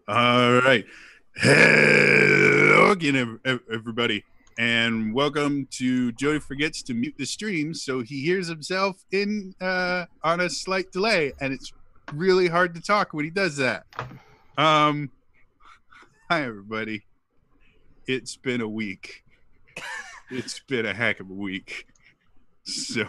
All right. Hello again, everybody, and welcome to Jody Forgets to Mute the Stream, so he hears himself in on a slight delay, and it's really hard to talk when he does that. Hi, everybody. It's been a week. It's been a heck of a week. So,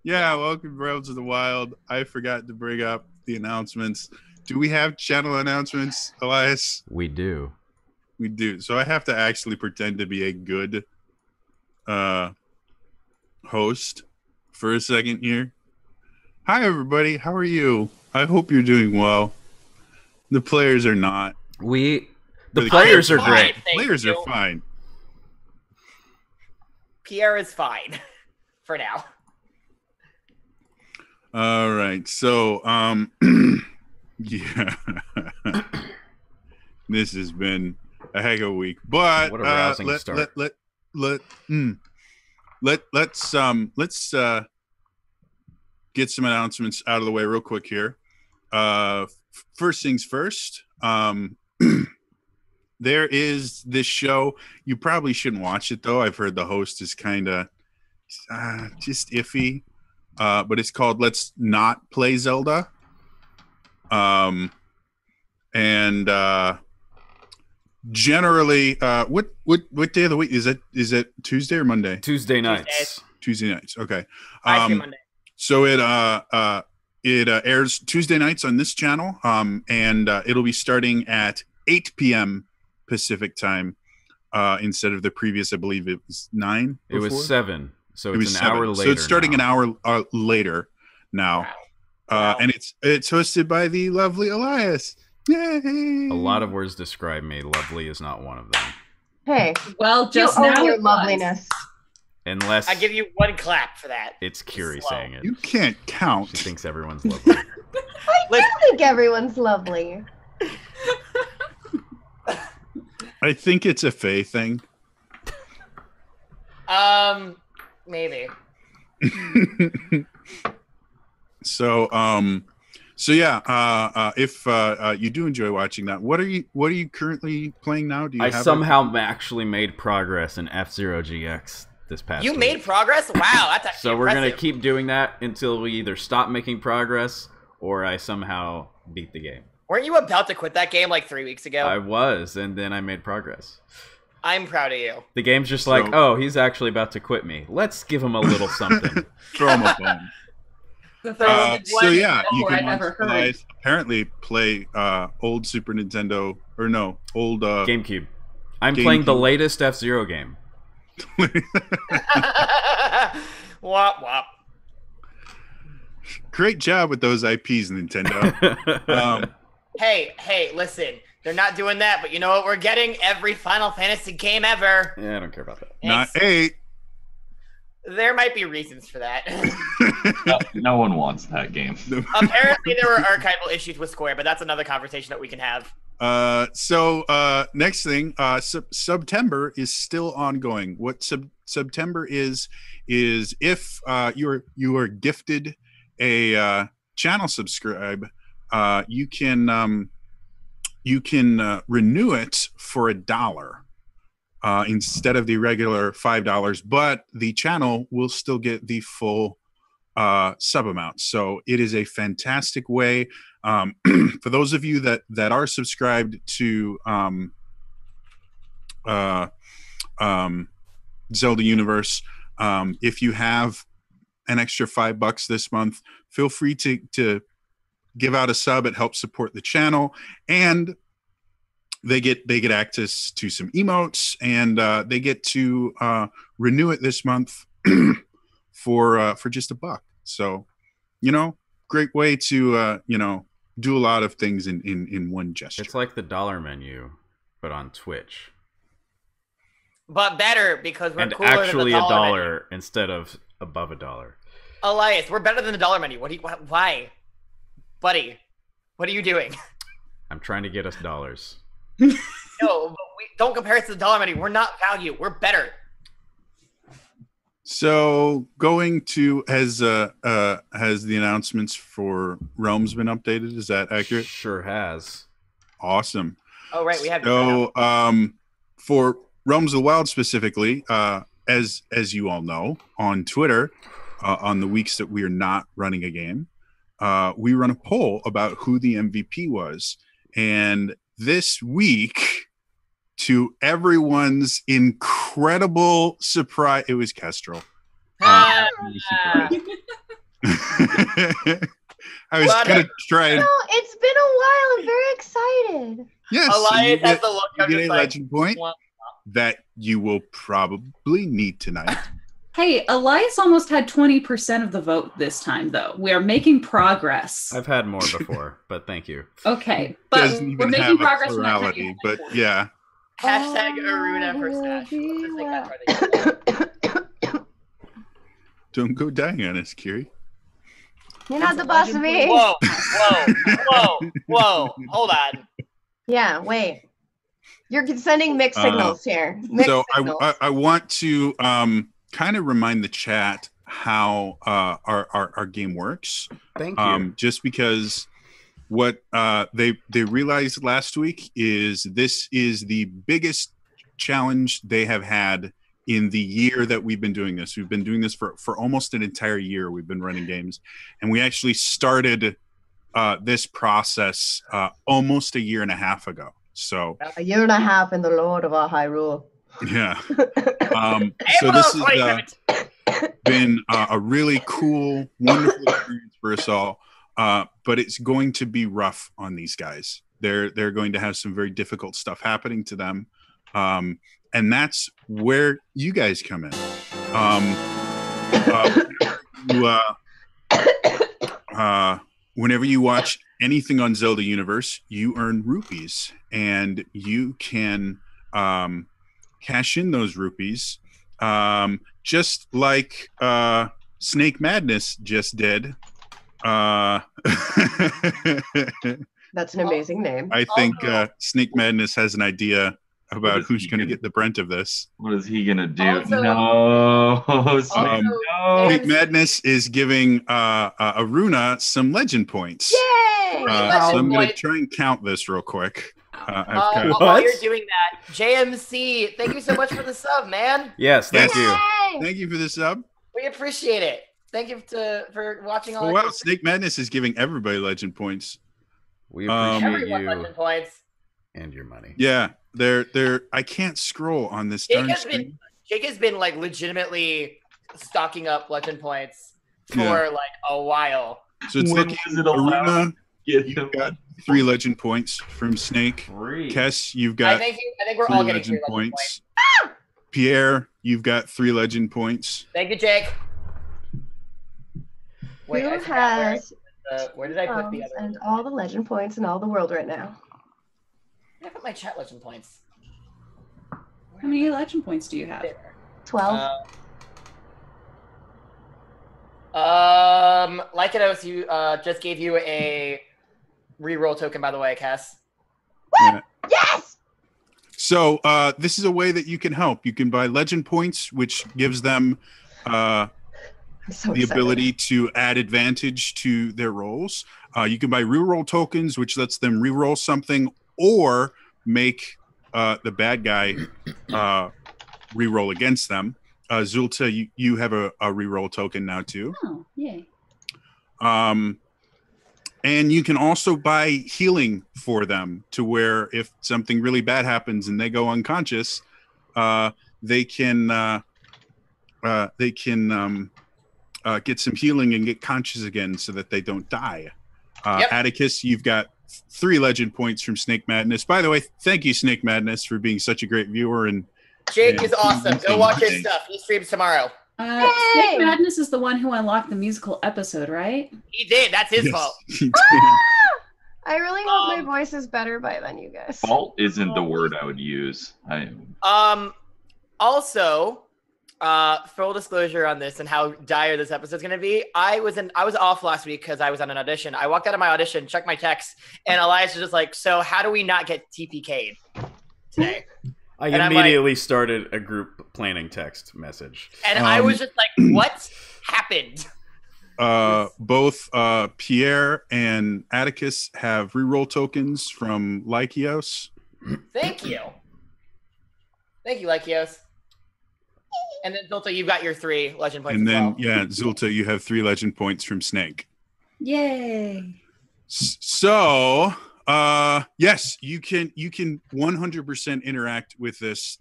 yeah, welcome, Realms of the Wild. I forgot to bring up the announcements. Do we have channel announcements, Elias? We do. We do. So I have to actually pretend to be a good host for a second here. Hi, everybody. How are you? I hope you're doing well. The players are not. The players are great. The players are fine. Pierre is fine for now. All right. So, yeah, this has been a heck of a week, but what a rousing start. Let's get some announcements out of the way real quick here. First things first. There is this show. You probably shouldn't watch it though. I've heard the host is kind of just iffy. But it's called Let's Not Play Zelda. Generally, what day of the week is it? Is it Tuesday or Monday? Tuesday nights. Tuesday nights. Okay. Monday. So it airs Tuesday nights on this channel. And it'll be starting at 8 p.m. Pacific time. Instead of the previous, I believe it was 9. It was 7. So it's an 7. hour later. So it's starting now. an hour later now. Wow. And it's hosted by the lovely Elias. Yay! A lot of words describe me. Lovely is not one of them. Hey, well, just you now own your it was. loveliness. Unless I give you one clap for that. it's Curie Slow. saying it. You can't count. She thinks everyone's lovely. I do think everyone's lovely. I think it's a Faye thing. Maybe. So yeah. If you do enjoy watching that, what are you currently playing now? Do you? I somehow actually made progress in F-Zero GX this past You week. made progress? Wow, that's actually So we're impressive. gonna keep doing that until we either stop making progress or I somehow beat the game. Weren't you about to quit that game like 3 weeks ago? I was, and then I made progress. I'm proud of you. The game's just like, oh, he's actually about to quit me. Let's give him a little something. Throw him a bone. So yeah, you can apparently play old Super Nintendo old GameCube. I'm playing the latest F-Zero game. Wop wop. Great job with those IPs, Nintendo. Hey, listen. They're not doing that, but you know what we're getting? Every Final Fantasy game ever. Yeah, I don't care about that. Not 8. There might be reasons for that. No one wants that game. Apparently, there were archival issues with Square, but that's another conversation that we can have. Next thing, September is still ongoing. What September is if you are gifted a channel subscribe, you can renew it for $1 instead of the regular $5, but the channel will still get the full sub amount. So it is a fantastic way for those of you that are subscribed to Zelda Universe. If you have an extra $5 this month, feel free to give out a sub. It helps support the channel, and they get access to some emotes, and they get to renew it this month for just $1. So, great way to do a lot of things in one gesture. It's like the dollar menu, but on Twitch. But better, because we're And cooler actually than the dollar $1 menu. instead of above $1. Elias, we're better than the dollar menu. Why? Buddy, what are you doing? I'm trying to get us dollars. No, but don't compare us to the dollar menu. We're not value. We're better. So going to has the announcements for Realms been updated? Is that accurate? Sure has. Awesome. Oh, right. We have. So for Realms of the Wild specifically, as you all know, on Twitter, on the weeks that we are not running a game, we run a poll about who the MVP was. And this week, to everyone's incredible surprise, it was Kestrel. I was gonna try and. No, it's been a while. I'm very excited. Yes, Elias has the look of you get just a like, legend point that you will probably need tonight. Hey, Elias almost had 20% of the vote this time, though. We are making progress. I've had more before, but thank you. Okay, but Doesn't we're even making have a progress. plurality, but yeah. Hashtag Aruna for Smash. Let's just take that for the Don't go dying on us, Kiri. You're not the boss of me. Whoa, hold on. Yeah, wait. You're sending mixed signals here. Mixed signals. I want to kind of remind the chat how our game works. Thank you. Just because what they realized last week is this is the biggest challenge they have had in the year that we've been doing this. We've been doing this for almost an entire year. We've been running games, and we actually started this process almost a year and a half ago. So a year and a half in the Lord of our Hyrule. yeah. So this has been a really cool, wonderful experience for us all. But it's going to be rough on these guys. They're going to have some very difficult stuff happening to them. And that's where you guys come in. Whenever you watch anything on Zelda Universe, you earn rupees, and you can cash in those rupees, just like Snake Madness just did. That's an amazing name. I think Snake Madness has an idea about who's going to get the brunt of this. What is he going to do? Also- No. Snake Madness is giving Aruna some legend points. Yay! So I'm going to try and count this real quick. While you're doing that, JMC, thank you so much for the sub, man. Yes, thank you. Yay! Thank you for the sub. We appreciate it. Thank you for watching all Oh, our wow, games. Snake Madness is giving everybody legend points. We appreciate Everyone you legend points. and your money. Yeah, they're. I can't scroll on this darn screen. Jake has been like legitimately stocking up legend points for Yeah. like a while. So it's When looking was it allowed? Aruna, Get you've him. got 3 legend points from Snake. 3. Kess, you've I got think we're 3 all getting legend 3 legend points. points. Pierre, you've got 3 legend points. Thank you, Jake. Wait, Who I forgot has where did I put the other? and all the legend points in all the world right now? Where did I put my chat legend points? How many legend points do you have? 12. Lycanos, you just gave you a reroll token, by the way, Cass. Yeah. Yes! So this is a way that you can help. You can buy legend points, which gives them I'm so the excited. ability to add advantage to their rolls. You can buy reroll tokens, which lets them reroll something or make the bad guy reroll against them. Zulta, you have a reroll token now too. Oh, yay. And you can also buy healing for them to where if something really bad happens and they go unconscious, they can get some healing and get conscious again so that they don't die. Yep. Atticus, you've got 3 legend points from Snake Madness. By the way, thank you, Snake Madness, for being such a great viewer. And Jake is awesome. Go watch his stuff. He streams tomorrow. Yay! Snake Madness is the one who unlocked the musical episode, right? He did. That's his Yes, fault. he did. I really hope my voice is better by then, you guys. Fault isn't the word I would use. Also, full disclosure on this and how dire this episode's gonna be. I was off last week because I was on an audition. I walked out of my audition, checked my text, and Elias was just like, "So how do we not get TPK'd today?" I And I'm immediately started a group planning text message. And I was just like, what happened? Both Pierre and Atticus have reroll tokens from Chios. Thank you. Thank you, Chios. And then Zolta, you've got your 3 legend points And as then, well. yeah, Zulta, you have 3 legend points from Snake. Yay. So, yes, you can 100% interact with this.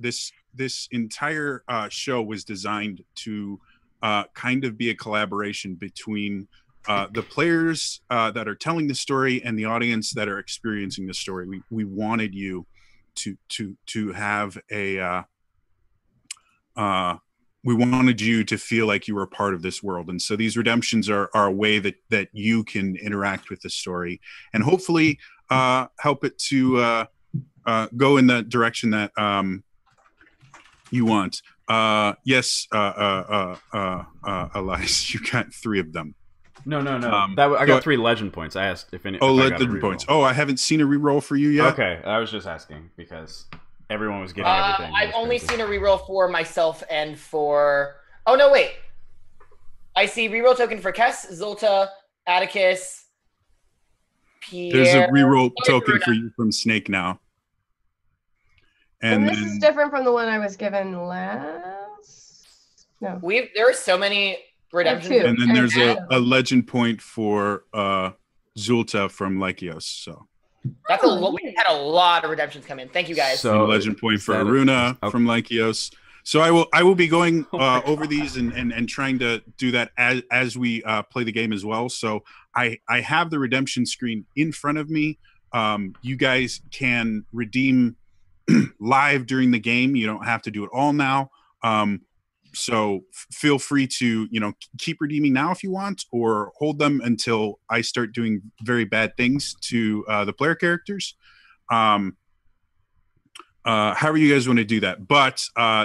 This entire show was designed to kind of be a collaboration between the players that are telling the story and the audience that are experiencing the story. We wanted you to have a we wanted you to feel like you were a part of this world. And so these redemptions are a way that you can interact with the story and hopefully help it to go in the direction that you want. Yes, Elias, you got 3 of them. No. I got 3 legend points. I asked if any. Oh, if I got a legend reroll. points. Oh, I haven't seen a reroll for you yet. Okay, I was just asking because everyone was getting everything. I've only seen a reroll for myself and for... Oh, no, wait. I see reroll token for Kess, Zolta, Atticus, Pierre... There's a reroll token for you from Snake now. And this is different from the one I was given last... No. There are so many redemptions. And then there's a legend point for Zulta from Chios. So That's we had a lot of redemptions come in. Thank you guys. So legend point for Rune from Chios. So I will be going over these and trying to do that as we play the game as well. So I have the redemption screen in front of me. You guys can redeem live during the game. You don't have to do it all now. So feel free to, keep redeeming now if you want, or hold them until I start doing very bad things to the player characters. However you guys want to do that. But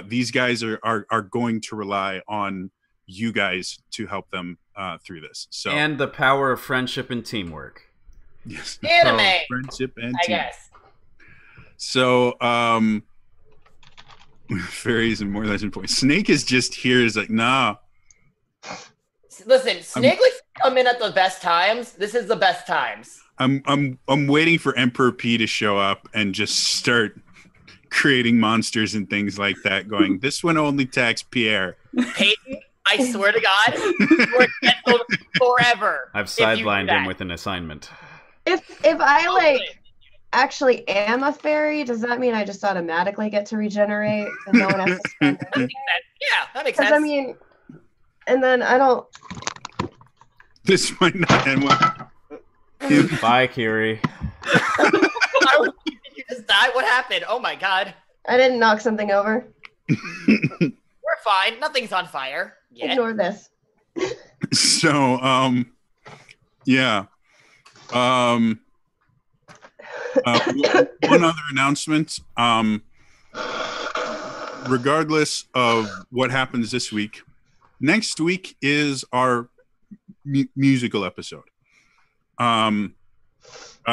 these guys are going to rely on you guys to help them through this. So and the power of friendship and teamwork. Yes. Anime. Friendship and I teamwork. guess. So, fairies and more legend points. Snake is just here. Is like, nah. Listen, Snake likes to come in at the best times. This is the best times. I'm waiting for Emperor P to show up and just start creating monsters and things like that. Going, this one only attacks Pierre. Peyton, I swear to God, we're canceled forever. I've sidelined him with an assignment. If I actually am a fairy, does that mean I just automatically get to regenerate and no one has to spend anything? Yeah, that makes sense. I mean, and then I don't... This might not end well. Bye, Kiri. Did you just die? What happened? Oh my God. I didn't knock something over. We're fine. Nothing's on fire yet. Ignore this. So, yeah. One other announcement. Regardless of what happens this week, next week is our musical episode.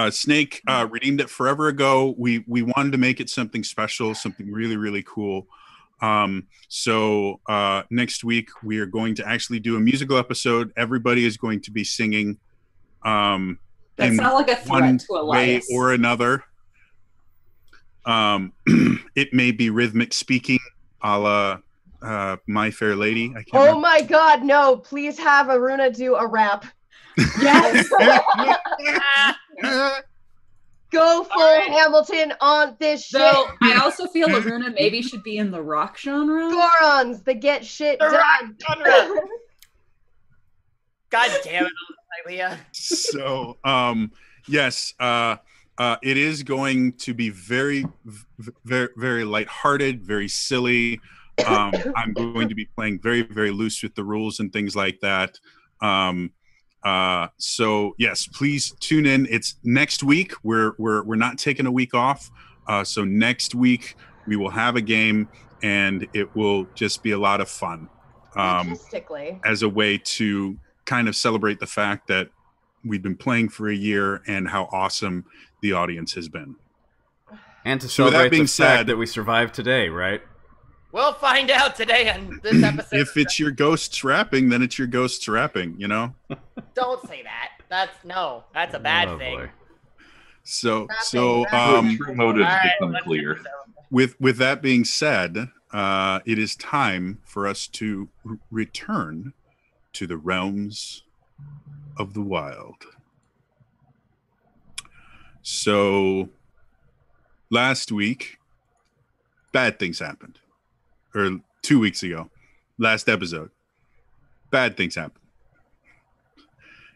Snake redeemed it forever ago. We wanted to make it something special, something really, really cool. So next week we are going to actually do a musical episode. Everybody is going to be singing. That's not like a threat to Elias. Way or another. It may be rhythmic speaking, a la My Fair Lady. I can't remember. My God, no! Please have Aruna do a rap. Yes. Go full Hamilton on this shit. So I also feel Aruna maybe should be in the rock genre. Gorons, the get shit The done. rock genre. God damn it, Leah. So, yes, it is going to be very, very, very lighthearted, very silly. I'm going to be playing very, very loose with the rules and things like that. So yes, please tune in. It's next week. We're not taking a week off. So next week we will have a game, and it will just be a lot of fun. As a way to kind of celebrate the fact that we've been playing for a year and how awesome the audience has been. And to celebrate the fact that we survived today, right? We'll find out today on this episode. If it's your ghosts rapping, then it's your ghosts rapping, you know? Don't say that. That's a bad thing. Boy. So True motives All right, become let's clear. get this over. with that being said, it is time for us to return to the realms of the wild. So last week, bad things happened. Or 2 weeks ago, last episode, bad things happened.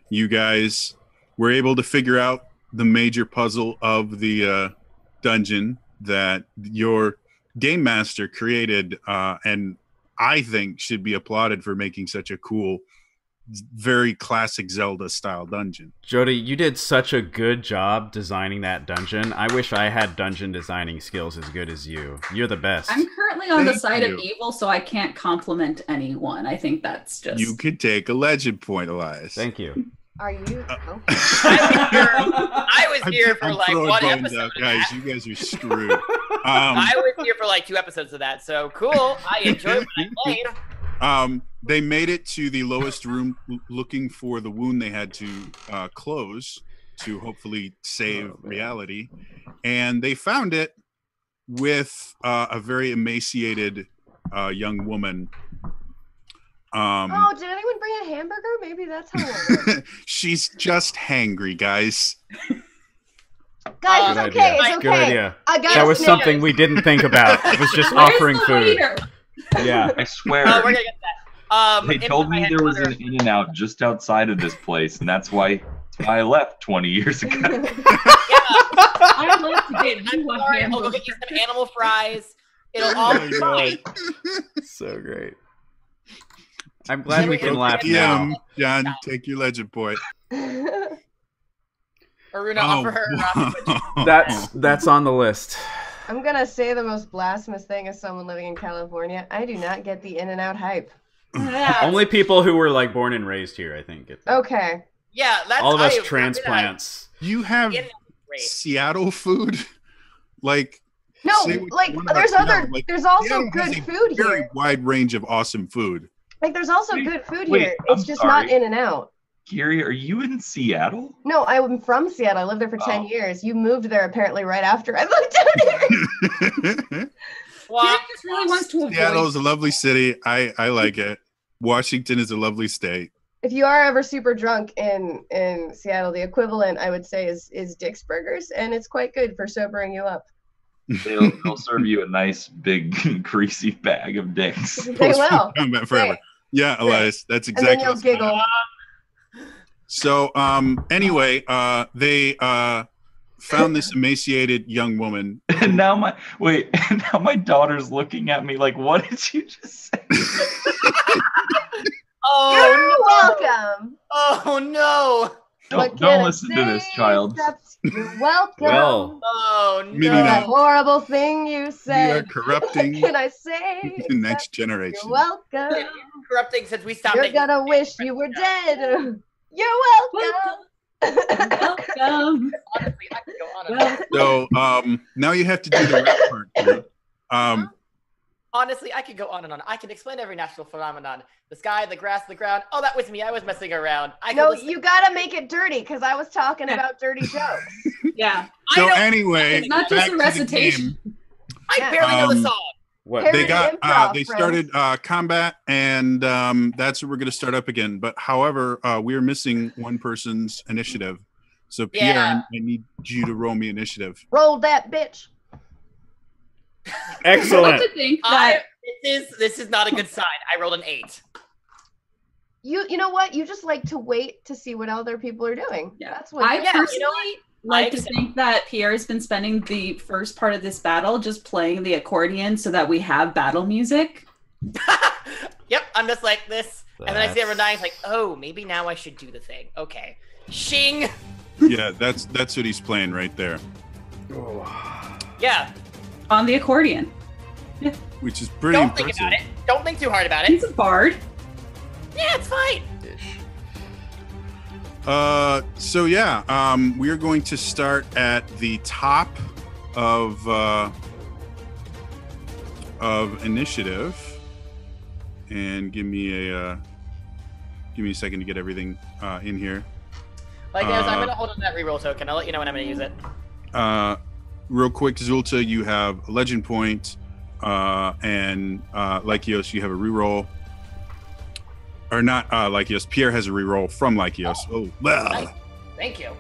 You guys were able to figure out the major puzzle of the dungeon that your game master created, and I think should be applauded for making such a cool, very classic Zelda style dungeon. Jody, you did such a good job designing that dungeon. I wish I had dungeon designing skills as good as you. You're the best. I'm currently on the Thank side you. of evil, so I can't compliment anyone. I think that's just... You could take a legend point, Elias. Thank you. Are you? Oh. I was here for I'm like throwing one bones episode. out, of guys. that. You guys are screwed. I was here for like 2 episodes of that, so cool. I enjoyed what I played. They made it to the lowest room looking for the wound they had to close to hopefully save reality. And they found it with a very emaciated young woman. Oh, did anyone bring a hamburger? Maybe that's how it works. She's just hangry, guys. Guys, Good it's okay. idea. It's okay. Good idea. I got That was snacks. something we didn't think about. It was just Where's offering the food. waiter? Yeah. I swear. Oh, we're gonna get that. They told me there was an In-N-Out just outside of this place, and that's why I left 20 years ago. I'd love to get I'm you a sorry. I'll go hamburger. get you some animal fries. It'll all be fine. So great. I'm glad we can Okay, laugh Yeah, now. John, take your legend point. Or Rune, offer her. That's on the list. I'm gonna say the most blasphemous thing as someone living in California. I do not get the In-N-Out hype. Yeah. Only people who were like born and raised here, I think. Get that. Okay. Yeah, that's All of us I- transplants. You have In-N-Out is great. Seattle food? Like, No, say what like you want about there's Seattle, other. like, There's also Seattle has good a food very here. wide range of awesome food. Like there's also Wait, good food wait, here. I'm It's just sorry. not In-N-Out. Gary, are you in Seattle? No, I'm from Seattle. I lived there for 10 Oh. years. You moved there apparently right after I moved down here. Well, Karen just really wants to avoid. Seattle is a lovely city. I like it. Washington is a lovely state. If you are ever super drunk in Seattle, the equivalent I would say is Dick's Burgers, and it's quite good for sobering you up. They'll serve you a nice big greasy bag of dicks. They will. Combat forever. Right. Yeah, Elias, that's And exactly then you'll what's going giggle. on. So, anyway, they found this emaciated young woman. And now my daughter's looking at me like, what did you just say? oh, You're welcome. oh no! What can Don't I listen to this, say child. except You're welcome. Well. Oh no! Maybe For the not. horrible thing you You are said. corrupting What can I say? the next except generation. You're welcome. Corrupting since we stopped. You're making- gonna wish you were dead. You're welcome. Welcome. Honestly, I could go on and on. Well, So, now you have to do the rap part. Too. Honestly, I could go on and on. I can explain every natural phenomenon: the sky, the grass, the ground. Oh, that was me. I was messing around. I No, could listen- you gotta make it dirty because I was talking about dirty jokes. yeah. So I don't- anyway, It's not just back a to the recitation. game. I barely know the Um, song. What? Harry- They got Improv, they friends. started combat, and that's what we're going to start up again. But however, we are missing one person's initiative. So Pierre, Yeah. I need you to roll me initiative. Roll that bitch. I Excellent. like to think that This is not a good sign. I rolled an 8. You know what? You just like to wait to see what other people are doing. Yeah. That's what. I Yeah, personally you know what? like I to accept. think that Pierre has been spending the first part of this battle just playing the accordion so that we have battle music. Yep, I'm just like this. And then I see That's- Renai's like, oh, maybe now I should do the thing. Okay. Shing! Yeah, that's what he's playing right there, Yeah, On the accordion. which is pretty don't impressive. think about it. Don't think too hard about it. He's a bard. Yeah, it's fine. So yeah, we are going to start at the top of of initiative, and give me a second to get everything in here. Like, I'm gonna hold on that reroll token. I'll let you know when I'm gonna use it. Real quick, Zulta, you have a legend point, and Lykios, you have a reroll. Or not Lykios. Pierre has a reroll from Lykios. Oh, Nice. Thank you.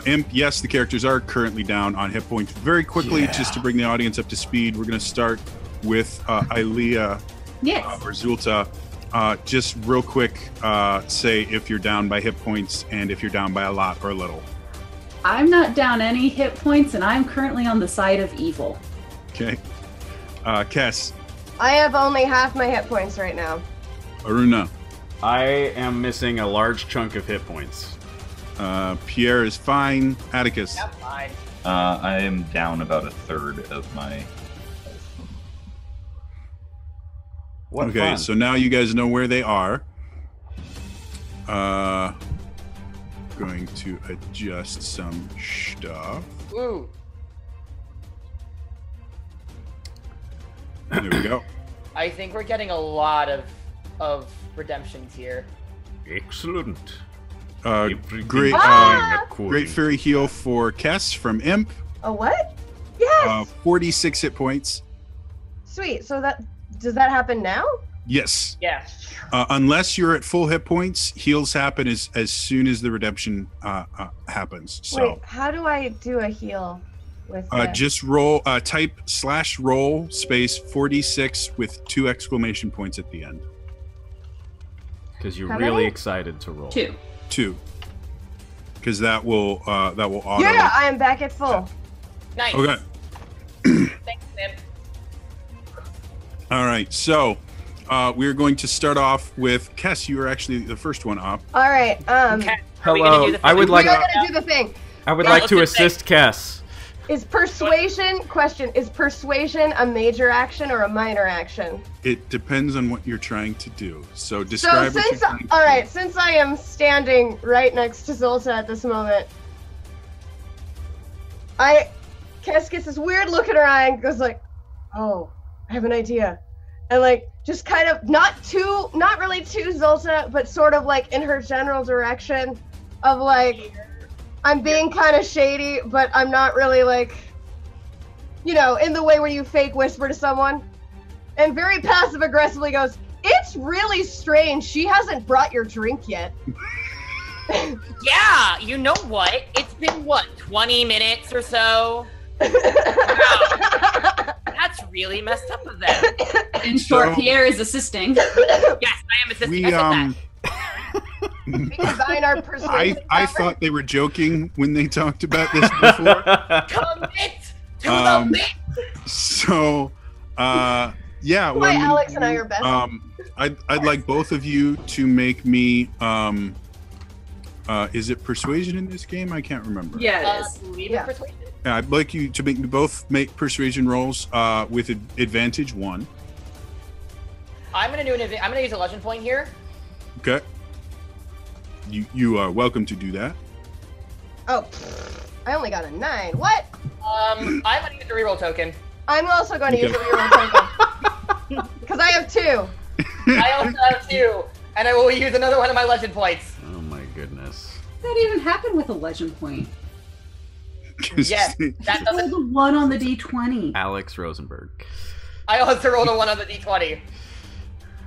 Imp, yes, the characters are currently down on hit points. Very quickly, just to bring the audience up to speed, we're going to start with Ilea or Zulta. Just real quick, say if you're down by hit points and if you're down by a lot or a little. I'm not down any hit points, and I'm currently on the side of evil. Okay. Kess. I have only half my hit points right now. Aruna. I am missing a large chunk of hit points. Pierre is fine. Atticus. Yep, fine. I am down about a third of my. What okay, fun. so now you guys know where they are. Going to adjust some stuff. Ooh. There we go. I think we're getting a lot of redemptions here. Excellent. Great, Everything great fairy heal for Kess from Imp. A what? Yes. 46 hit points. Sweet. So does that happen now? Yes. Yeah. Unless you're at full hit points, heals happen as soon as the redemption happens. So Wait, how do I do a heal with this? just roll, type /roll space 46 with 2 exclamation points at the end. Because you're How really many? excited to roll. 2. 2. Because that will auto. Yeah, I am back at full. Nice. Okay. Thanks, man. All right. So we're going to start off with Kess. You are actually the first one up. All right. Okay. Are we gonna Hello. do the I would thing? like We are gonna do the thing. I would Yeah, like let's to do the assist Cass. Is persuasion is persuasion a major action or a minor action? It depends on what you're trying to do. So describe So what you're since trying to all do. right, since I am standing right next to Zolta at this moment, Kess gets this weird look in her eye and goes like, "Oh, I have an idea," and like just kind of not really to Zolta, but sort of like in her general direction of like, I'm being kind of shady, but I'm not really like, in the way where you fake whisper to someone, and very passive aggressively goes, "It's really strange. She hasn't brought your drink yet." Yeah, you know what? It's been 20 minutes or so? Wow. That's really messed up of them. In short, So- Pierre is assisting. Yes, I am assisting. We I said that. We combine our persuasion I power. thought they were joking when they talked about this before. Commit to Um, the bit. So, yeah. Why Alex and I are best. I'd like both of you to make me. Is it persuasion in this game? I can't remember. Yeah, it is. Leave Yeah. persuasion. Yeah, I'd like you to both make persuasion rolls with advantage 1. I'm gonna use a legend point here. Okay. You are welcome to do that. Oh, I only got a 9. What? I'm gonna use a reroll token. I'm also going to use a Okay. reroll token. Because I have 2. I also have 2, and I will use another one of my legend points. Oh my goodness. That even happened with a legend point. Yes, that Roll doesn't. the 1 on the D20. Alex Rosenberg. I also rolled a 1 on the d20.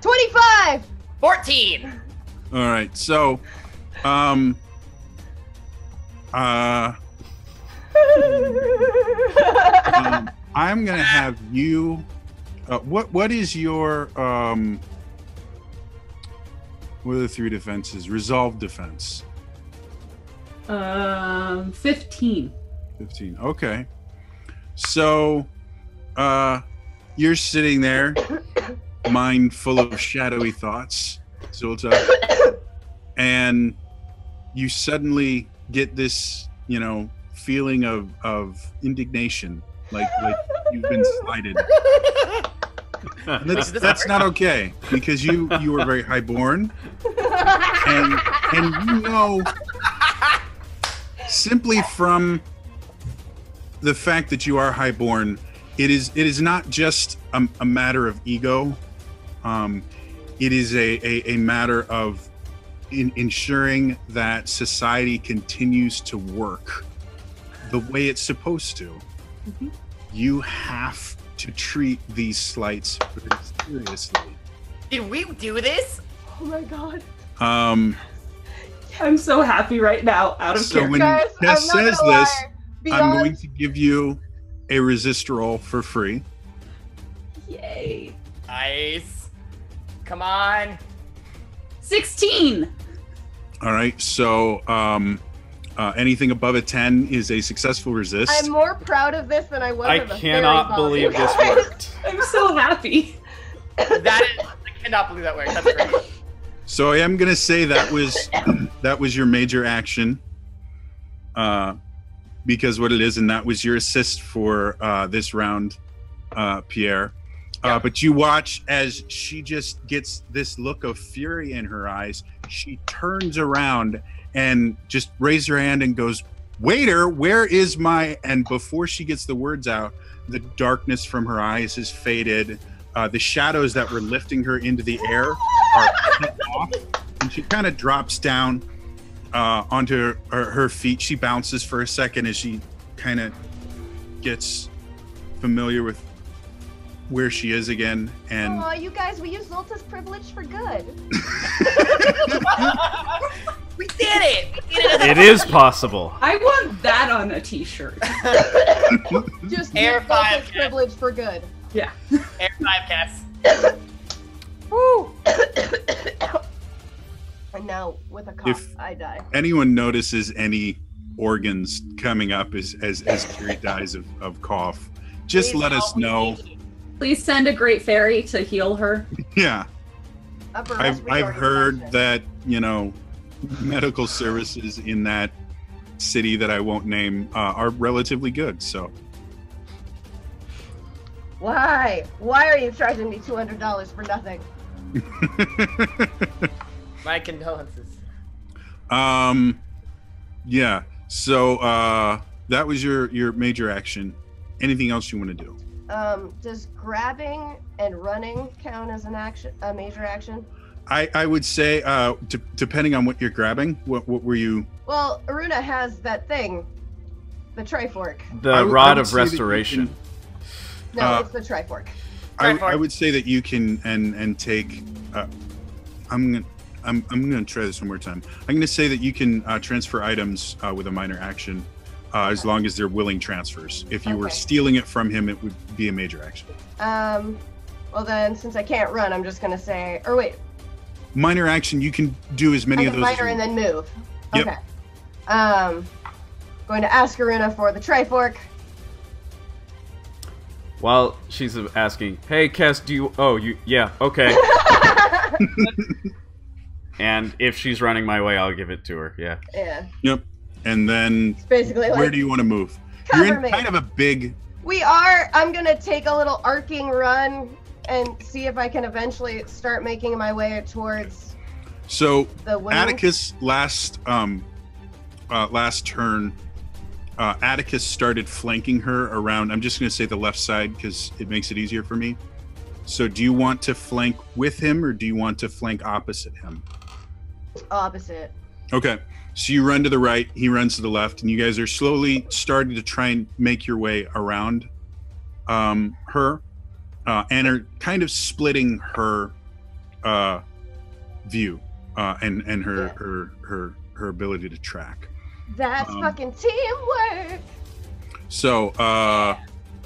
25! 14. All right. So, I'm gonna have you. What is your what are the 3 defenses? Resolve defense. 15. 15. Okay. So, you're sitting there, mind full of shadowy thoughts, Zulta, and you suddenly get this, feeling of indignation, like you've been slighted. And that's not okay, because you were very highborn, and simply from the fact that you are highborn, it is not just a matter of ego. It is a matter of ensuring that society continues to work the way it's supposed to. Mm-hmm. You have to treat these slights very seriously. Did we do this? Oh my god. I'm so happy right now, out of So character. when Guys, Tess I'm not says gonna this, lie. I'm Beyond- going to give you a resist roll for free. Yay. Nice. Come on. 16. All right. So anything above a 10 is a successful resist. I'm more proud of this than I was I of the cannot fairy ball, believe you this guys. worked. I'm so happy. I cannot believe that worked. That's great. So I am going to say that was your major action. Because what it is, and that was your assist for this round, Pierre. But you watch as she just gets this look of fury in her eyes. She turns around and just raises her hand and goes, "Waiter, where is my..." And before she gets the words out, the darkness from her eyes has faded. The shadows that were lifting her into the air are cut off. And she kind of drops down onto her feet. She bounces for a second as she kind of gets familiar with where she is again. And Aw, you guys, we use Zolta's privilege for good. We did it. We did it. It is possible. I want that on a t-shirt. Just Air use five, Zolta's Kat. privilege for good. Yeah. Air 5 cats. Woo! And now, with a cough, If- I die. anyone notices any organs coming up as Kiri dies of cough, just Please let us help me. know. Please send a great fairy to heal her. Yeah, Upper I've respiratory heard infection. that, you know, medical services in that city that I won't name are relatively good. So Why? Why are you charging me $200 for nothing? My condolences. yeah. So that was your major action. Anything else you want to do? Does grabbing and running count as a major action? I would say depending on what you're grabbing, what were you? Well, Aruna has that thing, the Trifork. The I would Rod say of that you Restoration. No, it's the Trifork. I would say that you can and take. I'm gonna try this one more time. I'm gonna say that you can transfer items with a minor action, as long as they're willing transfers. If you were Okay. stealing it from him, it would be a major action. Well then, since I can't run, I'm just gonna say, or wait, Minor action, you can do as many I of can those. as minor you and then move. Yep. Okay. Going to ask Aruna for the Trifork. While she's asking, "Hey, Kes, do you..." "Oh, you... Yeah, okay." And if she's running my way, I'll give it to her. Yeah. Yeah, Yep. And then it's basically like. where do you want to move? Cover You're in me. kind of a big. We are. I'm gonna take a little arcing run and see if I can eventually start making my way towards So the wing. Atticus last turn, Atticus started flanking her around. I'm just going to say the left side because it makes it easier for me. So do you want to flank with him or do you want to flank opposite him? Opposite. Okay. So you run to the right, he runs to the left, and you guys are slowly starting to try and make your way around her, and are kind of splitting her view and her ability to track. That's fucking teamwork. So,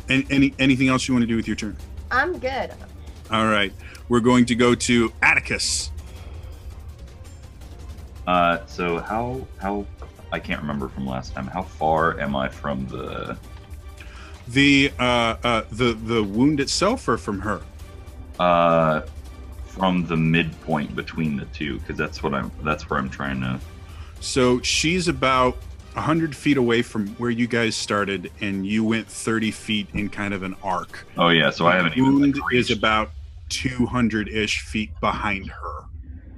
anything else you want to do with your turn? I'm good. All right, we're going to go to Atticus. So how I can't remember from last time. How far am I from the wound itself, or from her? from the midpoint between the two? Because that's where I'm trying to. So she's about 100 feet away from where you guys started, and you went 30 feet in kind of an arc. Oh yeah, so I haven't even Wound like, is reached. about 200-ish feet behind her.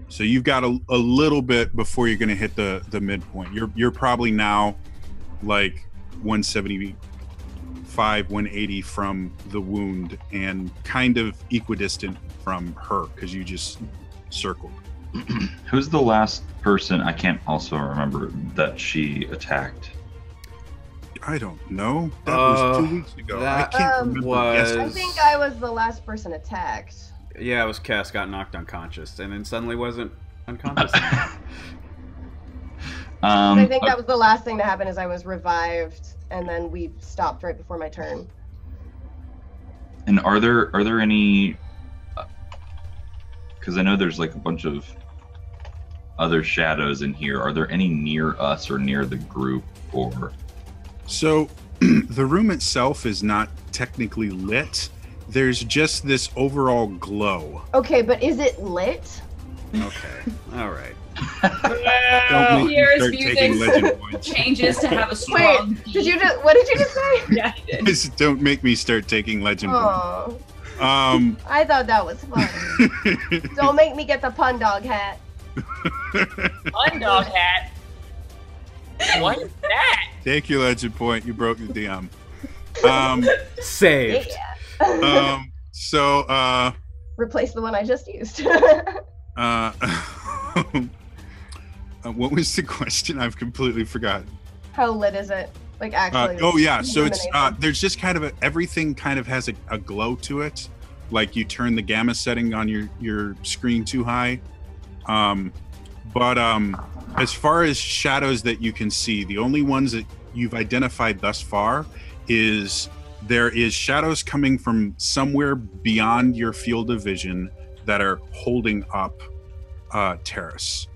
So you've got a little bit before you're going to hit the midpoint. You're probably now like 175 5 180 from the wound and kind of equidistant from her because you just circled. Who's the last person, I can't also remember, that she attacked? I don't know. That was 2 weeks ago. I can't remember. I think I was the last person attacked. Yeah, it was Cass got knocked unconscious and then suddenly wasn't unconscious anymore. I think that was the last thing to happen is I was revived and then we stopped right before my turn. And are there any, because I know there's like a bunch of other shadows in here. Are there any near us or near the group? Or so the room itself is not technically lit. There's just this overall glow. Okay, but is it lit? Okay. All right. Don't make me Pierre's start taking legend points. changes to have a strong. Wait, what did you just say? Yeah, he did. Just don't make me start taking legend points. Oh, I thought that was fun. Don't make me get the pun dog hat. Pun dog hat. What is that? Take your legend point. You broke the DM. Saved. Yeah. So Replace the one I just used. what was the question? I've completely forgotten. How lit is it? Like actually? Oh yeah, so it's illuminating? there's just kind of everything kind of has a glow to it. Like you turn the gamma setting on your screen too high. But as far as shadows that you can see, the only ones that you've identified thus far is there is shadows coming from somewhere beyond your field of vision that are holding up Terrace.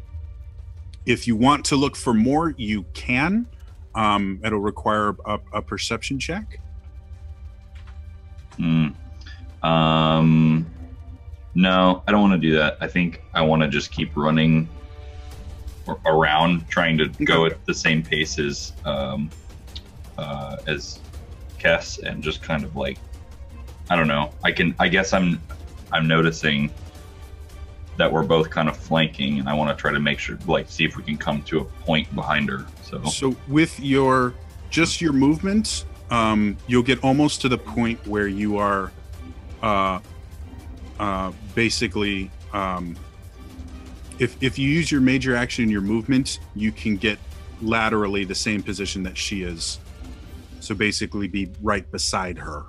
If you want to look for more, you can. It'll require a perception check. No, I don't want to do that. I think I want to just keep running around, trying to go at the same pace as Kess, and just kind of like, I don't know. I guess I'm noticing that we're both kind of flanking, and I want to try to make sure, like, see if we can come to a point behind her. So with your movement, you'll get almost to the point where you are basically if you use your major action in your movement, you can get laterally the same position that she is. So basically be right beside her.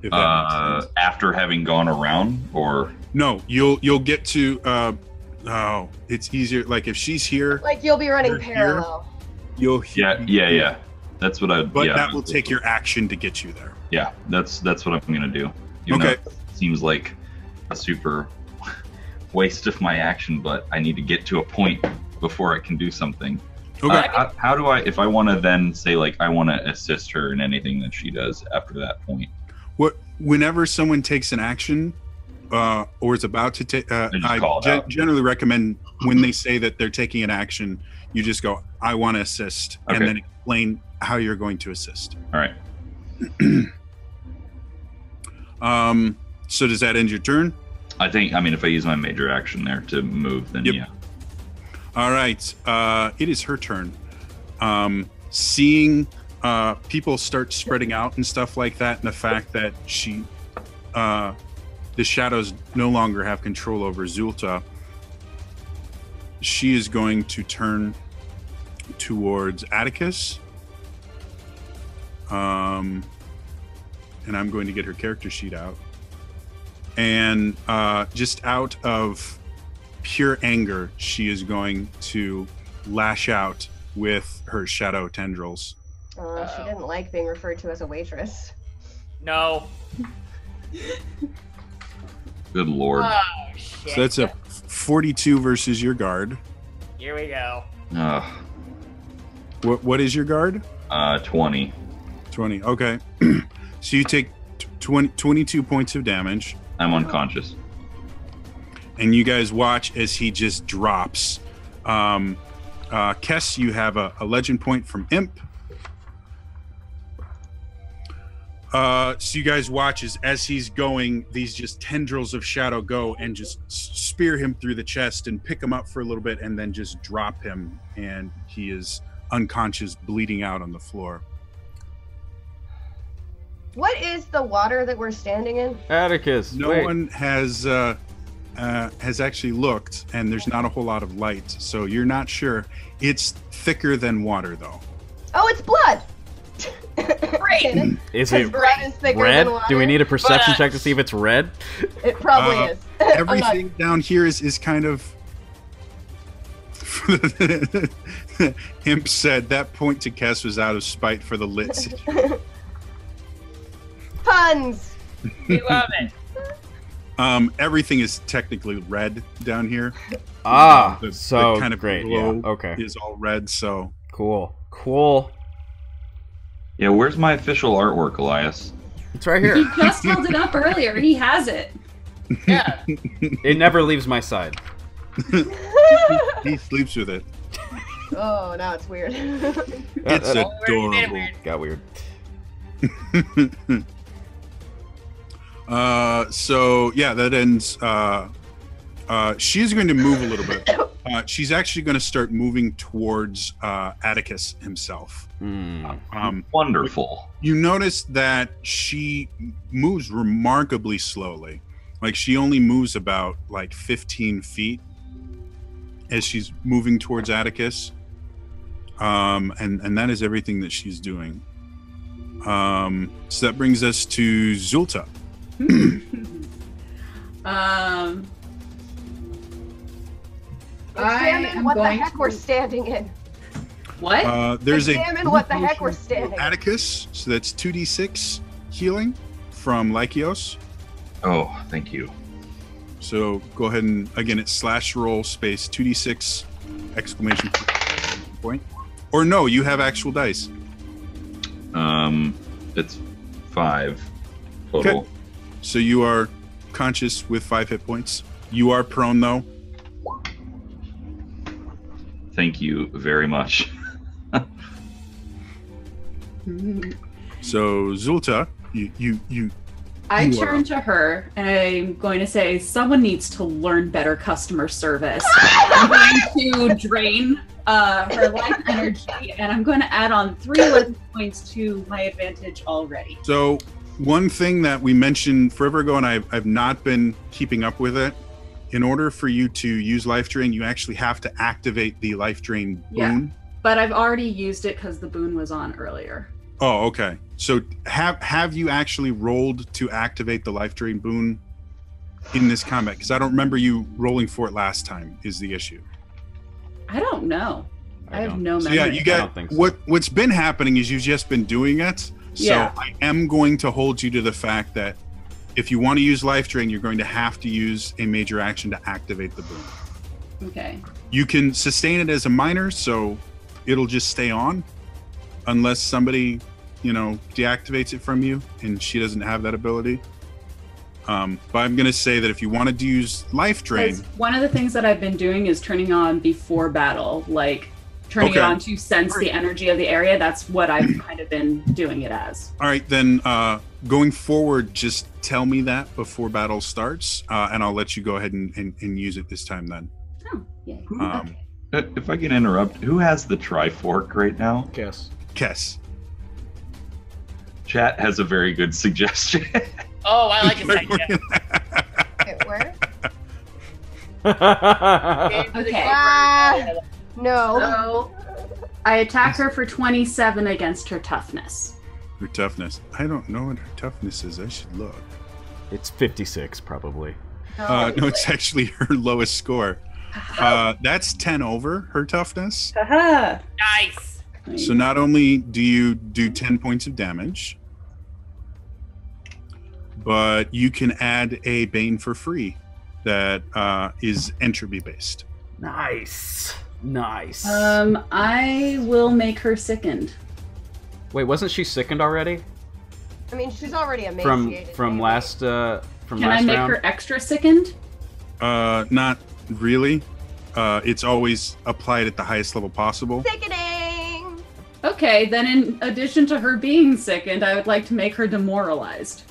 If that makes sense. After having gone around, or no, you'll get to it's easier, like if she's here, like you'll be running you're parallel. You'll yeah. That's what I. But yeah, that will take your action to get you there. Yeah, that's what I'm gonna do. Even Okay. though it seems like a super waste of my action, but I need to get to a point before I can do something. Okay. How do I, if I want to then say, like, I want to assist her in anything that she does after that point? Whenever someone takes an action or is about to take, I generally recommend when they say that they're taking an action, you just go, I want to assist, Okay. and then explain how you're going to assist. All right. So does that end your turn? I mean, if I use my major action there to move, then Yep. yeah. All right. It is her turn. Seeing people start spreading out and stuff like that, and the fact that the shadows no longer have control over Zulta, she is going to turn towards Atticus. And I'm going to get her character sheet out. And just out of pure anger, she is going to lash out with her shadow tendrils. She didn't like being referred to as a waitress. No. Good lord. Oh, shit. So that's a 42 versus your guard. Here we go. What is your guard? 20. 20. Okay. So you take 22 points of damage. I'm unconscious. And you guys watch as he just drops. Kess, you have a legend point from Imp. So you guys watch as he's going, these just tendrils of shadow go and just spear him through the chest and pick him up for a little bit and then just drop him, and he is unconscious, bleeding out on the floor. What is the water that we're standing in? Atticus. No wait. one has actually looked, and there's not a whole lot of light, so you're not sure. It's thicker than water, though. Oh, it's blood. Great. Is it blood is thicker red? than water. Do we need a perception check to see if it's red? It probably is. I'm not- Everything down here is kind of. Imp said that point to Kess was out of spite for the lit situation. Puns. We love it. Everything is technically red down here. The so kind of great. glow Yeah. Okay. is all red. So Cool. Yeah, where's my official artwork, Elias? It's right He here. just held it up earlier. He has it. Yeah. It never leaves my side. he sleeps with it. Oh, now it's weird. It's that adorable. got weird. So yeah, that ends. She's going to move a little bit. She's actually going to start moving towards Atticus himself. Wonderful. You notice that she moves remarkably slowly. Like she only moves about like 15 feet as she's moving towards Atticus. And that is everything that she's doing. So that brings us to Zulta. Examine what the heck we're standing in. What? There's Examine what the heck we're standing in. Atticus, so that's 2d6 healing from Chios. Oh, thank you. So go ahead and again, it's /roll space 2d6 exclamation point. Or no, you have actual dice. It's 5 total. Okay. So you are conscious with 5 hit points. You are prone though. Thank you very much. So Zulta, you I You are turn up. to her and I'm going to say, someone needs to learn better customer service. I'm going to drain her life energy and I'm going to add on 3 life points to my advantage already. So one thing that we mentioned forever ago, and I've not been keeping up with it. In order for you to use life drain, you actually have to activate the life drain boon. But I've already used it because the boon was on earlier. Oh, okay. So have you actually rolled to activate the life drain boon in this combat? Because I don't remember you rolling for it last time. Is the issue? I don't know. I have no So memory. yeah, you I got don't think so. what's been happening is you've just been doing it. So Yeah. I am going to hold you to the fact that if you want to use life drain, you're going to have to use a major action to activate the boon. Okay. You can sustain it as a minor, so it'll just stay on unless somebody, deactivates it from you and she doesn't have that ability. But I'm going to say that if you wanted to use life drain, Because one of the things that I've been doing is turning on before battle, like turning it Okay. on to sense the energy of the area. That's what I've kind of been doing it as. all right, then going forward, just tell me that before battle starts, and I'll let you go ahead and use it this time then. Oh, yay. Um, Okay. If I can interrupt, who has the Trifork right now? Guess. Kess. Chat has a very good suggestion. Oh, I like his idea. Wait, where? Okay. No. So I attack her for 27 against her toughness. Her toughness. I don't know what her toughness is. I should look. It's 56 probably. No, it's actually her lowest score. That's 10 over her toughness. Haha. Nice. So not only do you do 10 points of damage, but you can add a Bane for free that is entropy based. Nice. Nice. I will make her sickened. Wait, wasn't she sickened already? I mean, she's already From emaciated. last Can last I make round? her extra sickened? Not really. It's always applied at the highest level possible. Sickening! Okay, then in addition to her being sickened, I would like to make her demoralized.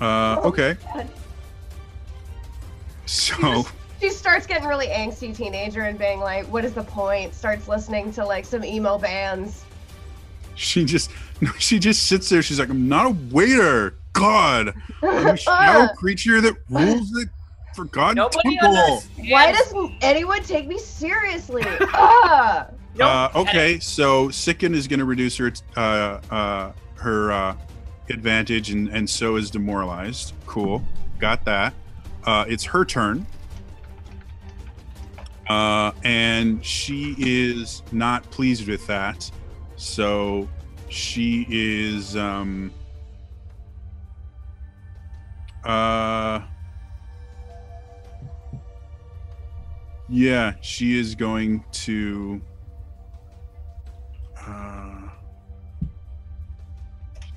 Okay. God. So She starts getting really angsty teenager and being like, what is the point? Starts listening to like some emo bands. She just sits there. She's like, I'm not a waiter. God, I'm a shadow creature that rules the forgotten Nobody temple. understands. Why doesn't anyone take me seriously? Okay, so Sicken is going to reduce her advantage, and so is demoralized. Cool, got that. It's her turn, and she is not pleased with that. So she is yeah, she is going to it's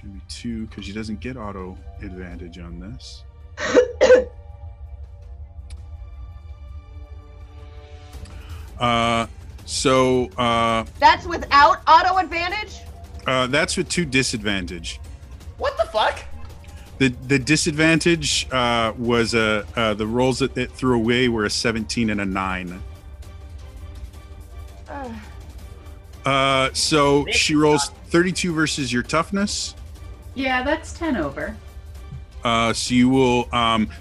gonna be 2 because she doesn't get auto advantage on this. That's without auto advantage? That's with 2 disadvantage. What the fuck? The disadvantage was the rolls that it threw away were a 17 and a 9. So she rolls 32 versus your toughness. Yeah, that's 10 over. So you will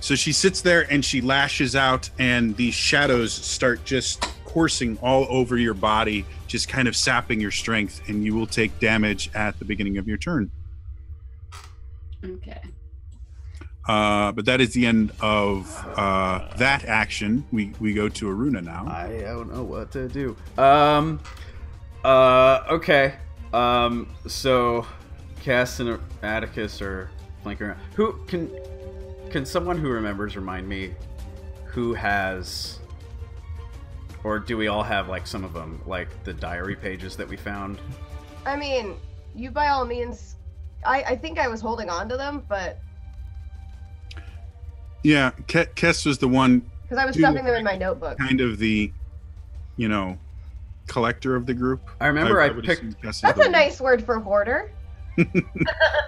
so she sits there and she lashes out, and these shadows start just coursing all over your body, just kind of sapping your strength, and you will take damage at the beginning of your turn. Okay. But that is the end of that action. We go to Aruna now. I don't know what to do. Okay. So Cass and Atticus are flanking around. Who can someone who remembers remind me who has, or do we all have like some of them, like the diary pages that we found? I mean, you by all means. I think I was holding on to them, but Yeah, Kess was the one. because I was stuffing them in my notebook. Kind of the, collector of the group. I remember I would picked. assume Kess is That's the a one. nice word for hoarder.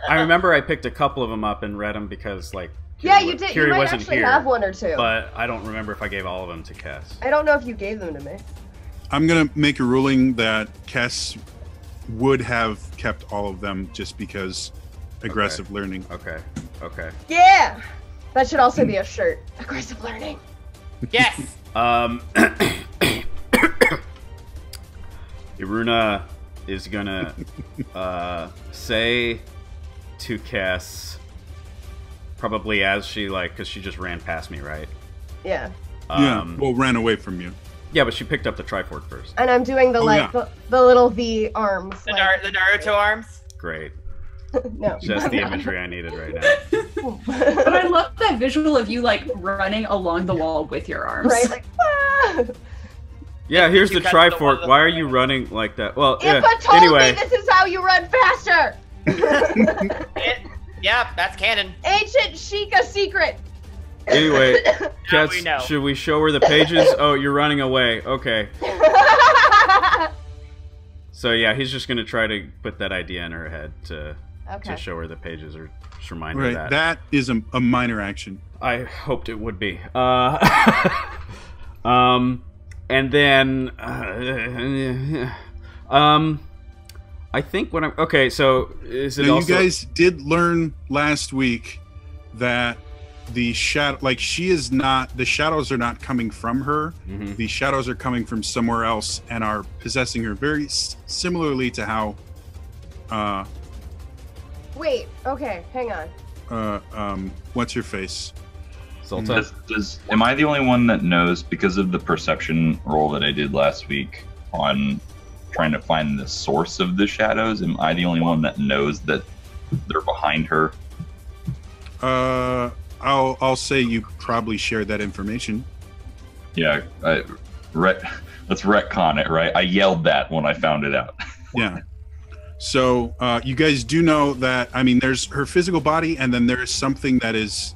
I remember I picked a couple of them up and read them because like. Yeah, Kiri you did. Kiri You might wasn't actually here, have one or two. But I don't remember if I gave all of them to Cass. I don't know if you gave them to me. I'm gonna make a ruling that Kess would have kept all of them just because aggressive learning. Okay. Yeah! That should also be a shirt. Aggressive learning. Yes. Iruna is gonna say to Cass, probably as she because she just ran past me, right? Yeah. Ran away from you. Yeah, but she picked up the Trifork first. And I'm doing the the little V arms. The Naruto arms. Great. No. Just the imagery I needed right now. But I love that visual of you running along the wall with your arms. Right, like ah! Yeah, here's You the cut the Trifork. one- Why are you running like that? Well, Impa told anyway. me this is how you run faster! Yeah, that's canon. Ancient Sheikah secret! Anyway, Now Cass, we know. should we show her the pages? Oh, you're running away. Okay. So yeah, he's just gonna try to put that idea in her head to show her the pages or just remind her that. That is a minor action. I hoped it would be. And then, I think when I'm okay. So is it Now, also? you guys did learn last week that the shadow, she is not. The shadows are not coming from her. Mhm. The shadows are coming from somewhere else and are possessing her very similarly to how. Wait, okay, hang on. What's your face? Zolta? Am I the only one that knows, because of the perception roll that I did last week on trying to find the source of the shadows? Am I the only one that knows that they're behind her? I'll say you probably shared that information. Yeah, let's retcon it, right? I yelled that when I found it out. Yeah. So you guys do know that. I mean, there's her physical body, and then there is something that is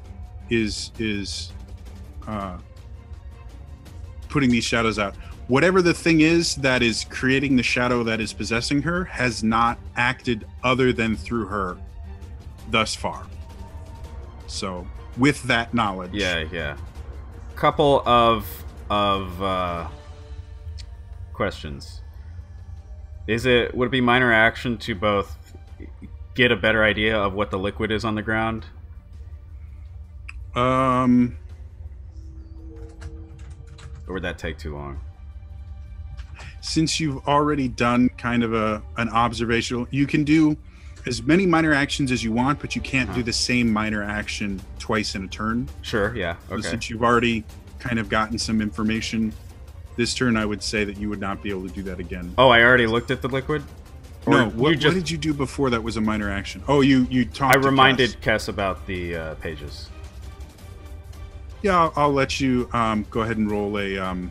putting these shadows out. Whatever the thing is that is creating the shadow that is possessing her has not acted other than through her thus far. So with that knowledge, Yeah. Couple of questions. Would it be minor action to both get a better idea of what the liquid is on the ground? Or would that take too long? Since you've already done kind of an observational, you can do as many minor actions as you want, but you can't do the same minor action twice in a turn. Sure, yeah. Okay. So since you've already kind of gotten some information this turn, I would say that you would not be able to do that again. Oh, I already looked at the liquid? Or no, what did you do before that was a minor action? Oh, you talked I reminded Kess about the pages. Yeah, I'll let you go ahead and roll a...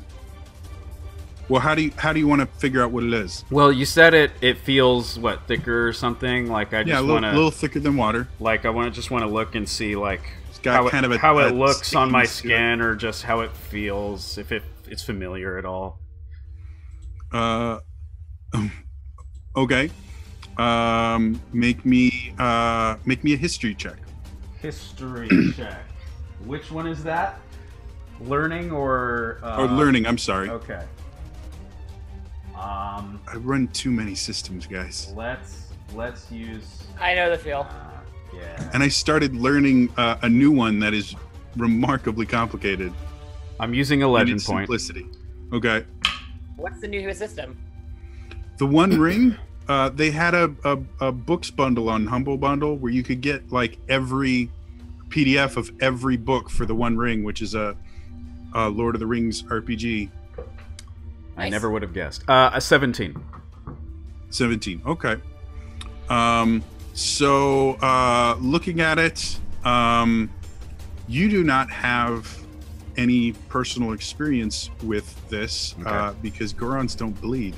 Well, how do you want to figure out what it is? Well, you said it feels, what, thicker or something? Like, I just want to... a little thicker than water. Like, I just want to look and see, like, it's got how it looks on my skin, or just how it feels, if it's familiar at all. Okay. Make me a history check. History check. Which one is that? Learning or learning, I'm sorry. Okay. I run too many systems, guys. Let's use... I know the feel. Yeah. And I started learning a new one that is remarkably complicated. I'm using a legend point. Simplicity. Okay. What's the new system? The One Ring, they had a books bundle on Humble Bundle where you could get like every PDF of every book for the One Ring, which is a Lord of the Rings RPG. I never would have guessed. A 17. 17. Okay. So looking at it, you do not have any personal experience with this because Gorons don't bleed.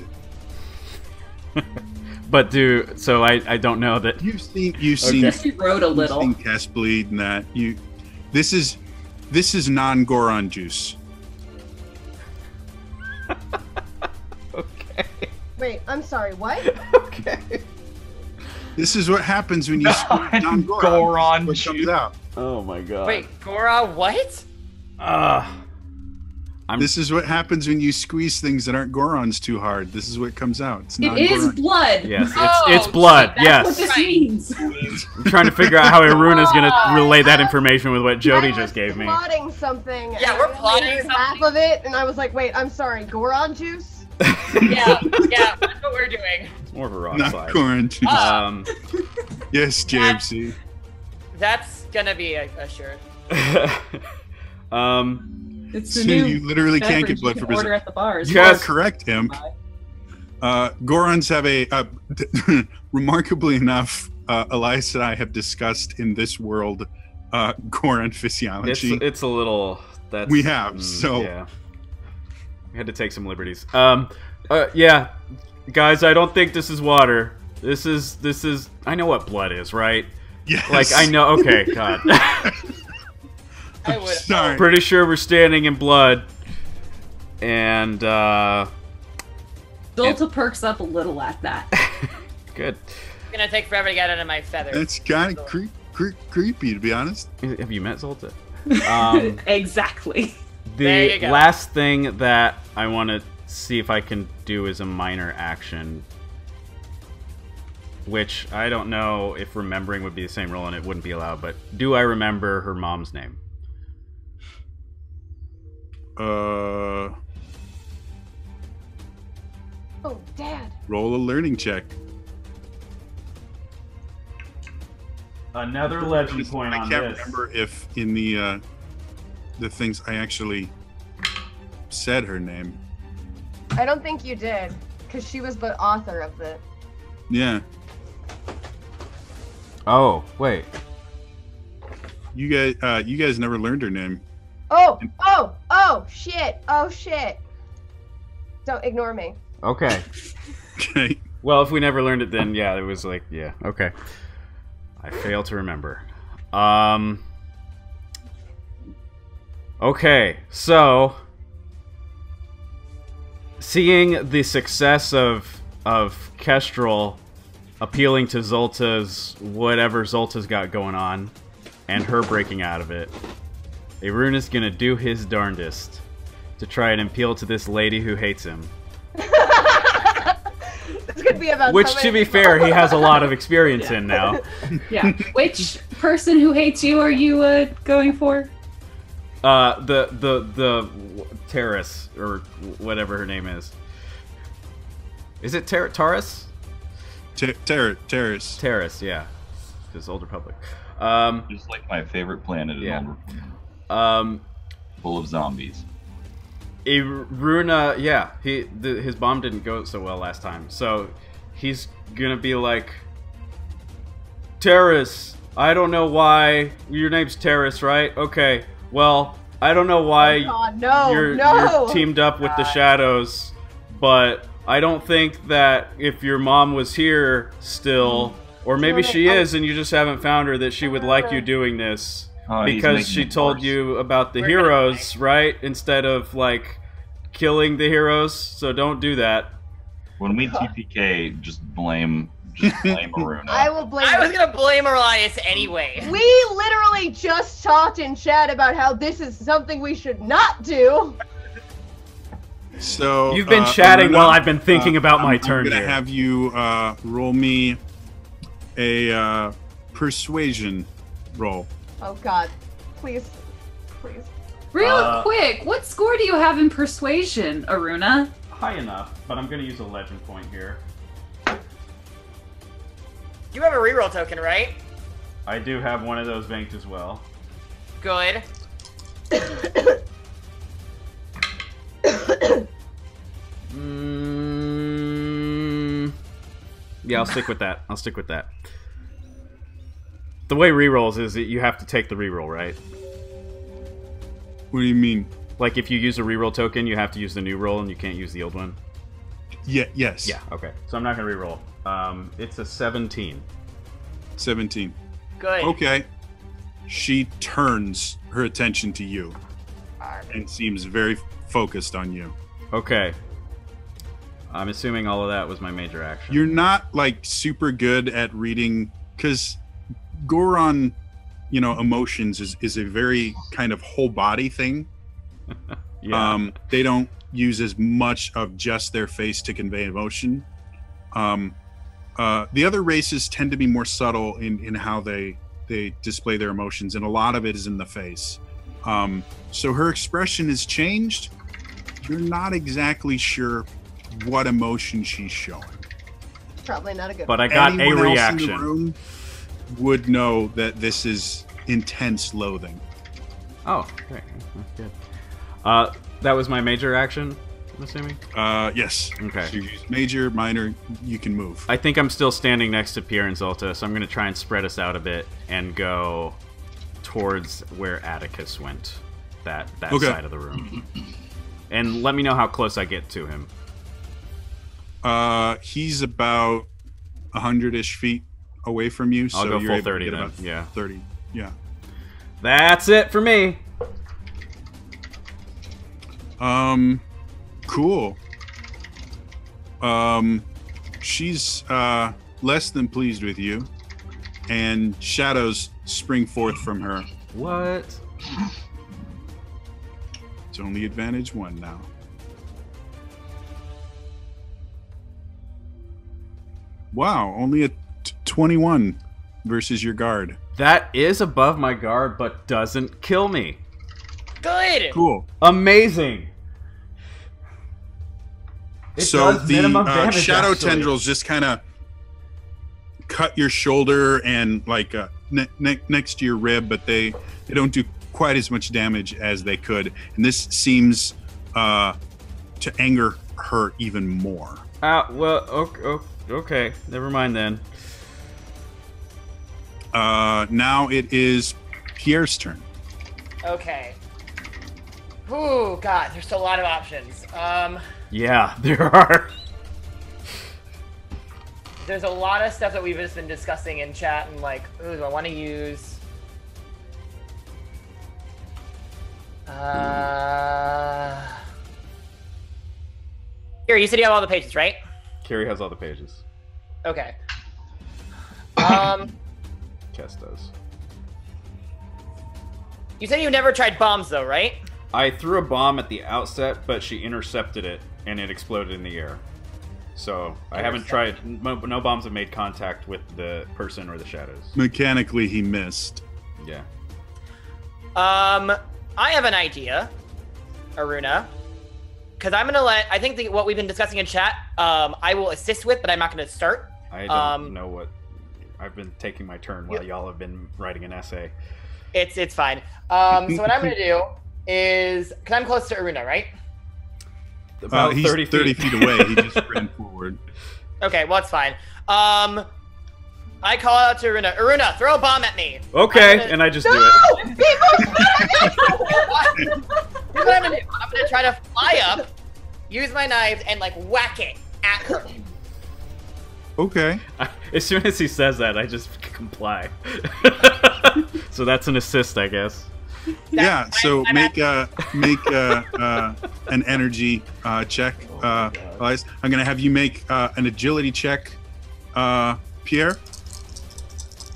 But so I don't know that you've seen He wrote a little. You've seen Cass bleed and that this is non-Goron juice. Okay. Wait, I'm sorry, what? Okay. This is what happens when you squeeze non-Goron. What comes out. Oh my god. Wait, Goron, what? This is what happens when you squeeze things that aren't Gorons too hard. This is what comes out. It is blood. Yes, it's blood. That's what Yes. this means. I'm trying to figure out how Rune is going to relay that information with what Jodie just gave me. Plotting something. Yeah, we're plotting something. Half of it, and I was like, wait, I'm sorry, Goron juice? yeah, that's what we're doing. It's more of a rock Not slide. Goron juice. Yes, JMC. That's gonna be a shirt. It's the So new you literally can't get beverage blood you for can order business. at the bars. You are correct, Imp. Gorons have a remarkably enough, Elias and I have discussed in this world Goron physiology. It's a little... We have, so... Yeah. We had to take some liberties. Yeah. Guys, I don't think this is water. This is... I know what blood is, right? Yes. Like, I know... Okay, God. I would. Sorry. Pretty sure we're standing in blood. And, Zolta perks up a little at that. Good. It's gonna take forever to get into my feathers. That's kind of creepy, to be honest. Have you met Zolta? Exactly. There The you go. last thing that I want to see if I can do is a minor action. Which, I don't know if remembering would be the same rule and it wouldn't be allowed, but do I remember her mom's name? Oh, Dad. Roll a learning check. Another legend point I on can't this. remember if in the things I actually said her name. I don't think you did, because she was the author of the... Yeah. Oh, wait. You guys never learned her name. Oh, shit. Oh, shit. Don't ignore me. Okay. Okay. Well, if we never learned it, then yeah, it was like, yeah, okay. I fail to remember. Okay, so seeing the success of Kestrel appealing to Zolta's whatever Zolta's got going on, and her breaking out of it, Rune is gonna do his darndest to try and appeal to this lady who hates him. It's gonna be about. Which, to be fair, he has a lot of experience in now. Yeah. Which person who hates you are you going for? The Terrace, or whatever her name is. Is it Terrace? Terrace. Terrace, yeah. Because Old Republic. Just like my favorite planet in Old Republic. Full of zombies. Rune, yeah, his bomb didn't go so well last time, so he's gonna be like, Terrace, I don't know why your name's Terrace, right? Okay, well, I don't know why you're teamed up with the Shadows, but I don't think that if your mom was here still, or maybe she is and you just haven't found her, that she would like you doing this. Because she told you about the heroes, right? Instead of, like, killing the heroes, so don't do that. When we TPK, just blame Rune. I will blame. I was gonna blame Elias anyway. We literally just talked in chat about how this is something we should not do. So you've been chatting while I've been thinking about my turn. I'm gonna have you roll me a persuasion roll. Oh God, please, please. Real quick, what score do you have in persuasion, Aruna? High enough, but I'm gonna use a legend point here. You have a reroll token, right? I do have one of those banked as well. Good. Yeah, I'll stick with that. I'll stick with that. The way rerolls is that you have to take the reroll, right? What do you mean? Like, if you use a reroll token, you have to use the new roll, and you can't use the old one? Yeah, yes. Yeah, okay. So I'm not going to reroll. It's a 17. 17. Good. Okay. She turns her attention to you and seems very focused on you. Okay. I'm assuming all of that was my major action. You're not, like, super good at reading, because Goron, you know, emotions is a very kind of whole body thing. Yeah. They don't use as much of just their face to convey emotion. The other races tend to be more subtle in how they display their emotions, and a lot of it is in the face. So her expression has changed. You're not exactly sure what emotion she's showing. Probably not a good. But I got Anyone a else reaction. in the room would know that this is intense loathing. Oh, okay. That's good. That was my major action, I'm assuming? Yes. Okay. So you use major, minor, you can move. I think I'm still standing next to Pierre and Zolta, so I'm going to try and spread us out a bit and go towards where Atticus went. That Okay. side of the room. And let me know how close I get to him. He's about 100-ish feet away from you, so I'll go you're full able to 30 get then. about Yeah. 30. Yeah. That's it for me. Cool. She's less than pleased with you, and shadows spring forth from her. What? It's only advantage 1 now. Wow, only a 21 versus your guard. That is above my guard, but doesn't kill me. Good. Cool. Amazing. It So does minimum the damage, shadow actually. tendrils just kind of cut your shoulder and like next to your rib, but they don't do quite as much damage as they could, and this seems to anger her even more. Well, okay. Never mind then. Now it is Pierre's turn. Okay. Ooh, God, there's still a lot of options. Yeah, there are. There's a lot of stuff that we've just been discussing in chat, and like, ooh, do I want to use? Here, you said you have all the pages, right? Carrie has all the pages. Okay. Kess does. You said you never tried bombs, though, right? I threw a bomb at the outset, but she intercepted it, and it exploded in the air. So I haven't tried. No bombs have made contact with the person or the shadows. Mechanically, he missed. Yeah. I have an idea, Aruna. Because I'm gonna let. I think what we've been discussing in chat, I will assist with, but I'm not gonna start. I don't know what. I've been taking my turn while y'all have been writing an essay. It's fine. So what I'm gonna do is, because I'm close to Aruna, right? About he's 30 feet away. He just ran forward. Okay, well, it's fine. I call out to Aruna. Aruna, throw a bomb at me. Okay, and I just do it. Here's what I'm gonna do. I'm gonna try to fly up, use my knives, and like whack it at her. Okay. As soon as he says that, I just comply. So that's an assist, I guess. Yeah. So make an energy check, Elias. I'm gonna have you make an agility check, Pierre.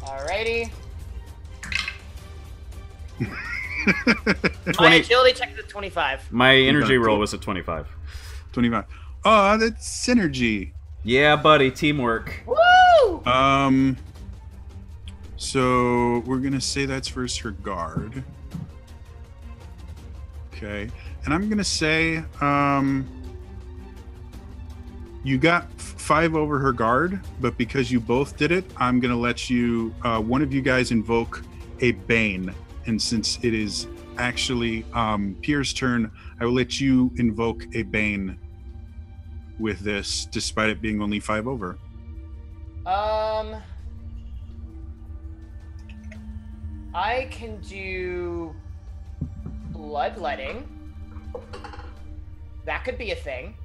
Alrighty. My agility check is at 25. My energy roll was at 25. 25. Oh, that's synergy. Yeah, buddy, teamwork. Woo! So we're gonna say that's versus her guard. Okay, and I'm gonna say you got 5 over her guard, but because you both did it, I'm gonna let you one of you guys invoke a Bane, and since it is actually Pierre's turn, I will let you invoke a Bane with this, despite it being only 5 over. I can do bloodletting. That could be a thing.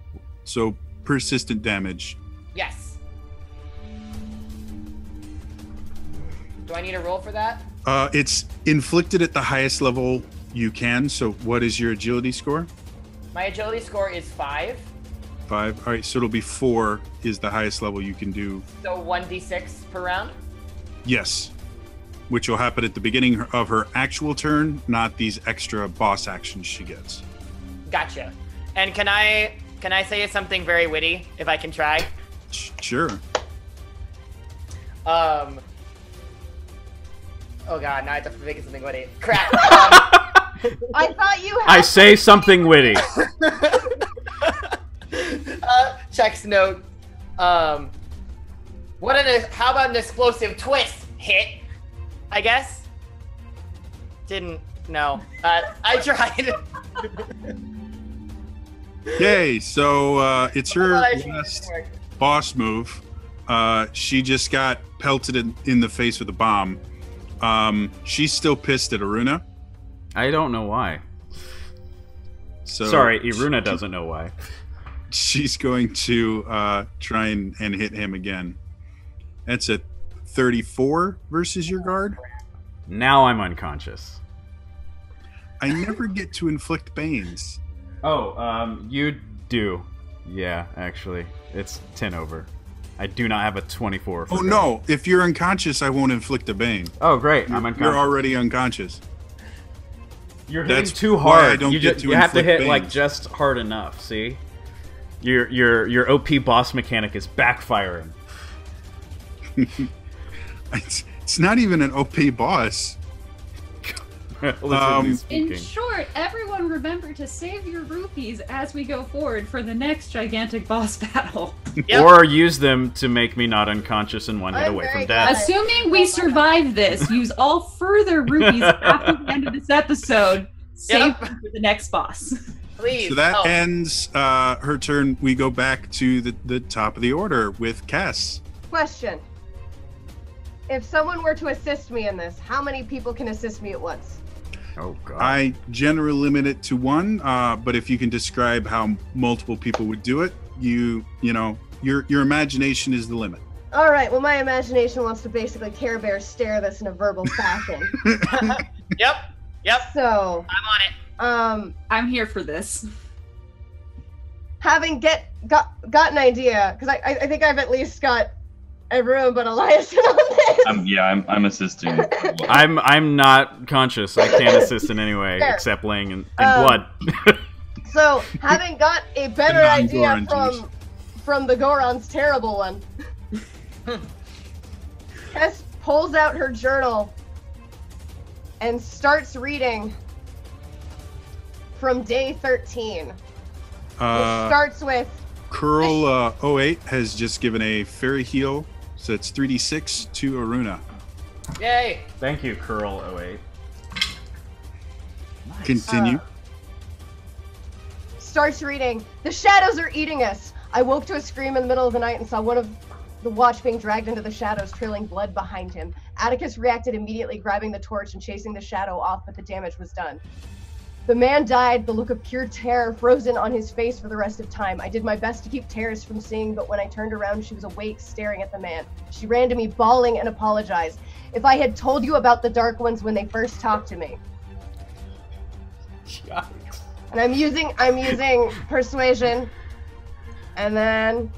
So persistent damage. Yes. Do I need a roll for that? It's inflicted at the highest level you can. So what is your agility score? My agility score is 5. 5. All right, so it'll be 4 is the highest level you can do. So 1d6 per round? Yes. Which will happen at the beginning of her actual turn, not these extra boss actions she gets. Gotcha. And can I say something very witty, if I can try? Sure. Oh god, now I have to think of something witty. Crap. I thought you had. I say something witty. Check's note. How about an explosive twist hit? I guess. Didn't know. I tried. Yay! So it's her I thought last boss move. She just got pelted in the face with a bomb. She's still pissed at Aruna. I don't know why. So sorry, Iruna doesn't know why. She's going to try and hit him again. That's a 34 versus your guard. Now I'm unconscious. I never get to inflict banes. Oh, you do. Yeah, actually. It's 10 over. I do not have a 24. Oh, no. If you're unconscious, I won't inflict a bane. Oh, great. I'm unconscious. You're already unconscious. You're hitting That's too why hard. I don't get to you have to inflict hit like banes. just hard enough, see? Your OP boss mechanic is backfiring. It's not even an OP boss. Literally In speaking. short, everyone remember to save your rupees as we go forward for the next gigantic boss battle. Yep. Or use them to make me not unconscious and 1 hit I'm away very from death. glad. Assuming we survive this, use all further rupees after the end of this episode. Save them for the next boss. Please. So that help. ends her turn. We go back to the top of the order with Cass. Question. If someone were to assist me in this, how many people can assist me at once? Oh god. I generally limit it to 1, but if you can describe how multiple people would do it, you know, your imagination is the limit. All right. Well, my imagination wants to basically Care Bear stare this in a verbal fashion. Yep. So, I'm on it. I'm here for this. having got an idea, because I think I've at least got everyone but Elias in on this. I'm assisting. I'm not conscious. I can't assist in any way Fair. except laying in blood. So, having got a better idea non-Goron from the Goron's terrible one. Tess pulls out her journal and starts reading from day 13. Which starts with... Curl 08 has just given a fairy heal, so it's 3d6 to Aruna. Yay! Thank you, Curl 08. Nice. Continue. Starts reading, "The shadows are eating us. I woke to a scream in the middle of the night and saw one of the watch being dragged into the shadows, trailing blood behind him. Atticus reacted immediately, grabbing the torch and chasing the shadow off, but the damage was done. The man died, the look of pure terror frozen on his face for the rest of time. I did my best to keep Terrace from seeing, but when I turned around, she was awake, staring at the man. She ran to me, bawling, and apologized. If I had told you about the Dark Ones when they first talked to me." Yikes. And I'm using persuasion, and then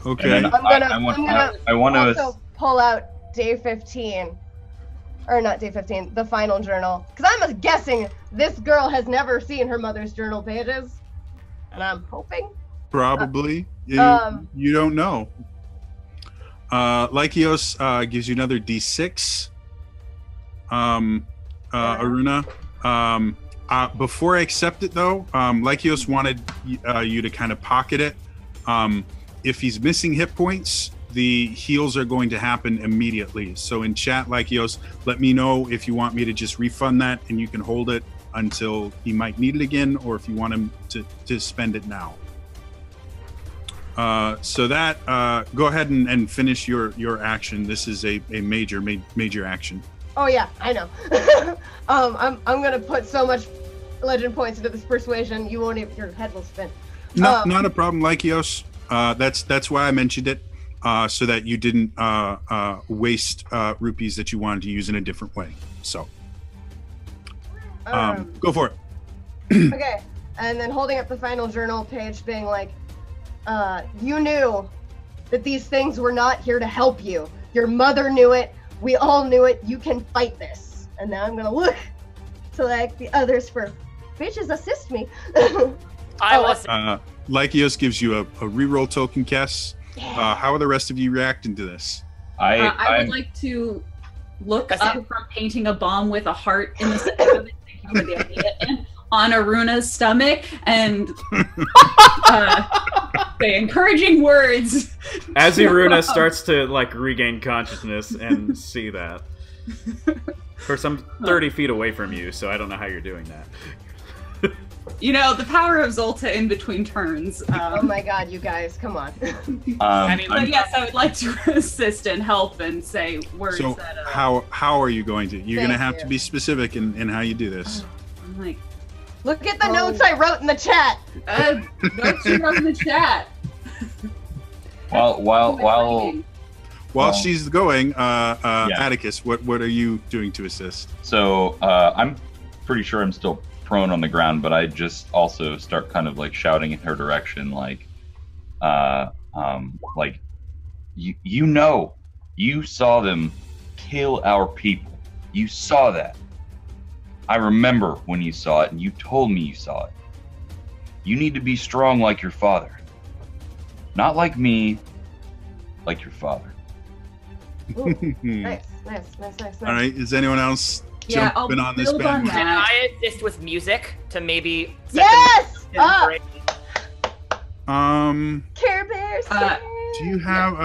Okay. And then I'm I want to also pull out day 15, or not day 15, the final journal, because I'm guessing this girl has never seen her mother's journal pages, and I'm hoping. Probably. You don't know. Lykios gives you another d6. Aruna. Before I accept it, though, Lykios wanted you to kind of pocket it. If he's missing hit points, the heals are going to happen immediately. So in chat, Lykios, let me know if you want me to just refund that, and you can hold it until he might need it again, or if you want him to spend it now. So that go ahead and finish your action. This is a major action. Oh yeah, I know. I'm gonna put so much legend points into this persuasion, you won't even, your head will spin. Not a problem, Lykios. That's why I mentioned it, so that you didn't waste rupees that you wanted to use in a different way. So, go for it. Okay, and then holding up the final journal page, being like, "You knew that these things were not here to help you. Your mother knew it. We all knew it. You can fight this." And now I'm gonna look to like the others for bitches assist me. Lykios gives you a reroll token, Cass. Yeah. How are the rest of you reacting to this? I would like to look up from painting a bomb with a heart in the center of it, thank you for the idea, and on Aruna's stomach, and say encouraging words. As Aruna starts to like regain consciousness and see that. For some 30 feet away from you, so I don't know how you're doing that. You know, the power of Zolta in between turns. Oh my god, you guys, come on. But yes, I would like to assist and help and say words So that... how are you going to? You're going to have to be specific in how you do this. I'm like... Look at the notes I wrote in the chat! Notes you wrote in the chat! While she's going, Atticus, what are you doing to assist? So I'm pretty sure I'm still prone on the ground, but I just also start kind of like shouting in her direction, like you know, you saw them kill our people. You saw that. I remember when you saw it, and you told me you saw it. You need to be strong like your father, not like me, like your father. Ooh, nice. All right, is anyone else jumping on this bandwagon? Can I assist with music to maybe set Yes! Care Bears. Do you have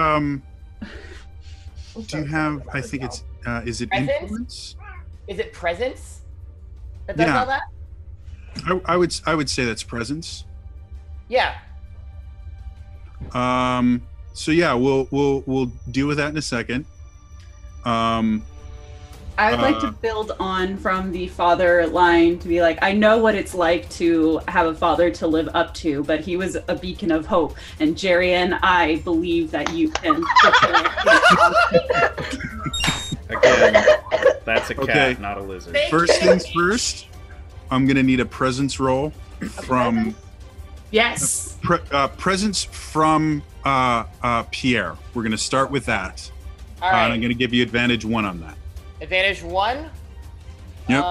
I think it's is it Presence? influence? Is it presence? That does all that? I would say that's presence. Yeah. So yeah, we'll deal with that in a second. I would like to build on from the father line to be like, I know what it's like to have a father to live up to, but he was a beacon of hope. And Jerry and I believe that you can. Again, that's a cat, Okay. not a lizard. First things first, I'm gonna need a presence roll from Yes. presence from Pierre. We're gonna start with that. All right. And I'm gonna give you advantage 1 on that. Advantage 1. Yep.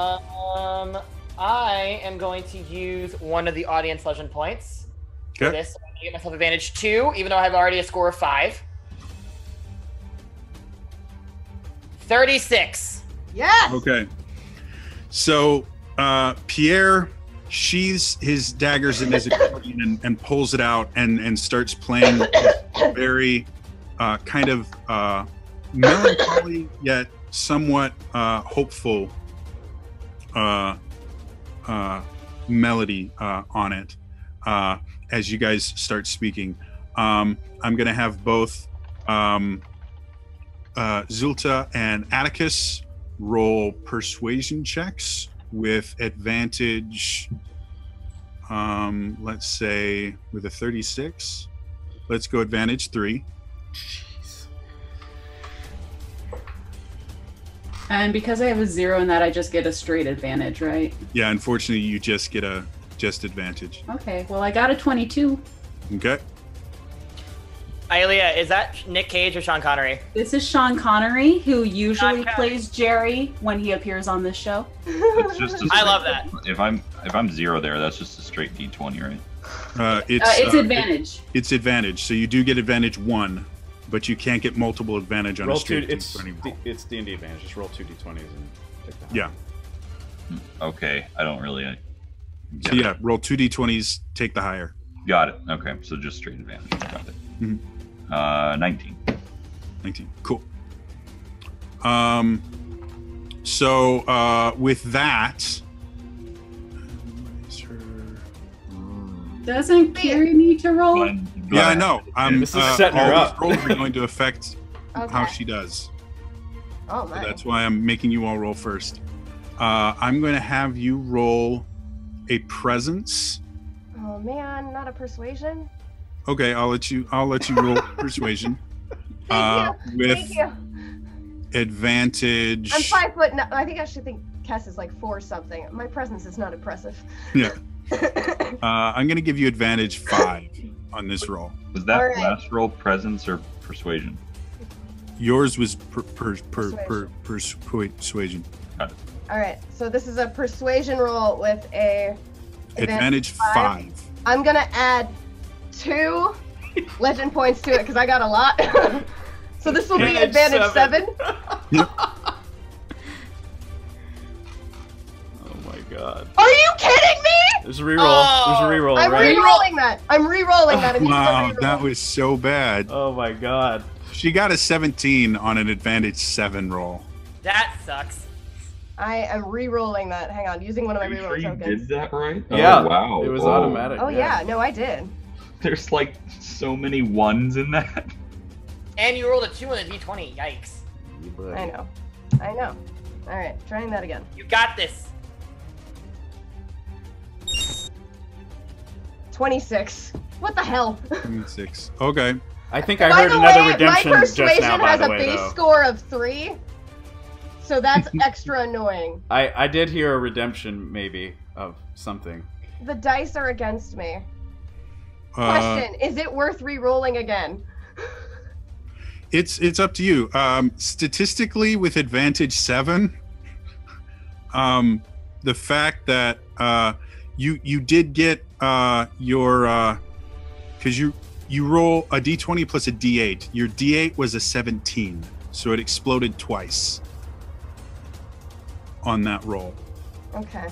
I am going to use one of the audience legend points for Okay. this. I'm I get myself advantage 2, even though I have already a score of 5. 36. Yes. Okay. So Pierre sheathes his daggers in his accordion and pulls it out and starts playing very kind of melancholy yet somewhat hopeful melody on it as you guys start speaking. I'm going to have both Zulta and Atticus roll persuasion checks with advantage. Let's say with a 36. Let's go advantage 3. Jeez. And because I have a 0 in that, I just get a straight advantage, right? Yeah, unfortunately, you just get a advantage. Okay, well, I got a 22. Okay. Aelia, is that Nick Cage or Sean Connery? This is Sean Connery, who usually Connery. plays Jerry when he appears on this show. It's just I love that. If I'm 0 there, that's just a straight D20, right? It's advantage. It's advantage, so you do get advantage 1, but you can't get multiple advantage on Roll a straight two. It's D20 roll. it's D&D advantage. Just roll 2 D20s and take the high. Yeah. Okay, I don't really. So yeah, roll 2 D20s, take the higher. Got it. Okay, so just straight advantage. Got it. 19. 19. Cool. So with that, Doesn't Carrie need to roll? yeah, I know. This is setting all her these up. rolls are going to affect how Okay. she does. Oh So my. that's why I'm making you all roll first. I'm going to have you roll a presence. Oh man, not a persuasion. Okay, I'll let you roll persuasion. Thank you. With Thank you. advantage. I'm 5 foot. No, I think I should think Cass is like 4 something. My presence is not impressive. Yeah. I'm going to give you advantage 5 on this roll. Was that All right. last roll presence or persuasion? Yours was persuasion. Got it. All right, so this is a persuasion roll with a Advantage 5. I'm gonna add 2 legend points to it because I got a lot. So this will be Advantage advantage 7. Yep. Oh my god. Are you kidding me? There's a reroll. Oh, There's a reroll, I'm right? re-rolling that. I'm re-rolling that. and Wow, use the that reroll. was so bad. Oh my god. She got a 17 on an advantage 7 roll. That sucks. I am re-rolling that. Hang on, using one of my Are you reroll sure you tokens. did that right? Yeah. Oh, wow. It was Oh. automatic. Oh yeah, no, I did. There's like so many ones in that. And you rolled a 2 on the D20. Yikes. I know. I know. All right, trying that again. You got this. 26. What the hell? 26. Okay. I think I By heard the another way, redemption my just persuasion now, by has the a way, base though. score of 3, so that's extra annoying. I did hear a redemption, maybe, of something. The dice are against me. Uh, Question: is it worth re-rolling again? it's up to you. Statistically, with advantage 7, the fact that you did get your because you roll a d20 plus a d8. Your d8 was a 17, so it exploded twice on that roll. Okay.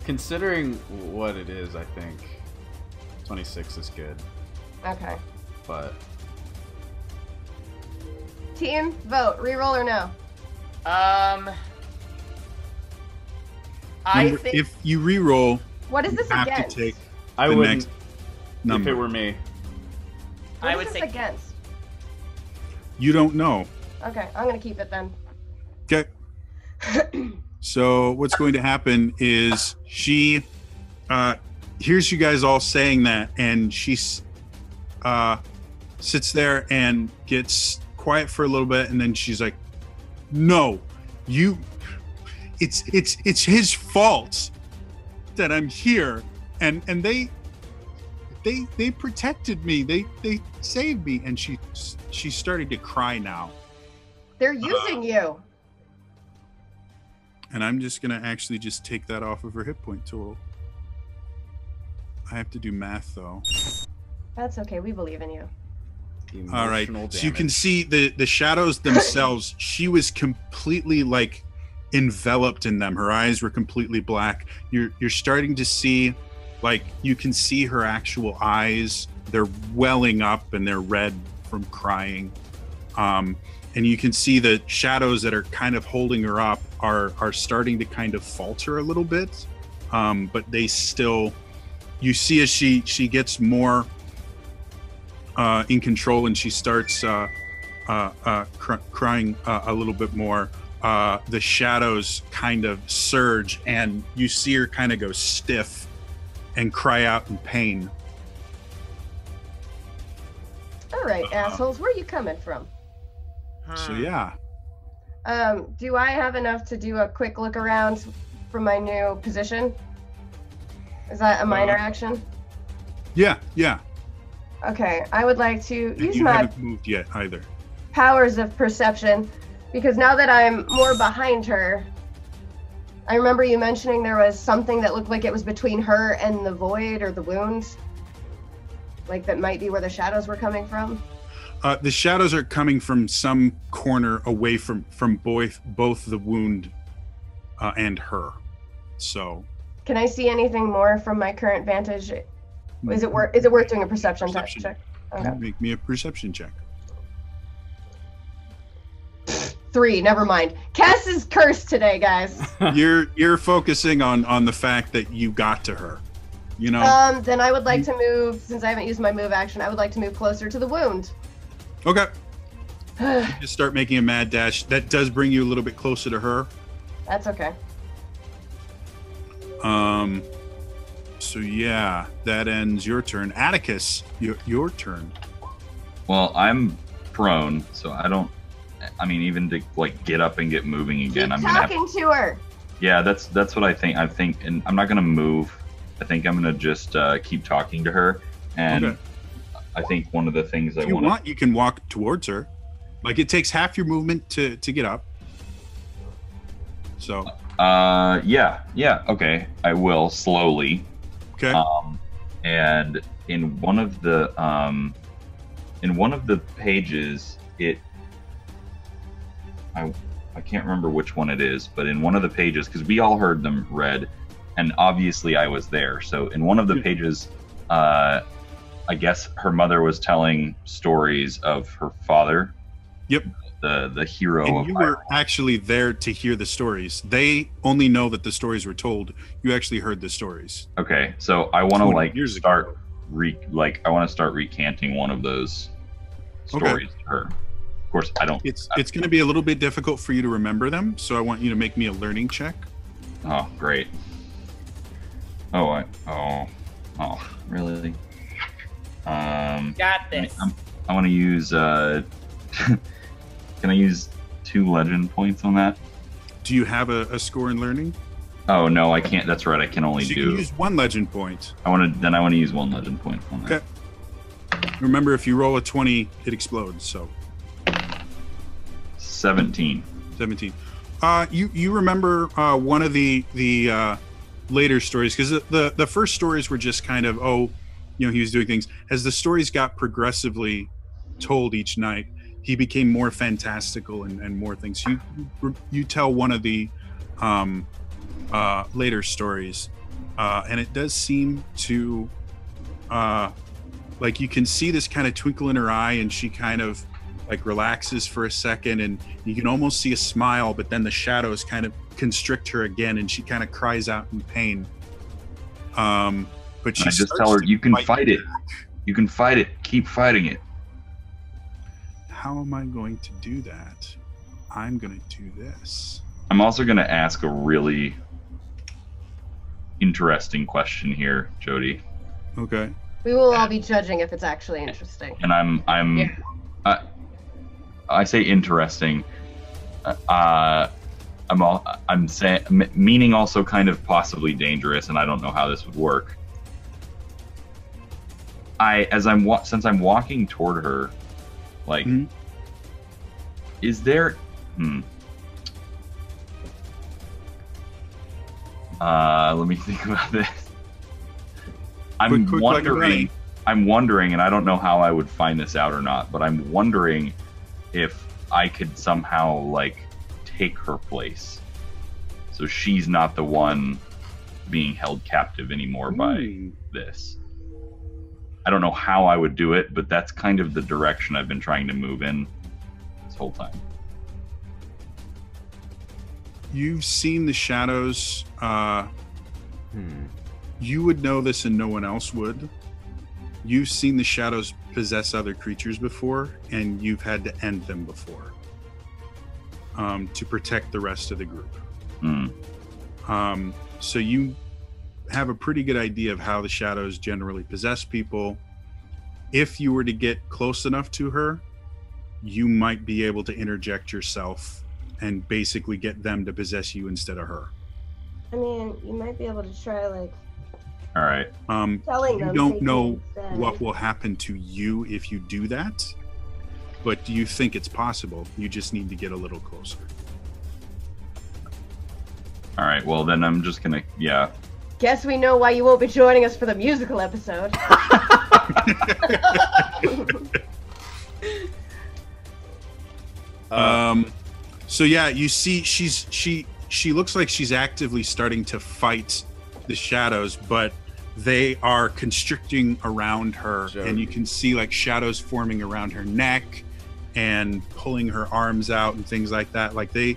Considering what it is, I think 26 is good. Okay. But Team, vote. Re-roll or no? I Remember, think if you re-roll, What is you this have against? to take I the wouldn't next if number. it were me. What I is would this say against? You don't know. Okay, I'm gonna keep it then. Okay. So what's going to happen is she hears you guys all saying that, and she sits there and gets quiet for a little bit, and then she's like, "No, it's his fault that I'm here, and they protected me, they saved me," and she's starting to cry now. They're using you. And I'm just gonna actually just take that off of her hit point total. I have to do math though. That's okay. We believe in you. All right. Emotional So you can damage. see the shadows themselves. She was completely like enveloped in them. Her eyes were completely black. You're starting to see, like, you can see her actual eyes. They're welling up and they're red from crying. And you can see the shadows that are kind of holding her up are starting to kind of falter a little bit. But they still, you see as she gets more in control and she starts crying a little bit more, the shadows kind of surge and you see her kind of go stiff and cry out in pain. All right, assholes, where are you coming from? So yeah. Do I have enough to do a quick look around from my new position? Is that a minor action? Yeah. Okay, I would like to use You my haven't moved yet either. powers of perception, because now that I'm more behind her, I remember you mentioning there was something that looked like it was between her and the void or the wounds, like that might be where the shadows were coming from. The shadows are coming from some corner away from both the wound and her. So Can I see anything more from my current vantage? Is it worth doing a perception check? Okay. Make me a perception check. 3, never mind. Cass is cursed today, guys. You're focusing on the fact that you got to her. You know. Then I would like to move, since I haven't used my move action, I would like to move closer to the wound. Okay. Just start making a mad dash. That does bring you a little bit closer to her. That's okay. So yeah, that ends your turn. Atticus, your turn. Well, I'm prone, so I don't. I mean, even to like get up and get moving again, Keep I'm gonna have. talking to her. Yeah, that's what I think. And I'm not gonna move. I think I'm gonna just keep talking to her. And Okay. I think one of the things If you want, you can walk towards her. Like, it takes half your movement to get up. So. Yeah. Okay, I will slowly. Okay. And in one of the pages, I can't remember which one it is, but in one of the pages, because we all heard them read, and obviously I was there. So in one of the pages, I guess her mother was telling stories of her father. Yep. The hero And of you Hyrule. were actually there to hear the stories. They only know that the stories were told. You actually heard the stories. Okay, so I want to 20 like years start ago. I want to start recanting one of those stories to her. Of course, I don't. It's going to be a little bit difficult for you to remember them, so I want you to make me a learning check. Oh, great. Oh, really? Got this. I want to use. Can I use 2 legend points on that? Do you have a score in learning? Oh no, I can't. That's right. I can only So you do. can use 1 legend point. I want to use 1 legend point on that. Okay. Remember, if you roll a 20, it explodes. So 17. 17. You remember one of the later stories, because the first stories were just kind of, he was doing things. As the stories got progressively told each night, he became more fantastical and more things. You tell one of the later stories, and it does seem to like you can see this kind of twinkle in her eye, and she kind of like relaxes for a second, and you can almost see a smile, but then the shadows kind of constrict her again, and she kind of cries out in pain. But she I just tell her, you can fight it. You can fight it. Keep fighting it. How am I going to do that? I'm going to do this. I'm also going to ask a really interesting question here, Jodie. Okay. We will all be judging if it's actually interesting. And I say interesting. I'm saying, meaning also kind of possibly dangerous, and I don't know how this would work. Since I'm walking toward her, like, is there? Let me think about this. I'm Quick, wondering. I'm wondering, and I don't know how I would find this out or not, but I'm wondering if I could somehow like take her place, so she's not the one being held captive anymore by this. I don't know how I would do it, but that's kind of the direction I've been trying to move in this whole time. You've seen the shadows. You would know this and no one else would. You've seen the shadows possess other creatures before, and you've had to end them before to protect the rest of the group. So you have a pretty good idea of how the shadows generally possess people. If you were to get close enough to her, you might be able to interject yourself and basically get them to possess you instead of her. I mean, you might be able to try, like, All right. telling them. You don't take know it instead. what will happen to you if you do that, but you think it's possible. You just need to get a little closer. All right. Well, then I'm just gonna, yeah. Guess we know why you won't be joining us for the musical episode. So yeah, you see she looks like she's actively starting to fight the shadows, but they are constricting around her, and you can see like shadows forming around her neck and pulling her arms out and things like that. Like they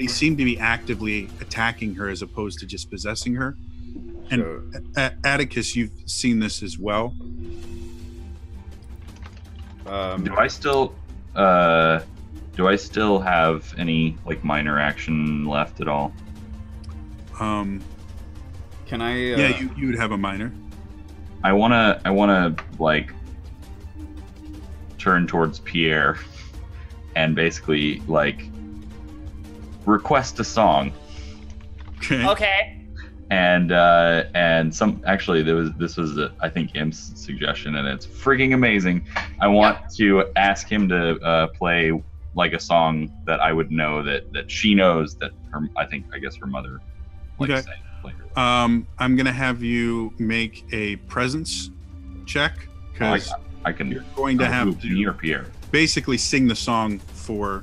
seem to be actively attacking her as opposed to just possessing her. And Atticus, you've seen this as well. Do I still have any like minor action left at all? Can I? Yeah, you would have a minor. I wanna like turn towards Pierre and basically like request a song. Okay. And some actually this was I think Im's suggestion, and it's freaking amazing. I want to ask him to play like a song that I would know that she knows that I guess her mother Okay. sang. I'm gonna have you make a presence check because I can. you're going to have to me or Pierre. basically sing the song for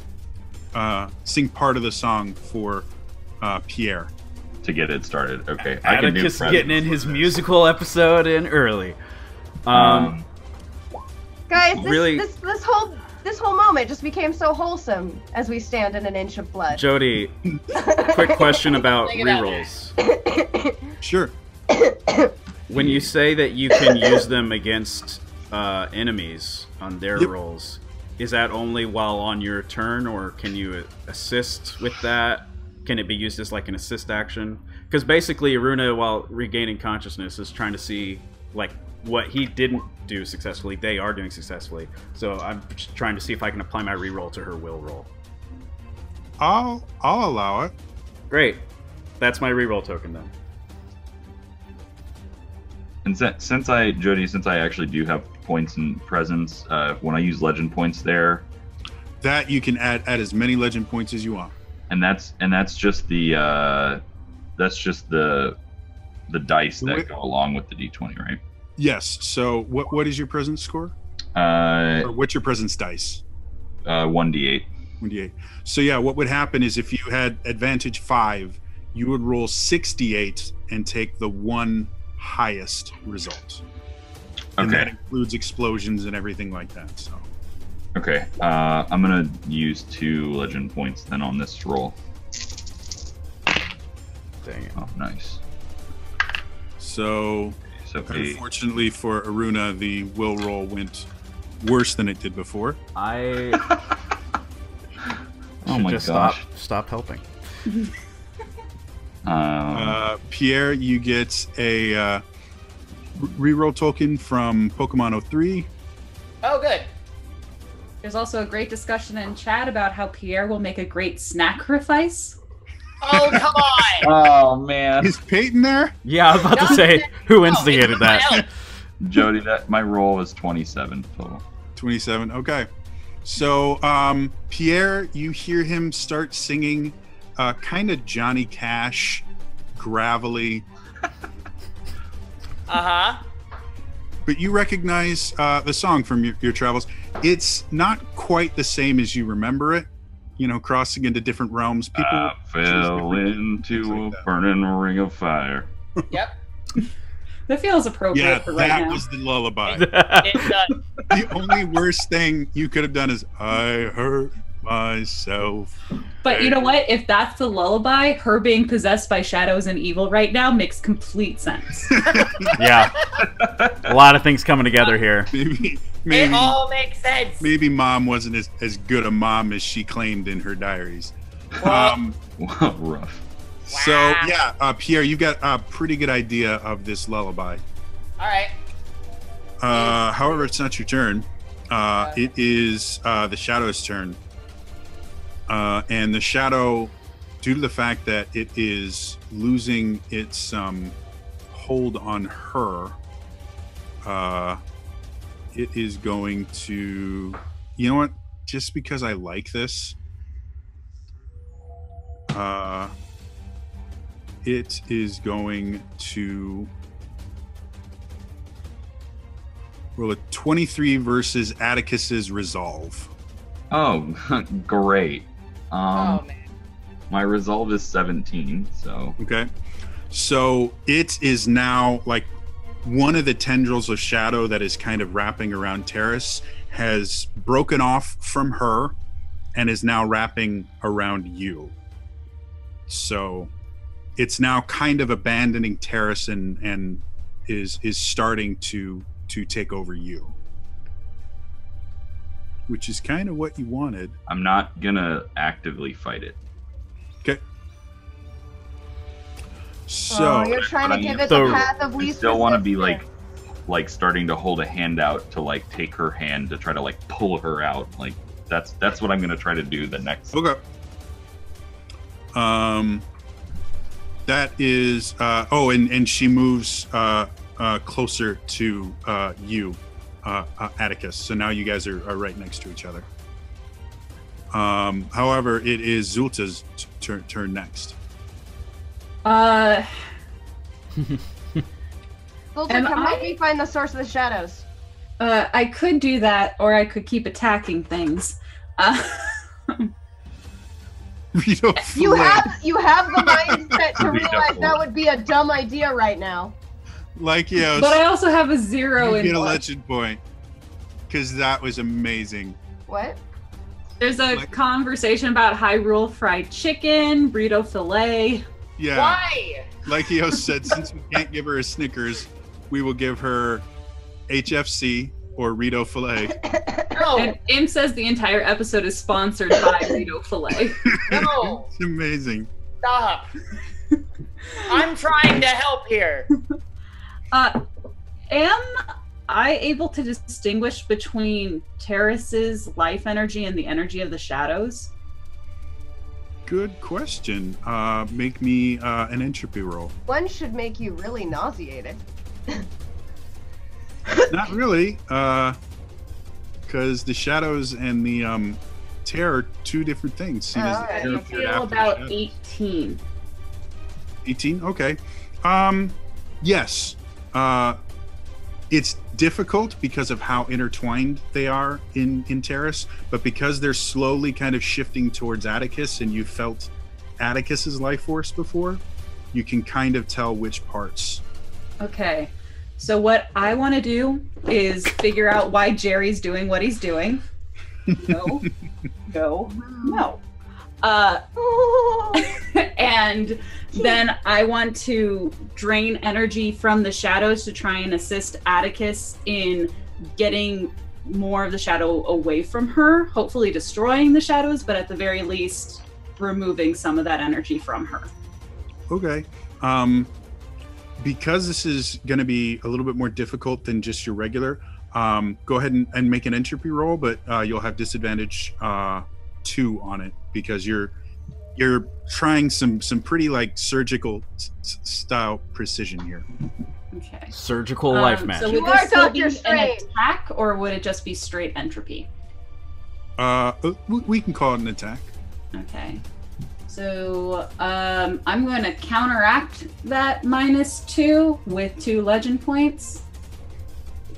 sing part of the song for Pierre. To get it started. Okay. Atticus getting in his musical episode in early. Guys, Really- this whole moment just became so wholesome as we stand in an inch of blood. Jodie, quick question about Take it out. rerolls. Sure. When you say that you can use them against enemies on their Yep. rolls, is that only while on your turn, or can you assist with that? Can it be used as like an assist action? Because basically, Rune, while regaining consciousness, is trying to see like what he didn't do successfully, they are doing successfully. So I'm just trying to see if I can apply my reroll to her will roll. I'll allow it. Great, that's my reroll token then. And since I actually do have points in presence, when I use legend points there, That you can add as many legend points as you want. and that's just the dice that go along with the D20, right? Yes. So what is your presence score? Or what's your presence dice? 1d8. 1d8. So yeah, what would happen is if you had advantage 5, you would roll 68 and take the one highest result. And that Okay. includes explosions and everything like that. So Okay. I'm gonna use 2 legend points then on this roll. Dang it. Oh, nice. So So unfortunately for Aruna, the will roll went worse than it did before. I Oh should my just gosh. stop helping. Pierre, you get a reroll token from Pokemon 03. Oh, good. There's also a great discussion in chat about how Pierre will make a great snack-rifice. Oh, come on. Oh man, Is Peyton there? Yeah, I was about to say, who No, instigated it's my that? help. Jody, that my roll was 27 total. 27. Okay. So, Pierre, you hear him start singing kind of Johnny Cash, gravelly. Uh-huh. but you recognize the song from your travels. It's not quite the same as you remember it. You know, crossing into different realms. People I fell into a burning ring of fire. Yep. That feels appropriate Yeah, for right that now. was the lullaby. It does. The only worst thing you could have done is I hurt myself. But you know what? If that's the lullaby, her being possessed by shadows and evil right now makes complete sense. Yeah. A lot of things coming together here. It Maybe all makes sense. maybe mom wasn't as good a mom as she claimed in her diaries. Well, Rough. So yeah, Pierre, you got a pretty good idea of this lullaby. all right. However, it's not your turn. It is the shadow's turn. And the shadow, due to the fact that it is losing its hold on her, it is going to, you know what? Just because I like this, it is going to roll a 23 versus Atticus's resolve. Oh, great. Oh man. My resolve is 17, so Okay. So it is now like one of the tendrils of shadow that is kind of wrapping around Terrace has broken off from her and is now wrapping around you. So it's now kind of abandoning Terrace and is starting to take over you. Which is kind of what you wanted. I'm not gonna actively fight it. Okay. So you're trying to give it So- the path of I least still want to be resistance. like starting to hold a hand out to like take her hand to try to like pull her out. Like that's what I'm gonna try to do the next. okay. That is and she moves closer to you, Atticus. So now you guys are right next to each other. However, it is Zulta's turn next. Zulta, Am come help I- me find the source of the shadows. I could do that, or I could keep attacking things. Rito You fled. have the mindset to Be realize careful. that would be a dumb idea right now. Like yeah, But I also have a 0 you in get a blood. legend point because that was amazing. What? There's a Like- conversation about Hyrule fried chicken, burrito filet. Yeah, Why? like Eos said, since we can't give her a Snickers, we will give her HFC or Rito Filet. No. And Im says the entire episode is sponsored by burrito filet. No. It's amazing. Stop. I'm trying to help here. Am I able to distinguish between Terrace's life energy and the energy of the shadows? Good question. Make me an entropy roll. One should make you really nauseated. Not really, because the shadows and the tear are two different things. Seen as the alright. tear I appeared feel after the about shadows. 18. 18. Okay. Yes. It's difficult because of how intertwined they are in Terrace, but because they're slowly kind of shifting towards Atticus, and you felt Atticus's life force before, you can kind of tell which parts. Okay. So what I want to do is figure out why Jerry's doing what he's doing. No. No. And then I want to drain energy from the shadows to try and assist Atticus in getting more of the shadow away from her, hopefully destroying the shadows, but at the very least removing some of that energy from her. Okay. Because this is going to be a little bit more difficult than just your regular, go ahead and make an entropy roll, but you'll have disadvantage 2 on it because you're trying some pretty like surgical style precision here. Okay. Surgical life magic. So You would are this still Dr. be an Strange. attack, or would it just be straight entropy? We can call it an attack. Okay. So I'm going to counteract that -2 with 2 legend points.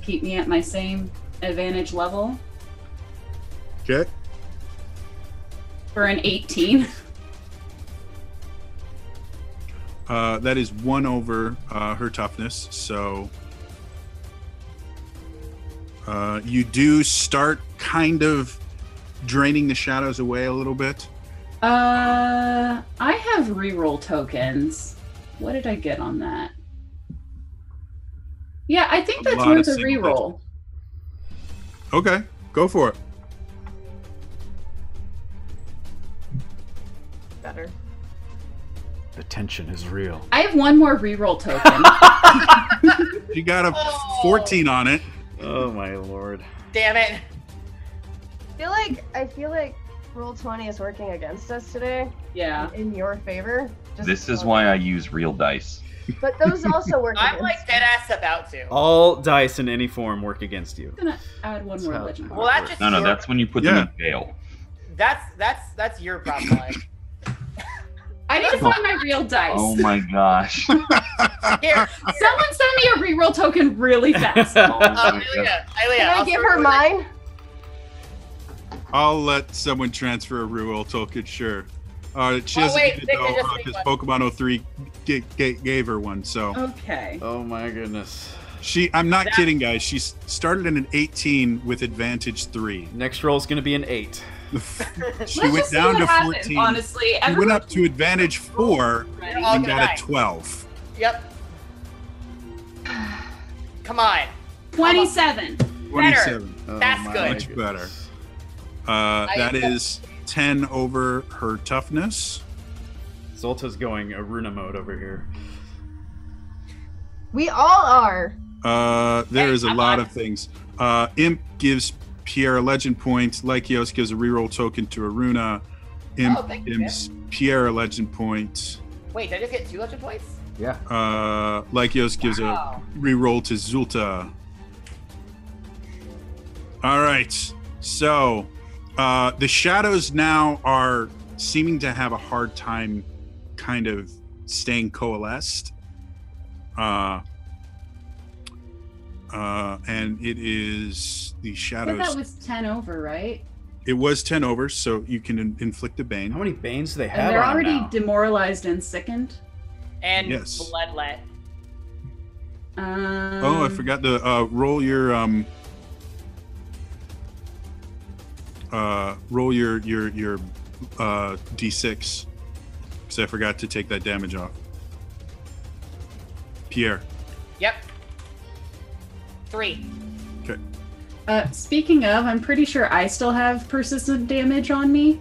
keep me at my same advantage level Okay. for an 18. That is 1 over her toughness. So you do start kind of draining the shadows away a little bit. I have reroll tokens. What did I get on that? Yeah, I think that's lot worth of a single reroll. Okay, go for it. Better. The tension is real. I have one more reroll token. You got a 14 on it. Oh my lord. Damn it. I feel like Roll20 is working against us today. Yeah. In your favor. This is why I use real dice. But those also work I'm against like dead ass about to. All dice in any form work against you. I'm gonna add one more how- legend. Well, that's just No, your, that's when you put them in jail. that's your problem. Like. I need to find my real dice. Oh my gosh. Here, Someone send me a reroll token really fast. Amelia, Can I I'll give start her with mine? I'll let someone transfer a reroll token, sure. She doesn't wait, get it Vic, though, just because make Pokemon 03 gave her one. So Okay. Oh my goodness. I'm not kidding, guys. She started in an 18 with advantage 3. Next roll is going to be an 8. She Let's went just see down what to happens, 14. honestly. She went Everyone up to advantage 4 You're all and gonna got die. a 12. Yep. Come on. 27. 27. Oh, That's my good. Much better. goodness. That is 10 over her toughness. Zolta's going a Rune mode over here. We all are. There is a I'm lot on. of things. Imp gives Pierre a legend point. Lykios gives a reroll token to Aruna. Imp thank you, gives Pierre a legend point. Wait, did I just get 2 legend points? Yeah. Lykios gives Wow. a reroll to Zulta. All right. So the shadows now are seeming to have a hard time kind of staying coalesced. And it is the I thought shadows. that was 10 over, right? It was 10 over, so you can inflict a How bane. many banes do they have And they're on already now? demoralized and sickened. And Yes. bloodlet. Oh, I forgot to roll your d6, because I forgot to take that damage off. Pierre. Yep. 3. Okay. Speaking of, I'm pretty sure I still have persistent damage on me.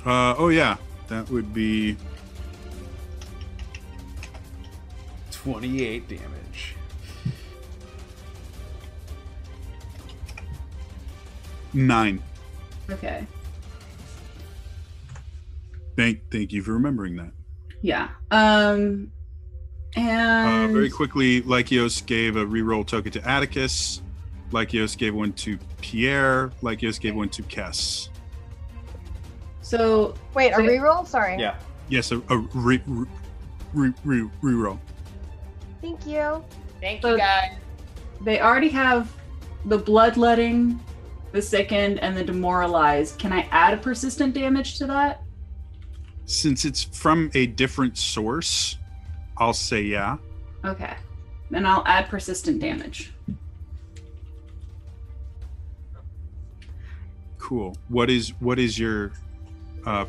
Oh yeah, that would be 28 damage. 9. Okay. Thank you for remembering that. Yeah. And Very quickly, Lykios gave a reroll token to Atticus. Lykios gave one to Pierre. Lykios gave one to Kess. so Wait, a reroll? Sorry. Yeah. Yes, a reroll. Thank you. Thank So- you, guys. they already have the bloodletting, the sickened, and the demoralized. Can I add a persistent damage to that? Since it's from a different source, I'll say yeah. Okay. Then I'll add persistent damage. Cool. What is your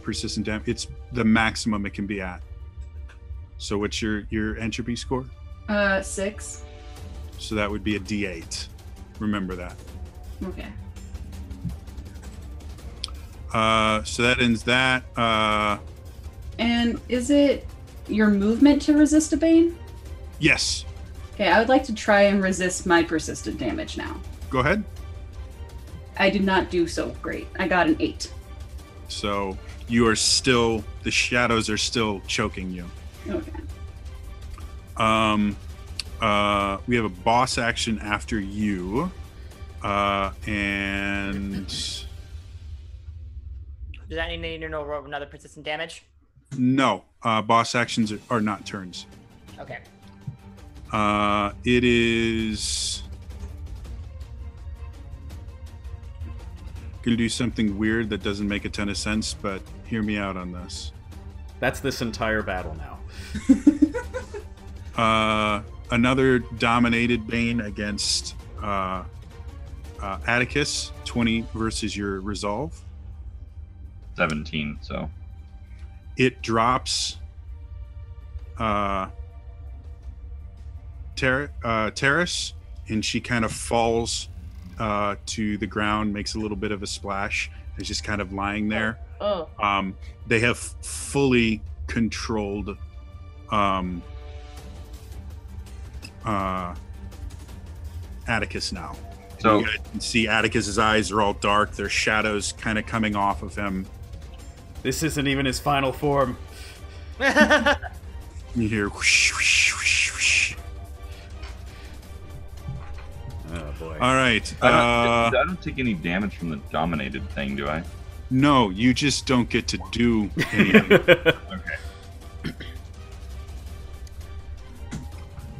persistent damage? It's the maximum it can be at. So what's your entropy score? 6. So that would be a D8. Remember that. Okay. So that ends that. And is it your movement to resist a bane? Yes. Okay, I would like to try and resist my persistent damage now. Go ahead. I did not do so great. I got an 8. So you are still, the shadows are still choking you. Okay. We have a boss action after you. And Does that need to know another persistent damage? no, boss actions are not turns. Okay. It is gonna do something weird that doesn't make a ton of sense, but hear me out on this. That's this entire battle now. Another dominated Bane against Atticus. 20 versus your resolve. 17. So It drops Terrace, and she kind of falls to the ground, makes a little bit of a splash, is just kind of lying there. Oh. They have fully controlled Atticus now. So You guys can see Atticus's eyes are all dark. There's shadows kind of coming off of him. This isn't even his final form. You hear whoosh, whoosh, whoosh, whoosh. Oh boy. All right. I don't take any damage from the dominated thing, do I? No, you just don't get to do anything. Okay.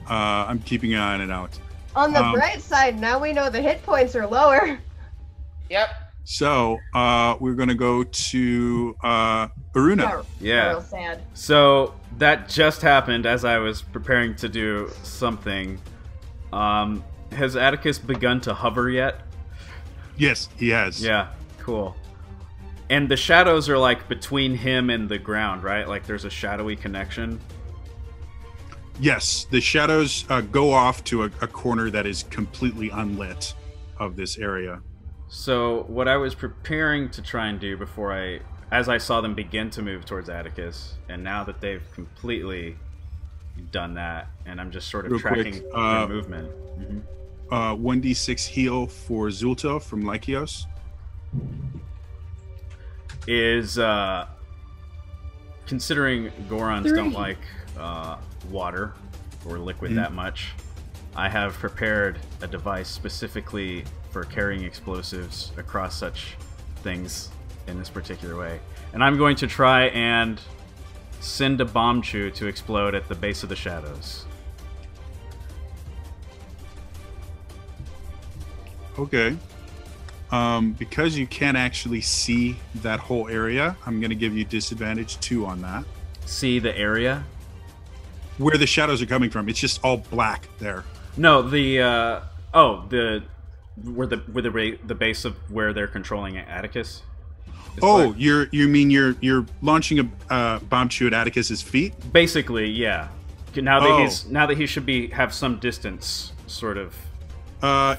I'm keeping an eye on it out. On the bright side, now we know the hit points are lower. Yep. So we're gonna go to Aruna. Yeah. Real sad. So that just happened as I was preparing to do something. Has Atticus begun to hover yet? Yes, he has. Yeah, cool. And the shadows are like between him and the ground, right? Like there's a shadowy connection. Yes, the shadows go off to a corner that is completely unlit of this area. So what I was preparing to try and do before as I saw them begin to move towards Atticus, and now that they've completely done that, and I'm just sort of Real tracking quick, their movement. 1d6 heal for Zulta from Lykios. Is considering Gorons don't like water or liquid that much, I have prepared a device specifically for carrying explosives across such things in this particular way. And I'm going to try and send a bomb chew to explode at the base of the shadows. Okay. Because you can't actually see that whole area, I'm going to give you disadvantage 2 on that. See the area? Where the shadows are coming from, it's just all black there. No, the the base of where they're controlling Atticus. is Oh, black. you're launching a bomb chew at Atticus's feet? Basically, yeah. Now that he should have some distance, sort of.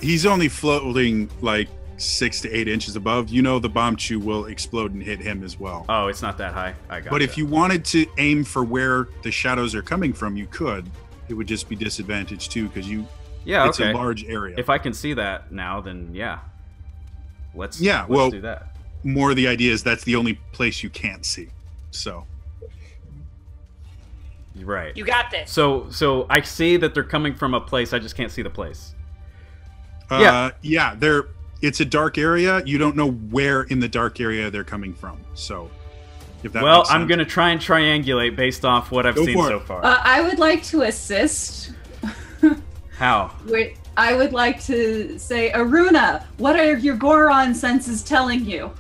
He's only floating like 6 to 8 inches above. You know the bomb chew will explode and hit him as well. Oh, it's not that high. I got. But if you wanted to aim for where the shadows are coming from, you could. It would just be disadvantage 2 because it's a large area. If I can see that now, then yeah. Let's do that. More the idea is that's the only place you can't see. So. Right. You got this. So I see that they're coming from a place. I just can't see the place. It's a dark area. You don't know where in the dark area they're coming from. So, if that Well, makes sense. I'm going to try and triangulate based off what I've seen so far. I would like to assist. How? I would like to say, Aruna, what are your Goron senses telling you?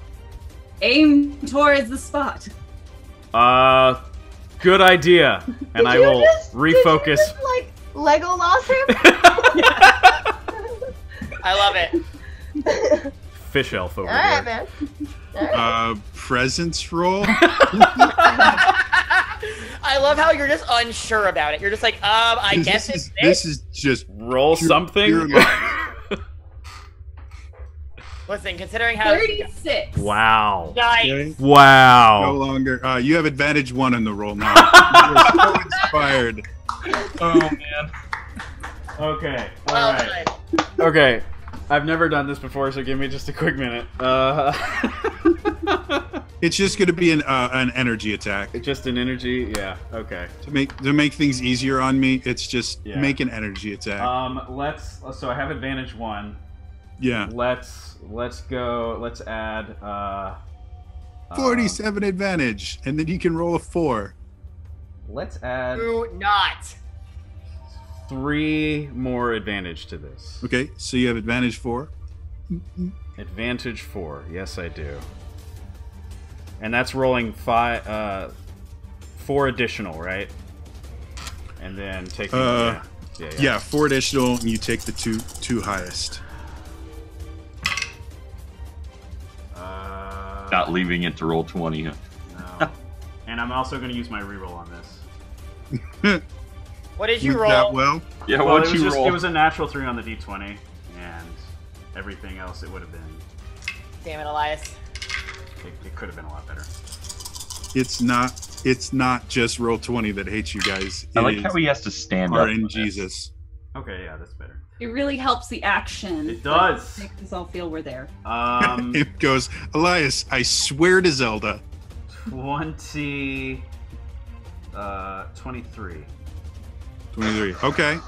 Aim towards the spot. Good idea. And I will refocus. Did you just, like, Legolas him? I love it. Fish elf over All right, there. man. Presence roll. I love how you're just unsure about it. You're just like, I guess it's this is just Roll something. pure luck. Listen, considering how 36. Wow. nice. Okay? No Wow. longer. You have advantage 1 in the roll now. You're so inspired. Oh man. Okay. All Well right. done. Okay. I've never done this before, so give me just a quick minute. It's just going to be an energy attack Just an energy. Yeah. Okay. to make things easier on me. It's just Yeah. make an energy attack. So I have advantage 1. Yeah. Let's go. Let's add 47 advantage, and then you can roll a 4. Let's add Do not. 3 more advantage to this. Okay, so you have advantage 4. Advantage 4. Yes, I do. And that's rolling 4 additional, right? And then taking... Yeah, 4 additional, and you take the two highest. Not leaving it to roll 20. No. And I'm also going to use my reroll on this. What did you With roll? that well? Yeah, Well, what'd you roll? it was a natural 3 on the d20, and everything else it would have been... Damn it, Elias. It could have been a lot better. It's not just roll 20 that hates you guys. I like how he has to stand up. in Jesus. Okay, yeah, that's better. It really helps the action. It does. Makes us all feel we're there. It goes, Elias, I swear to Zelda. 23. 23. Okay.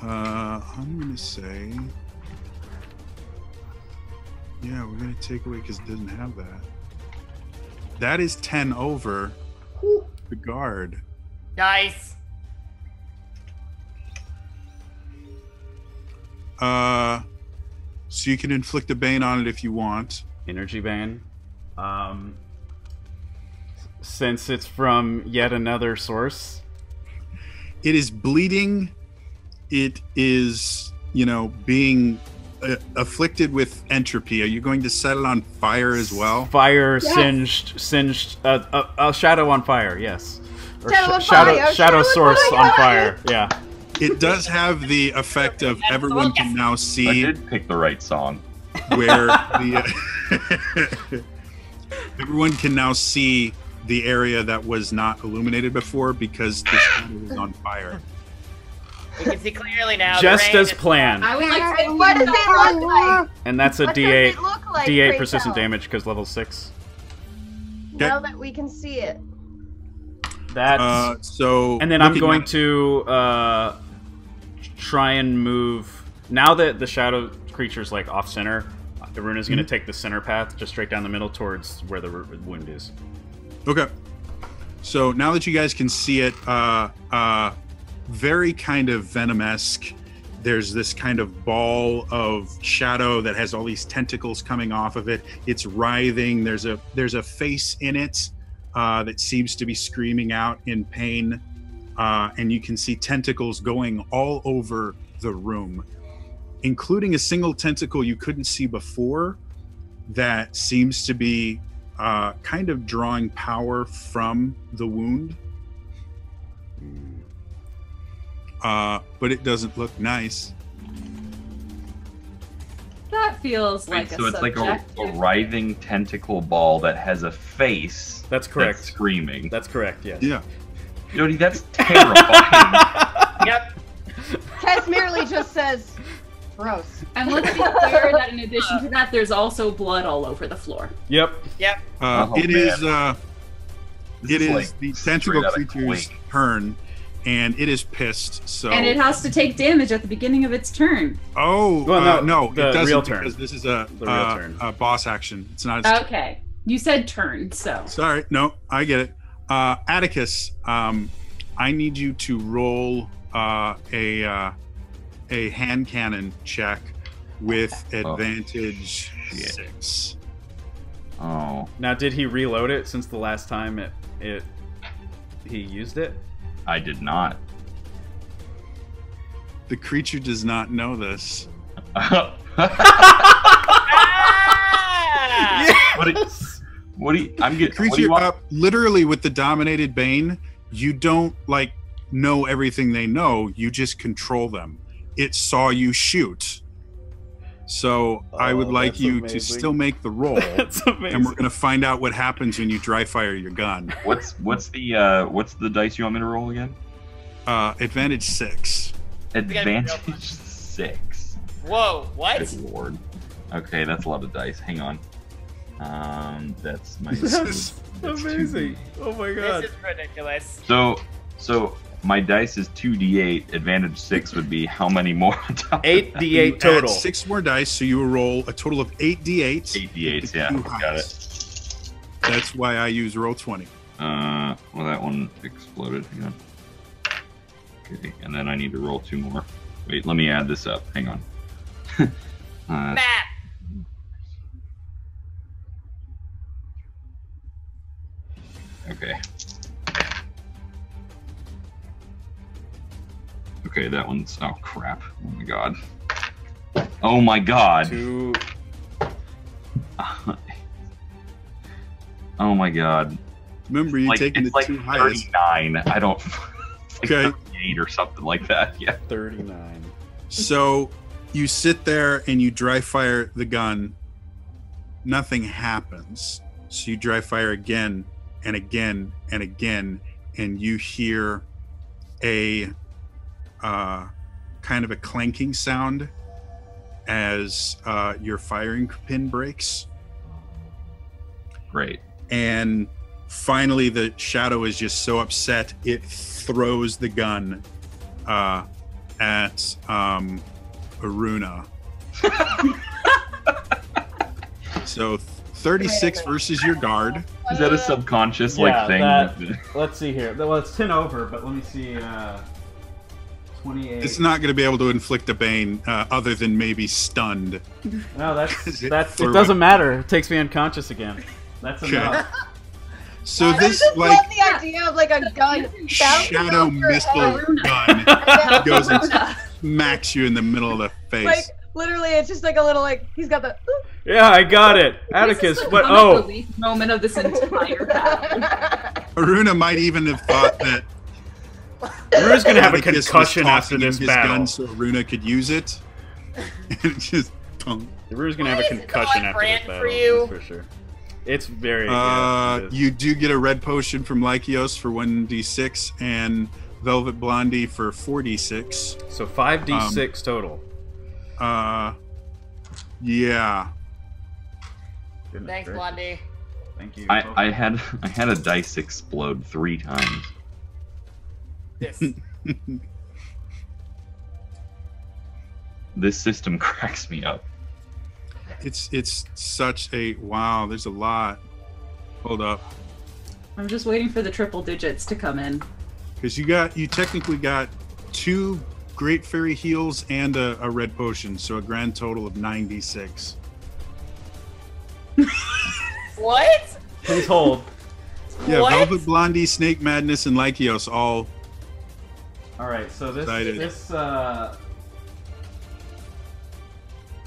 I'm gonna say, yeah, we're gonna take away because it doesn't have that. That is 10 over the guard. Nice. So you can inflict a bane on it if you want. Energy Bane. Since it's from yet another source. It is bleeding. It is, being afflicted with entropy. Are you going to set it on fire as well? Fire Yes. singed a shadow on fire, yes. Or Shadow on fire, shadow source on on fire. fire, yeah. It does have the effect of everyone can now I see did pick the right song. where the everyone can now see the area that was not illuminated before because the shadow was on fire. We can see clearly now. Just the rain as is- planned. I would like to What does it look like? And that's a What does D8 it look like, D8 pray persistent tell? damage because level 6. Now that we can see it. That's So and then I'm looking going at- to try and move. Now that the shadow creature's like off center, Rune is going to take the center path just straight down the middle towards where the wound is. Okay. So now that you guys can see it, very kind of Venom-esque. There's this kind of ball of shadow that has all these tentacles coming off of it. It's writhing. There's a face in it that seems to be screaming out in pain. And you can see tentacles going all over the room, including a single tentacle you couldn't see before that seems to be kind of drawing power from the wound. But it doesn't look nice. That feels like so a it's like a subjective. writhing tentacle ball that has a face. That's correct. That's screaming. That's correct. Yes. Yeah. Jody, that's terrifying. Yep. Tess merely just says, gross. And let's be clear that in addition to that, there's also blood all over the floor. Yep. Yep. Oh, It is. This It is like the straight tentacle outta creature's Quake. turn, and it is pissed. So. And it has to take damage at the beginning of its turn. Oh Well, no, the it doesn't real turn. because this is a The real turn. a boss action. It's not. Its Okay. You said turn, so. Sorry, no, I get it. Atticus, I need you to roll a hand cannon check with advantage 6. Oh, Now, did he reload it since the last time he used it? I did not. The creature does not know this. Ah! What do you? I'm getting. What do you Creature want? up literally with the dominated bane. You don't like know everything they know. You just control them. It saw you shoot. So I would like that's you amazing. to still make the roll, That's amazing. and we're gonna find out what happens when you dry fire your gun. What's the dice you want me to roll again? Advantage 6. Advantage 6. Whoa, what? Good lord. Okay, that's a lot of dice. Hang on. That's my. That's that's amazing. Oh my god. This is ridiculous. So my dice is 2d8. Advantage 6 would be how many more on top of that? 8d8 Add total. 6 more dice, so you will roll a total of 8 d8s. 8 d8s, yeah, Two got highs. That's why I use roll 20. Well, that one exploded. Hang on. Okay, and then I need to roll 2 more. Wait, let me add this up. Hang on. Matt. Okay. Okay, that one's... Oh, crap. Oh, my God. Oh, my God. 2. Oh, my God. Remember, you're taking the like 2 highest. 39. I don't... Like Okay. 38 or something like that. Yeah. 39. So you sit there and you dry fire the gun. Nothing happens. So you dry fire again and again and again, and you hear a kind of a clanking sound as your firing pin breaks. Great. And finally, the shadow is just so upset it throws the gun at Rune. So 36 versus your guard. Is that a subconscious Yeah, thing? let's see here. Well, it's 10 over, but let me see. 28. It's not going to be able to inflict a bane other than maybe stunned. No, that's It it threw doesn't it. matter. It takes me unconscious again. That's Okay. enough. So I this just like love the idea of like a gun bouncing shadow off your missile head. gun goes and smacks you in the middle of the face. Like literally, it's just like a little like he's got the. Yeah, I got it. This Atticus, is the what? comic Oh, relief moment of this entire battle. Aruna might even have thought that Rune's gonna have a Atticus was concussion after tossing him this his battle. gun so Aruna could use it. And it just punk. Rune's gonna have a Why is it concussion not after this brand battle. for you? That's for sure. It's very. yeah, it is. You do get a red potion from Chios for 1d6 and Velvet Blondie for 4d6. So 5d6 total. Yeah. Goodness Thanks, gracious. Blondie. Thank you. I had a dice explode 3 times. This. This system cracks me up. It's such a wow, there's a lot. Hold up. I'm just waiting for the triple digits to come in. Because you technically got 2 Great Fairy heals and a red potion, so a grand total of 96. What? Please hold. Yeah, What? Velvet Blondie, Snake Madness, and Lycios all. All right. So this Excited.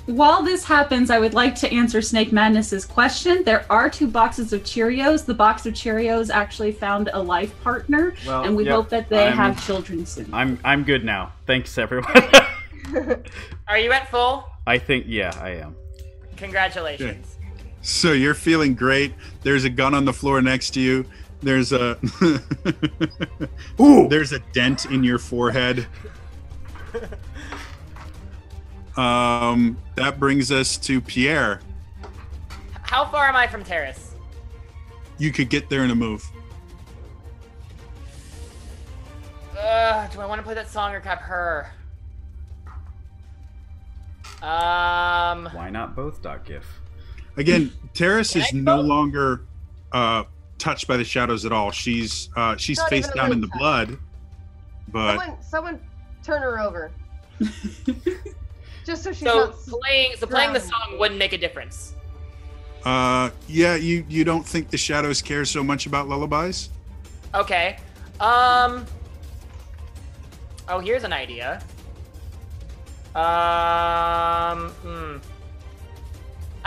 While this happens, I would like to answer Snake Madness's question. There are 2 boxes of Cheerios. The box of Cheerios actually found a life partner, Well, and we yep, hope that they I'm- have children soon. I'm good now. Thanks everyone. Are you at full? I think I am. Congratulations. So you're feeling great. There's a gun on the floor next to you. There's a there's a dent in your forehead. That brings us to Pierre. How far am I from Terrace? You could get there in a move. Do I want to play that song or cap her? Why not both? .gif. Again, Terrace Can is I no vote? longer touched by the shadows at all. She's Not face even a down in the little blood, but Someone turn her over. Just so she's So not. playing the drowning. song wouldn't make a difference. yeah, you don't think the shadows care so much about lullabies? Okay. Oh, here's an idea. I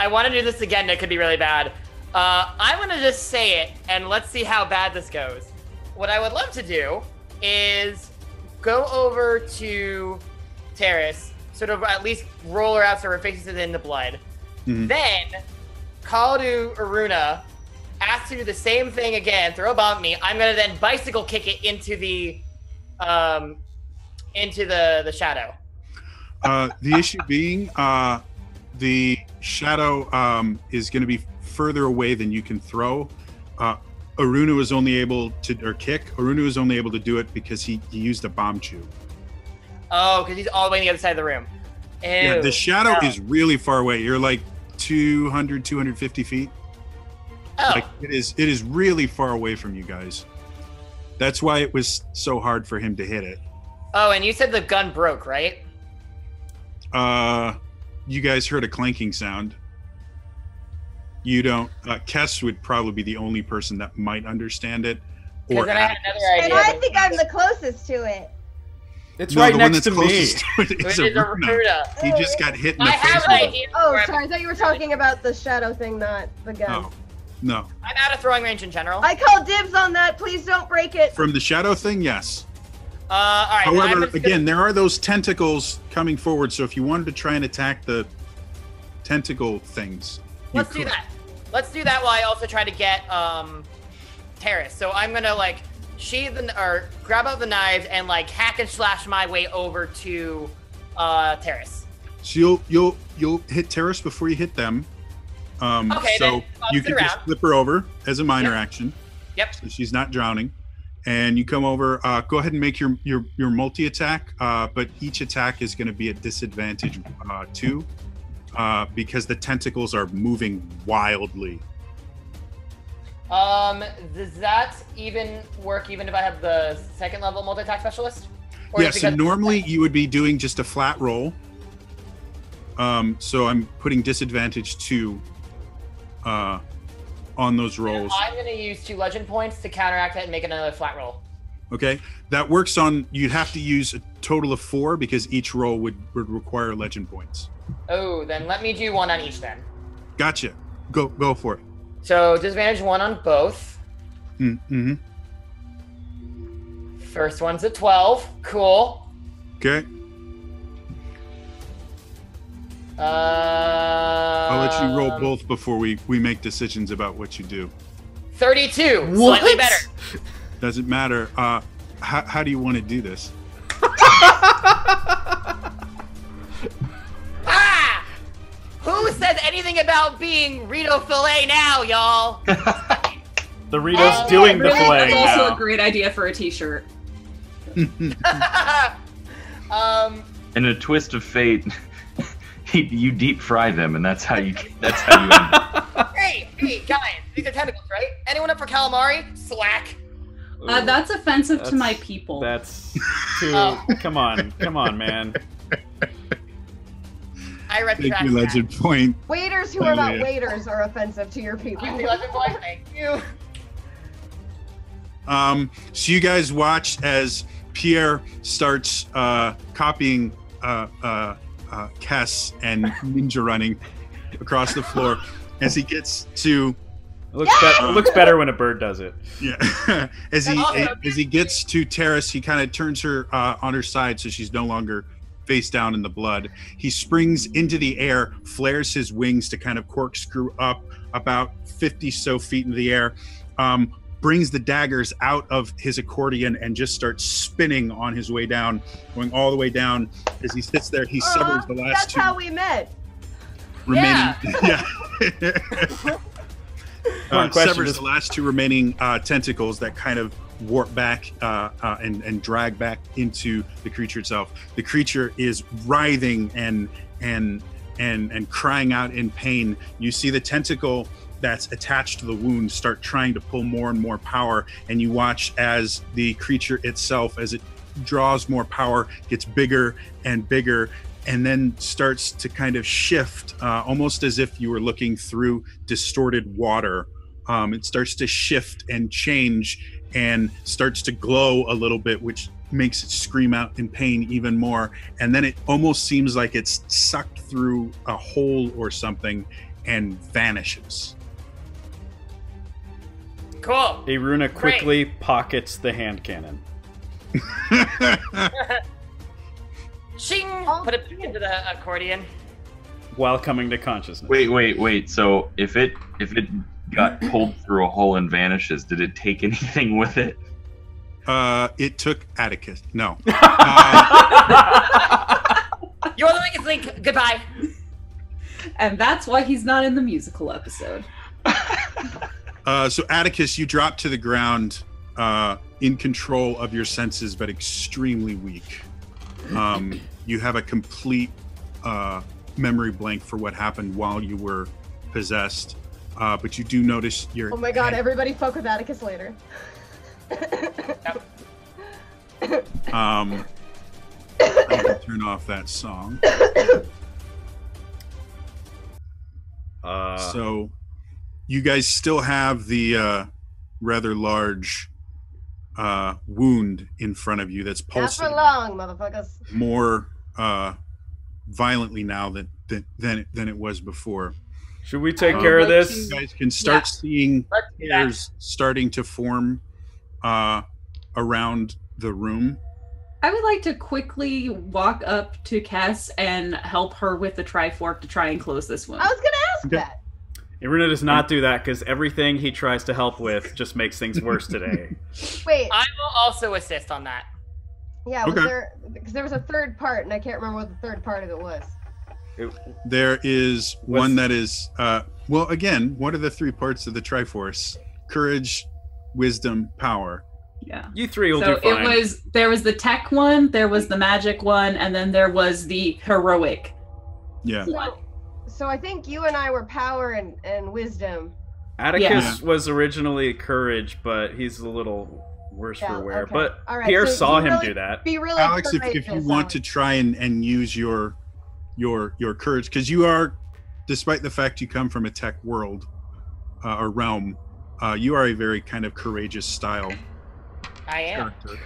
want to do this again. It could be really bad. I'm gonna just say it, and let's see how bad this goes. What I would love to do is go over to Terrace, sort of at least roll her out so her face is in the blood. Mhm. Then call to Aruna, ask to do the same thing again, throw a bomb at me. I'm gonna then bicycle kick it into the shadow. The issue being, the shadow is going to be further away than you can throw. Aruna was only able to, or kick. Aruna was only able to do it because he used a bomb chew. Oh, because he's all the way on the other side of the room. Ew. Yeah, the shadow No. is really far away. You're like 200, 250 feet. Oh, Like it is really far away from you guys. That's why it was so hard for him to hit it. oh, and you said the gun broke, right? you guys heard a clanking sound. You don't. Kess would probably be the only person that might understand it. Because then I had another idea. And I think I'm the closest to it. It's right the one next to that's me. closest to it Which is is a Rune. Rune. He just got hit in the I face have with an it. idea. Oh, for sorry. I thought you were talking about the shadow thing, not the gun. Oh, no. I'm out of throwing range in general. I call dibs on that. Please don't break it. From the shadow thing, yes. All right. then I'm However, just again, gonna- there are those tentacles coming forward. So if you wanted to try and attack the tentacle things, you let's do could. that. Let's do that while I also try to get Terrace. So I'm gonna like grab out the knives and like hack and slash my way over to Terrace. So you'll hit Terrace before you hit them. Okay, so then I'll you sit can just around. flip her over as a minor Yep. action. Yep. So she's not drowning. And you come over. Go ahead and make your multi attack. But each attack is going to be at disadvantage 2 because the tentacles are moving wildly. Does that even work even if I have the second level multi-attack specialist? Or Yeah. is it So because- normally you would be doing just a flat roll. So I'm putting disadvantage 2 on those rolls. I'm gonna use 2 legend points to counteract it and make another flat roll. Okay, that works on. You'd have to use a total of 4 because each roll would require legend points. Oh, then let me do 1 on each then. Gotcha. Go for it. So disadvantage 1 on both. Mm-hmm. First one's a 12. Cool. Okay. I'll let you roll both before we make decisions about what you do. 32. What? Slightly better. Doesn't matter. How do you want to do this? Ah! Who says anything about being Rito Filet now, y'all? The Rito's doing the Really, flaying that's also now. a great idea for a t-shirt. In a twist of fate, you deep fry them, and that's how you end it. hey, guys, these are tentacles, right? Anyone up for calamari? Slack. That's offensive to my That's- people. That's too. Oh. Come on, man. I Thank retract you, that. legend point. Waiters who are not Yeah. waiters are offensive to your people. Give me legend point. Thank you. So you guys watch as Pierre starts copying Kess and ninja running across the floor as he gets to It looks better when a bird does it. yeah as Awesome. he gets to Terrace, he kind of turns her on her side so she's no longer face down in the blood. He springs into the air, flares his wings to kind of corkscrew up about 50 so feet into the air, brings the daggers out of his accordion and just starts spinning on his way down, going all the way down. As he sits there, he severs the last That's 2 how we met. remaining yeah. One question Severs is- the last 2 remaining tentacles that kind of warp back and drag back into the creature itself. The creature is writhing and crying out in pain. You see the tentacle that's attached to the wound start trying to pull more and more power, and you watch as the creature itself, as it draws more power, gets bigger and bigger, and then starts to kind of shift, almost as if you were looking through distorted water. It starts to shift and change and starts to glow a little bit, which makes it scream out in pain even more. And then it almost seems like it's sucked through a hole or something and vanishes. Cool. Rune quickly pockets the hand cannon. Shing. Put it back into the accordion. While coming to consciousness. Wait. So if it got pulled through a hole and vanishes, did it take anything with it? It took Atticus. No. You're the weakest link. Goodbye. And that's why he's not in the musical episode. So Atticus, you drop to the ground in control of your senses, but extremely weak. You have a complete memory blank for what happened while you were possessed. But you do notice your... Oh my god, everybody fuck with Atticus later. I'm gonna turn off that song. So you guys still have the rather large wound in front of you that's Not pulsing for long, motherfuckers. more violently now than it was before. Should we take I care would of like this? You guys can start seeing Let's do that. hairs starting to form around the room. I would like to quickly walk up to Cass and help her with the Trifork to try and close this wound. I was gonna ask Okay. that. Rune does not do that because everything he tries to help with just makes things worse today. Wait, I will also assist on that. yeah, was Okay. there? Because there was a third part, and I can't remember what the third part of it was. There is one that is well, again, what are the three parts of the Triforce? Courage, wisdom, power. Yeah. You three will So do fine. there was the tech one, there was the magic one, and then there was the heroic Yeah. one. So I think you and I were power and wisdom. Atticus was originally courage, but he's a little worse Yeah, for wear. okay. But All right, Pierre so saw be him really- do that. Be really Alex, if courageous, you want to try and use your courage, because you are, despite the fact you come from a tech world or realm, you are a very kind of courageous style I am. character.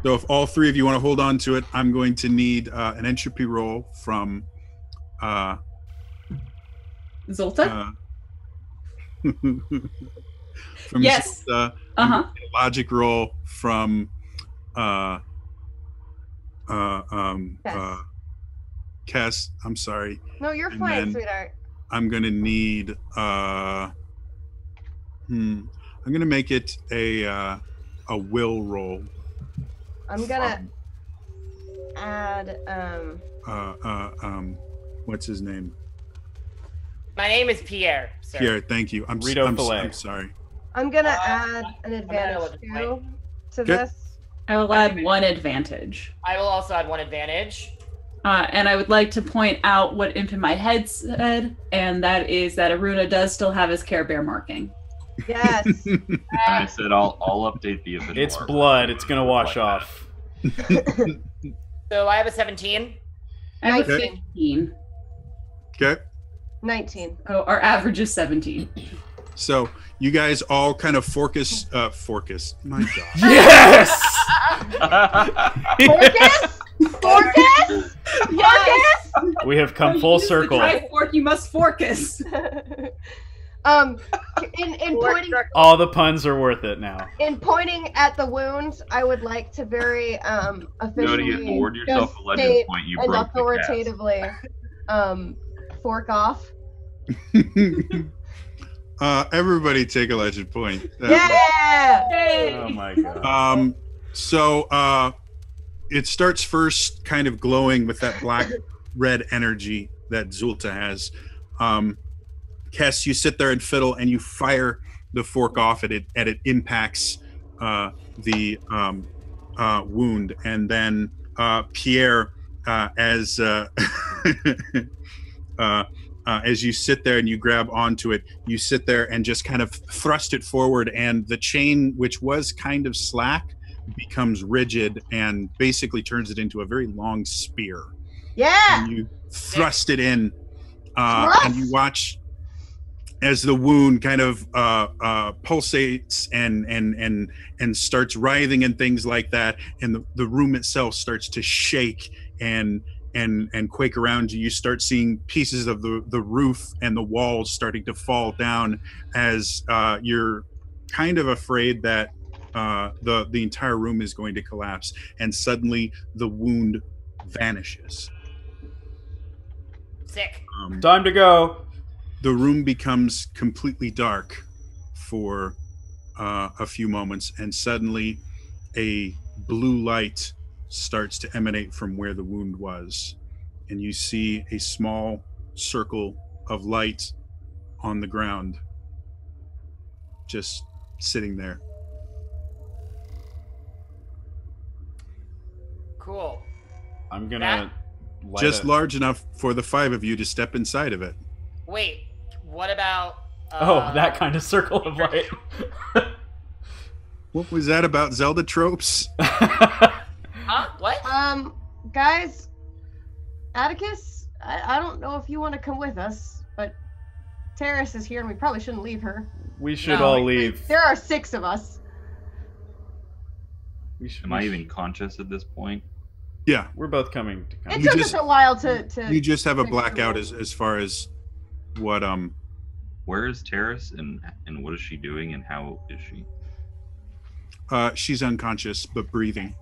So if all three of you want to hold on to it, I'm going to need an entropy roll from Zolta? from Yes. Zelda, Uh-huh. a logic roll from Cass. I'm sorry. No, you're and fine, then- sweetheart. I'm gonna need I'm gonna make it a will roll. I'm gonna add What's his name? My name is Pierre, sir. Pierre, thank you. I'm Rito I'm Filet. sorry. I'm gonna add an know advantage what to too to Okay. this. I will add one advantage. I will also add one advantage. And I would like to point out what Imp in my head said, and that is that Aruna does still have his Care Bear marking. Yes. And I said I'll update the official. It's artwork. blood. It's gonna wash Like that. off. So I have a 17. I have a Okay. 15. Okay. 19. Oh, our average is 17. So you guys all kind of focus. My God. Yes. Forcus? Forcus? Yes! We have come full Use the circle. Trifork, you must forcus. In pointing All the puns are worth it now. in pointing at the wounds, I would like to very Jodie, officially award yourself just a legend state point. You and broke the cast. authoritatively fork off. Everybody take a legend point. Yeah! Oh my god. So it starts first kind of glowing with that black red energy that Zulta has. Kess, you sit there and fiddle and you fire the fork off at it, and it impacts the wound. And then Pierre, as you sit there and you grab onto it, you sit there and just kind of thrust it forward, and the chain, which was kind of slack, becomes rigid and basically turns it into a very long spear. Yeah! And you thrust it in, Thrust? and you watch as the wound kind of pulsates and starts writhing and things like that, and the room itself starts to shake and quake around you. You start seeing pieces of the roof and the walls starting to fall down as you're kind of afraid that the entire room is going to collapse, and suddenly the wound vanishes. Sick. Time to go. The room becomes completely dark for a few moments, and suddenly a blue light starts to emanate from where the wound was, and you see a small circle of light on the ground, just sitting there. Cool. I'm gonna light Just it. large enough for the five of you to step inside of it. Wait, what about... Oh, that kind of circle of light. What was that about Zelda tropes? Huh? What? Guys, Atticus, I don't know if you want to come with us, but Terrace is here, and we probably shouldn't leave her. We should No, all leave. There are 6 of us. Am I even conscious at this point? Yeah. We're both coming to It conscious. You took just- us a while to You just have a fix the blackout rules. as far as what Where is Terrace and what is she doing and how is she? she's unconscious but breathing.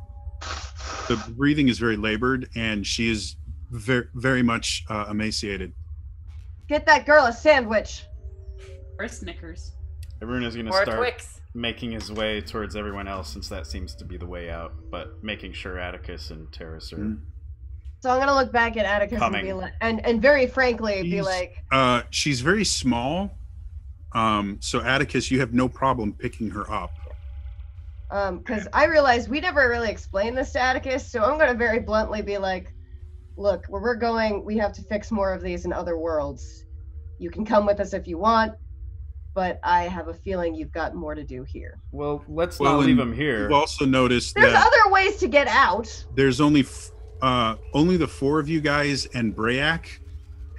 The breathing is very labored, and she is very much emaciated. Get that girl a sandwich. Or Snickers. Rune is going to Or a start Twix. making his way towards everyone else, since that seems to be the way out, but making sure Atticus and Terrace are... Mm. So I'm gonna look back at Atticus and be Coming. like, and very frankly be She's- like, She's very small. So Atticus, you have no problem picking her up. because I realized we never really explained this to Atticus, so I'm gonna very bluntly be like, look, where we're going, we have to fix more of these in other worlds. You can come with us if you want, but I have a feeling you've got more to do here. Well, let's Well, not leave and him here. You've also noticed There's that other ways to get out. there's only the 4 of you guys and Brayak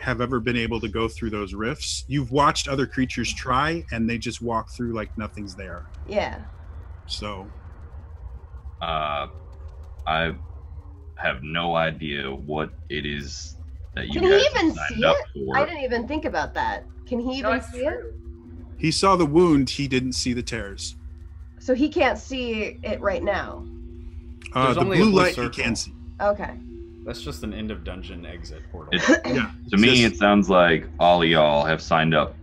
have ever been able to go through those rifts. You've watched other creatures try, and they just walk through like nothing's there. Yeah. So I have no idea what it is that you Can he guys even have signed see up it? for. I didn't even think about that. Can he No, even it's see it? true. he saw the wound. He didn't see the tears. So he can't see it right now. There's The only a blue blue light circle. you can see. Okay. That's just an end of dungeon exit portal. It- Yeah. To me, Just- it sounds like all of y'all have signed up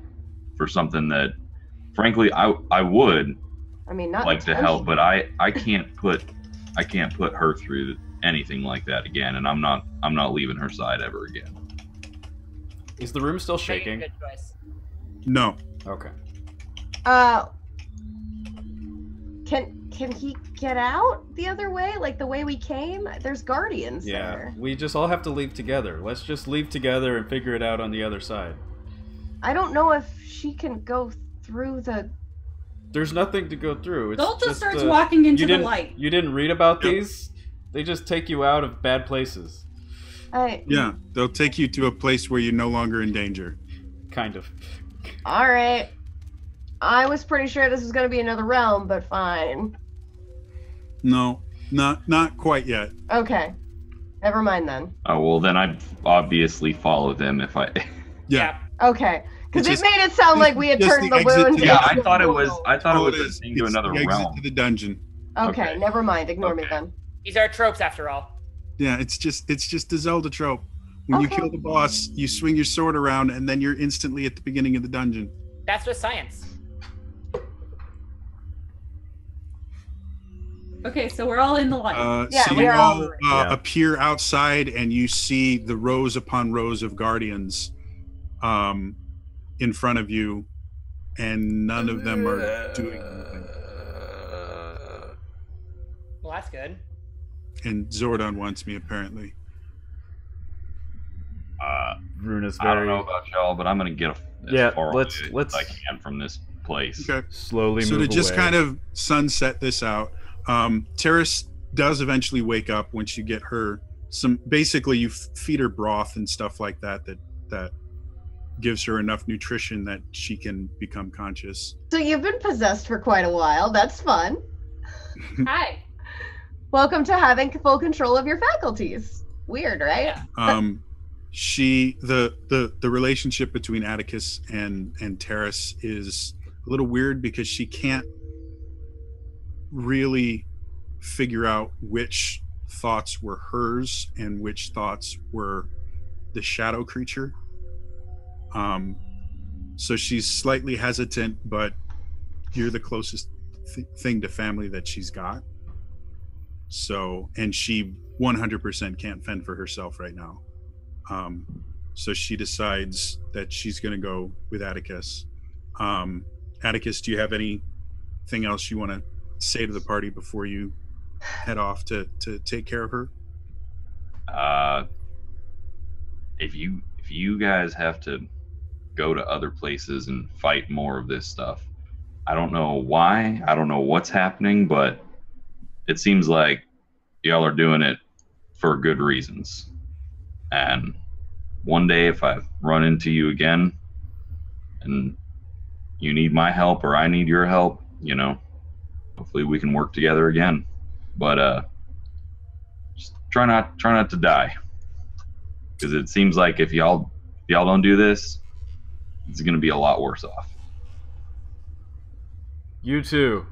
for something that, frankly, I would I mean, not like to intentionally. help, but I can't put her through anything like that again, and I'm not leaving her side ever again. Is the room still Making a shaking? good choice. No. Okay. Can he get out the other way, like the way we came? There's guardians Yeah, there. we just all have to leave together. Let's just leave together and figure it out on the other side. I don't know if she can go through the. There's nothing to go through. It's Zolta just, starts walking into you the didn't, light. You didn't read about Yep. these? They just take you out of bad places. Yeah, they'll take you to a place where you're no longer in danger. Kind of. All right. I was pretty sure this was going to be another realm, but fine. No, not quite yet. Okay. Never mind then. Oh well, then I'd obviously follow them if I. Yeah. Okay. Because It's it just- made it sound like we had just turned the the exit wound. to- Yeah, into I thought it a was. portal. I thought Oh, it was a thing to It's another the exit realm. to the dungeon. Okay, Okay. never mind. Ignore me Okay. then. These are tropes after all. Yeah, it's just a Zelda trope. When you Okay. kill the boss, you swing your sword around, and then you're instantly at the beginning of the dungeon. That's just science. Okay, so we're all in the light. Yeah, so we you are all all- Yeah. appear outside, and you see the rows upon rows of guardians in front of you, and none of them are doing anything. Well, that's good. And Zordon wants me, apparently. Rune is I don't very know about y'all, but I'm gonna get as Yeah, far let's- away as I can from this place. Okay. slowly So move to just away. kind of sunset this out, Terrace does eventually wake up once you get her some. Basically, you feed her broth and stuff like that gives her enough nutrition that she can become conscious. So you've been possessed for quite a while. That's fun. Hi. Welcome to having full control of your faculties. Weird, right? Yeah. The relationship between Atticus and Terrace is a little weird because she can't really figure out which thoughts were hers and which thoughts were the shadow creature. So she's slightly hesitant, but you're the closest thing to family that she's got. So, and she 100% can't fend for herself right now. So she decides that she's going to go with Atticus. Atticus, do you have anything else you want to say to the party before you head off to take care of her? If you guys have to go to other places and fight more of this stuff, I don't know why, I don't know what's happening, but it seems like y'all are doing it for good reasons. And one day if I run into you again and you need my help or I need your help, you know, hopefully we can work together again. But just try not to die, because it seems like if y'all don't do this, it's going to be a lot worse off. You too.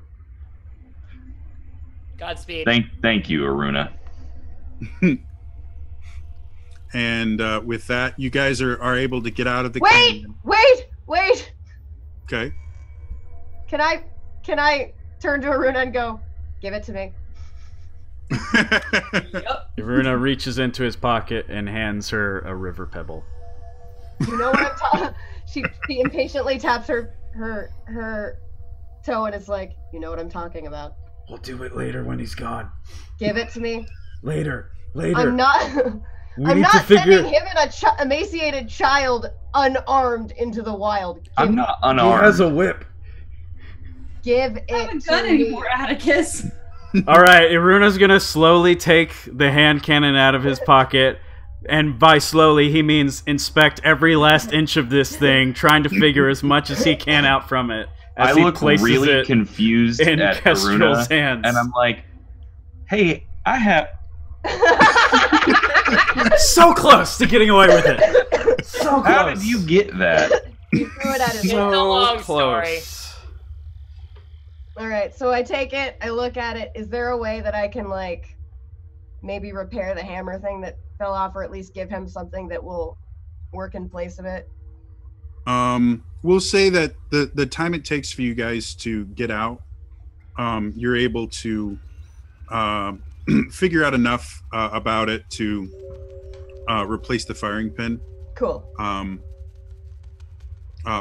Godspeed. Thank you, Aruna. And with that, you guys are able to get out of the Wait! canyon. Wait! Okay. Can I turn to Aruna and go, give it to me? Rune reaches into his pocket and hands her a river pebble. You know what I'm talking? She impatiently taps her toe and is like, you know what I'm talking about. We'll do it later when he's gone. Give it to me. Later. I'm not. I'm not sending him and emaciated child unarmed into the wild. I'm not unarmed. He has a whip. Give I haven't it done to anymore, me. Atticus. All right, Iruna's gonna slowly take the hand cannon out of his pocket, and by slowly he means inspect every last inch of this thing, trying to figure as much as he can out from it. As I he look places really it confused in at Kestrel's Aruna, hands. and I'm like, "Hey, I have." So close to getting away with it. So close. How did you get that? You threw it at him. It's a long close. story. All right, so I take it. I look at it. Is there a way that I can like maybe repair the hammer thing that fell off, or at least give him something that will work in place of it? We'll say that the time it takes for you guys to get out, you're able to figure out enough about it to replace the firing pin. Cool.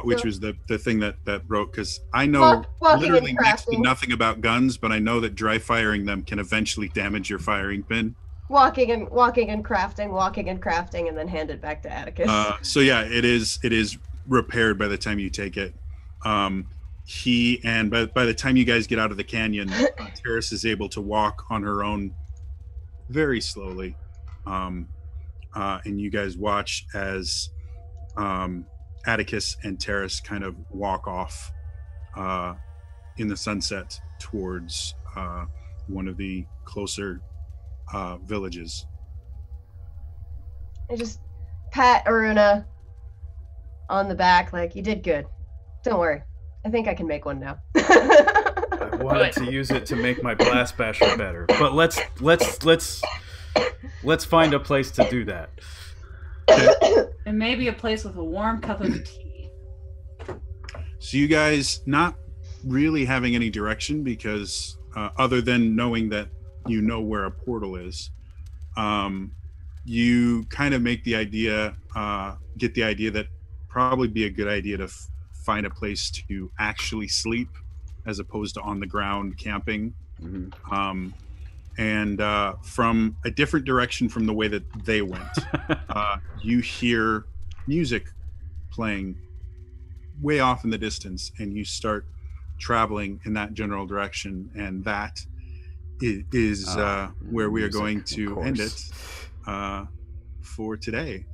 Which was the thing that broke, because I know Walking literally and next to crafting. nothing about guns, but I know that dry firing them can eventually damage your firing pin. Walking and crafting, and then hand it back to Atticus. So yeah, it is repaired by the time you take it. By the time you guys get out of the canyon, Terrace is able to walk on her own very slowly, and you guys watch as Atticus and Terrace kind of walk off in the sunset towards one of the closer villages. I just pat Aruna on the back, like, you did good. Don't worry. I think I can make one now. I wanted to use it to make my blast basher better, but let's find a place to do that. And maybe a place with a warm cup of tea. So you guys not really having any direction, because other than knowing that you know where a portal is, you kind of make the idea, get the idea that probably be a good idea to find a place to actually sleep as opposed to on the ground camping. Mm-hmm. And from a different direction from the way that they went, you hear music playing way off in the distance, and you start traveling in that general direction, and that is where we are going to end it for today.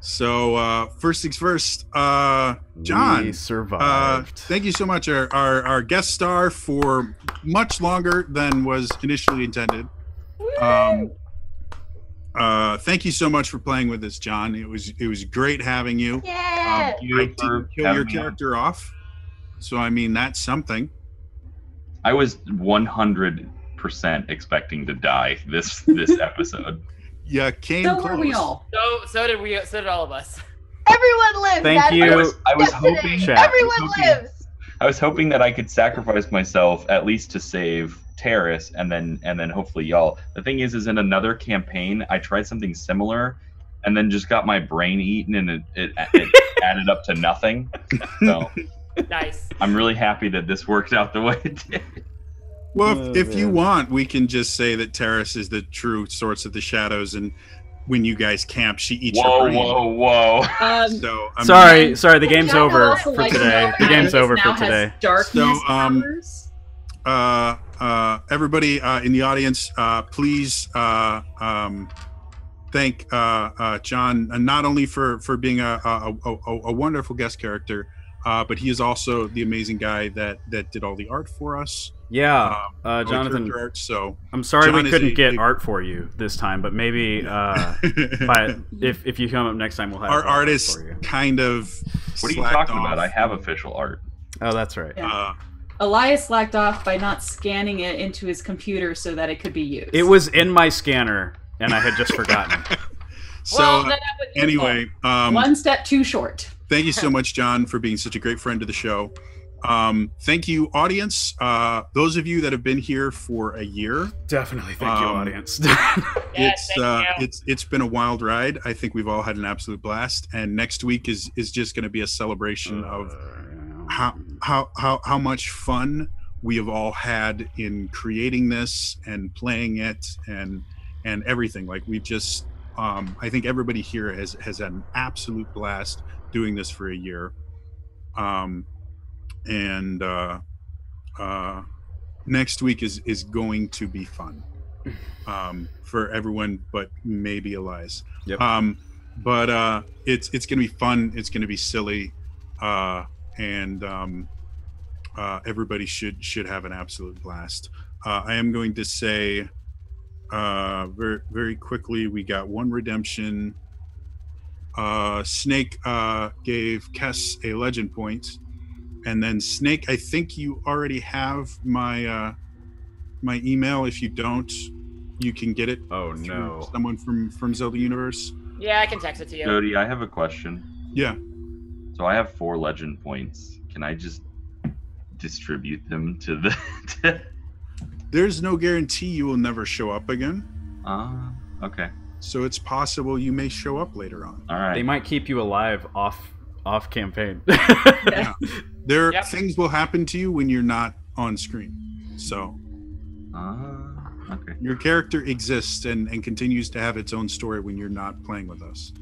So first things first, John, We survived. thank you so much, our guest star for much longer than was initially intended. Thank you so much for playing with us, John. It was great having you. Yeah. I didn't kill your character off, so I mean that's something. I was 100% expecting to die this episode. Yeah, came So close. were we all. So did all of us. Everyone lives. Thank That's you. I was destiny. hoping. Chat. Everyone lives. I was hoping that I could sacrifice myself at least to save Terrace, and then hopefully y'all. The thing is in another campaign, I tried something similar, and then just got my brain eaten, and it added up to nothing. So Nice. I'm really happy that this worked out the way it did. Well, if you want, we can just say that Terrace is the true source of the shadows, and when you guys camp, she eats your brain. Whoa! So I'm Sorry, the game's Jack over also for likes to today. know The game's Atticus over now for has today. Darkness So, powers. everybody in the audience, please thank John, not only for being a wonderful guest character, but he is also the amazing guy that did all the art for us. Yeah, all the Jonathan. character art, so I'm sorry John we is couldn't a get big- art for you this time, but maybe if you come up next time, we'll have Our art artist for you. kind of. What are you slacked talking off. about? I have official art. Oh, that's right. Yeah. Elias slacked off by not scanning it into his computer so that it could be used. It was in my scanner, and I had just forgotten. So Well, then that was your anyway, one step too short. thank you so much, John, for being such a great friend to the show. Thank you, audience. Those of you that have been here for a year, Definitely, thank you, audience. Yes, thank you. it's been a wild ride. I think we've all had an absolute blast, and next week is just going to be a celebration of how much fun we have all had in creating this and playing it and everything. Like we just, I think everybody here has had an absolute blast doing this for a year. Next week is going to be fun for everyone, but maybe Elias. Yep. But it's going to be fun. It's going to be silly, and everybody should have an absolute blast. I am going to say very very quickly, we got one redemption. Snake gave Kess a legend point. And then Snake, I think you already have my my email. If you don't, you can get it. Oh through no! Someone from Zelda Universe. Yeah, I can text it to you. Jody, I have a question. Yeah. So I have 4 legend points. Can I just distribute them to the? There's no guarantee you will never show up again. Okay. So it's possible you may show up later on. All right. They might keep you alive off campaign. Yeah. There Yep. things will happen to you when you're not on screen. So Okay. your character exists and continues to have its own story when you're not playing with us.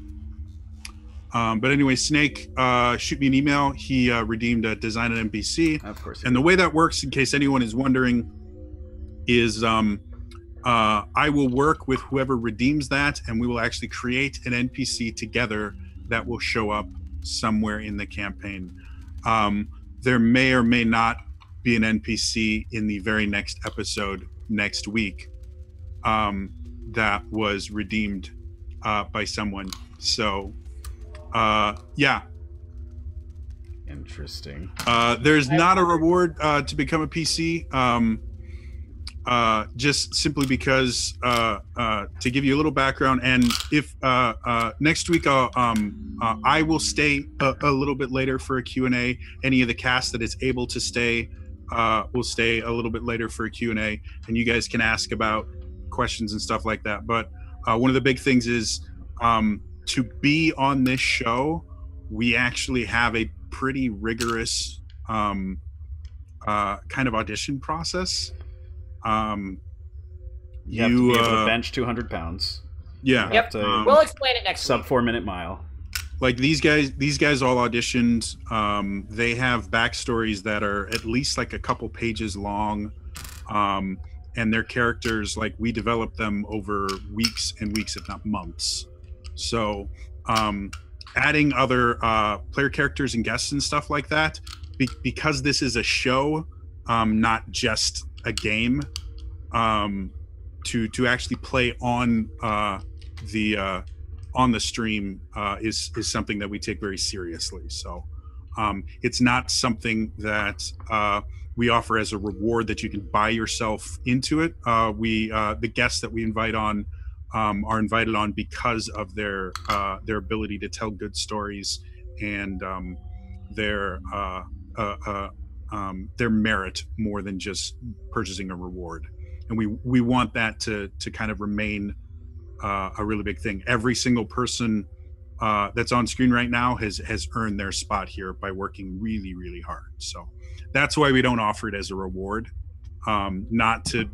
But anyway, Snake, shoot me an email. He redeemed a design an NPC. Of course. And the way that works, in case anyone is wondering, is I will work with whoever redeems that, and we will actually create an NPC together that will show up somewhere in the campaign. There may or may not be an NPC in the very next episode next week that was redeemed by someone. So, yeah. Interesting. There's not a reward to become a PC. Just simply because to give you a little background, and if next week I will stay a little bit later for a Q&A. Any of the cast that is able to stay will stay a little bit later for a Q&A, and you guys can ask about questions and stuff like that. But one of the big things is to be on this show, we actually have a pretty rigorous kind of audition process. You have to be able to bench 200 pounds. Yeah. Yep. To We'll explain it next sub week. 4-minute mile. Like these guys all auditioned. They have backstories that are at least like a couple pages long, and their characters, like, we develop them over weeks and weeks, if not months. So adding other player characters and guests and stuff like that, because this is a show, not just a game, to actually play on the stream is something that we take very seriously. So it's not something that we offer as a reward that you can buy yourself into it. The guests that we invite on are invited on because of their ability to tell good stories and their merit more than just purchasing a reward. And we want that to kind of remain a really big thing. Every single person that's on screen right now has earned their spot here by working really, really hard. So that's why we don't offer it as a reward. Not to,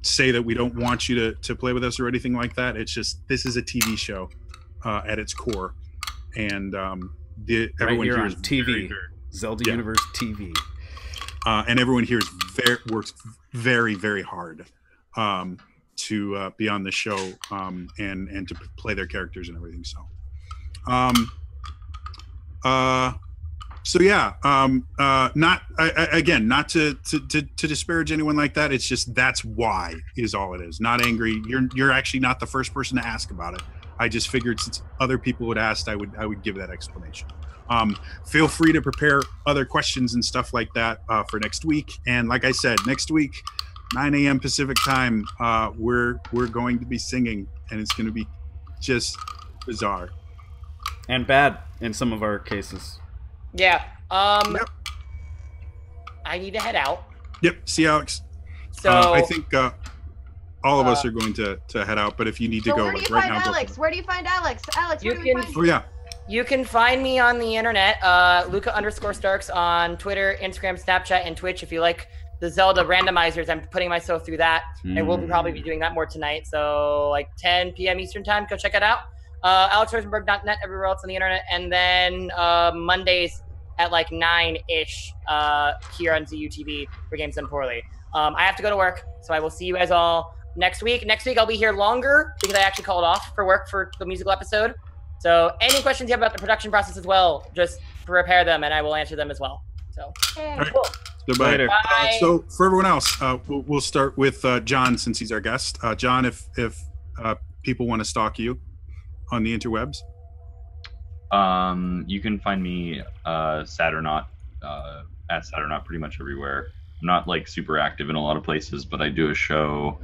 say that we don't want you to play with us or anything like that. It's just, this is a TV show at its core. And everyone here here on is TV. very, Zelda Yeah. Universe TV. and everyone here works very, very hard to be on the show and to play their characters and everything. So, So yeah, again, not to disparage anyone like that. It's just that's why is all it is. Not angry. You're actually not the first person to ask about it. I just figured since other people would ask, I would give that explanation. Feel free to prepare other questions and stuff like that for next week. And like I said, next week, 9 a.m. Pacific time, we're going to be singing, and it's going to be just bizarre and bad in some of our cases. Yeah. Yep. I need to head out. Yep. See, Alex. So I think all of us are going to head out. But if you need to go, where do you right find now, Alex? Where do you find Alex? Alex, where You do we can- find Oh yeah. you can find me on the internet, Luca_Starks on Twitter, Instagram, Snapchat, and Twitch. If you like the Zelda randomizers, I'm putting myself through that. And we'll probably be doing that more tonight. So like 10 p.m. Eastern time, go check it out. AlexRosenberg.net, everywhere else on the internet. And then Mondays at like 9-ish here on ZUTV for Games Done Poorly. I have to go to work, so I will see you guys all next week. Next week I'll be here longer because I actually called off for work for the musical episode. So any questions you have about the production process as well, just prepare them and I will answer them as well. So Hey. All right. cool. Goodbye. Later. Bye. So for everyone else, we'll start with John since he's our guest. John, if people want to stalk you on the interwebs. You can find me Saturnaut at Saturnaut pretty much everywhere. I'm not like super active in a lot of places, but I do a show.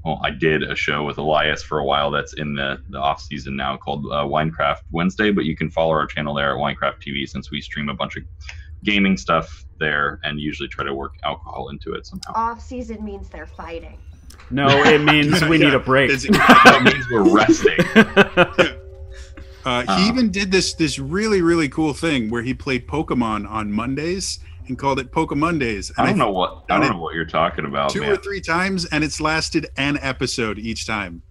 Well, I did a show with Elias for a while that's in the off season now called Winecraft Wednesday, but you can follow our channel there at Winecraft TV since we stream a bunch of gaming stuff there and usually try to work alcohol into it somehow. Off season means they're fighting. No, it means we need a break. That means we're resting. He even did this really, really cool thing where he played Pokemon on Mondays and called it Pokemondays. I don't know what you're talking about, two man. or three times, and it's lasted an episode each time.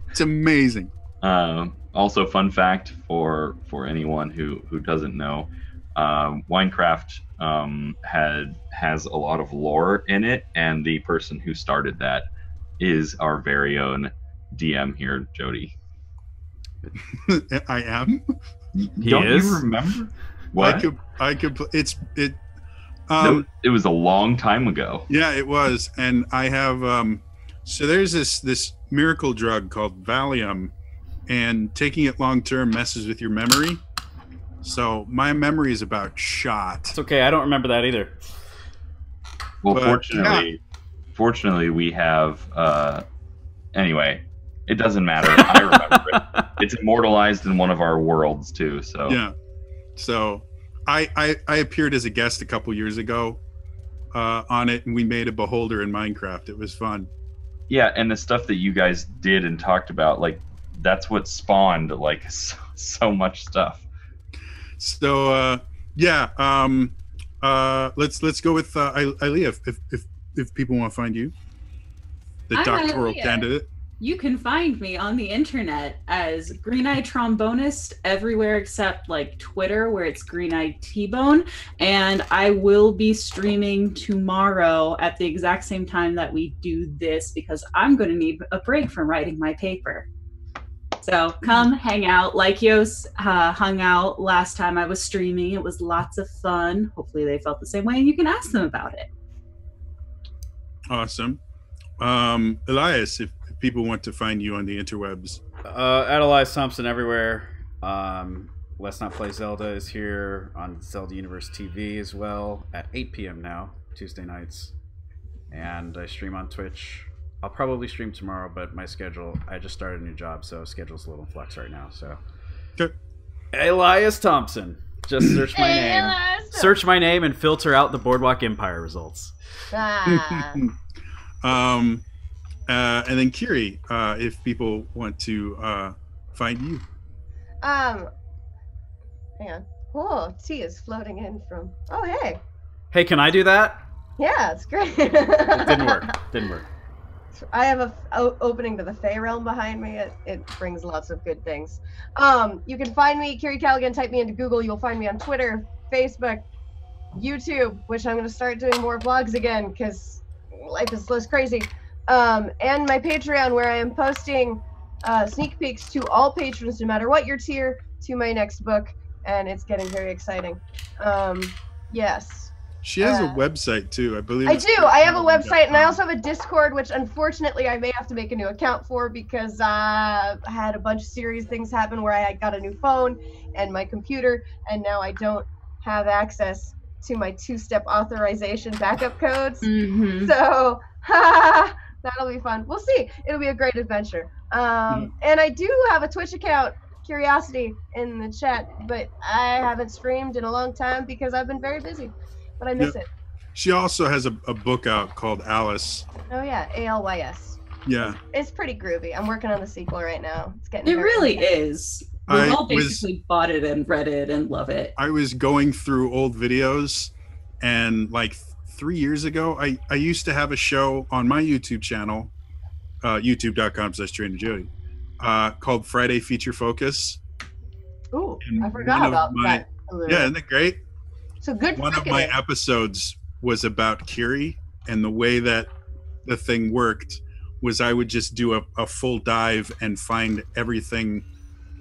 It's amazing. Also, fun fact for anyone who doesn't know, Winecraft has a lot of lore in it, and the person who started that is our very own DM here, Jody. I am. Don't is? you remember? What? I could. It was a long time ago. Yeah, it was, and I have. So there's this miracle drug called Valium, and taking it long term messes with your memory. So my memory is about shot. It's okay. I don't remember that either. Well, But, fortunately, we have. Anyway, it doesn't matter. I remember it. It's immortalized in one of our worlds too. So Yeah. So I appeared as a guest a couple years ago on it, and we made a beholder in Minecraft. It was fun. yeah, and the stuff that you guys did and talked about, like that's what spawned like so much stuff. So let's go with Ilea if people want to find you, the I'm doctoral Ilea. candidate. You can find me on the internet as Green Eye Trombonist everywhere except like Twitter, where it's Green Eye T-Bone. And I will be streaming tomorrow at the exact same time that we do this because I'm going to need a break from writing my paper. So come hang out. Lykios hung out last time I was streaming. It was lots of fun. Hopefully they felt the same way, and you can ask them about it. Awesome. Elias, if people want to find you on the interwebs. At Elias Thompson everywhere. Let's Not Play Zelda is here on Zelda Universe TV as well at 8 p.m. now, Tuesday nights. And I stream on Twitch. I'll probably stream tomorrow, but my schedule, I just started a new job, so schedule's a little in flux right now. So, Okay. Elias Thompson. Just search my name. Elias. Search my name and filter out the Boardwalk Empire results. Ah. And then Kiri, if people want to find you. Hang on. Oh, tea is floating in from. Oh, hey. Hey, can I do that? Yeah, it's great. It didn't work. Didn't work. I have a opening to the Fey realm behind me. It brings lots of good things. You can find me, Kiri Callaghan. Type me into Google. You'll find me on Twitter, Facebook, YouTube, which I'm going to start doing more vlogs again because life is less crazy. And my Patreon, where I am posting sneak peeks to all patrons, no matter what your tier, to my next book. and it's getting very exciting. Yes. She has a website too, I believe. I do. I have a website, and I also have a Discord, which unfortunately I may have to make a new account for because I had a bunch of serious things happen where I got a new phone and my computer, and now I don't have access to my 2-step authorization backup codes. Mm-hmm. So that'll be fun. We'll see. It'll be a great adventure. And I do have a Twitch account, Curiosity, in the chat, but I haven't streamed in a long time because I've been very busy. But I miss it. She also has a book out called Alice. Oh yeah, ALYS. Yeah. It's pretty groovy. I'm working on the sequel right now. It's getting. It really is. We I all basically bought it and read it and love it. I was going through old videos, and like 3 years ago, I used to have a show on my YouTube channel, youtube.com/TrainerJodie, called Friday Feature Focus. Ooh, And I forgot about that. Yeah, isn't it great? So good. One of my episodes was about Kiri, and the way that the thing worked was I would just do a full dive and find everything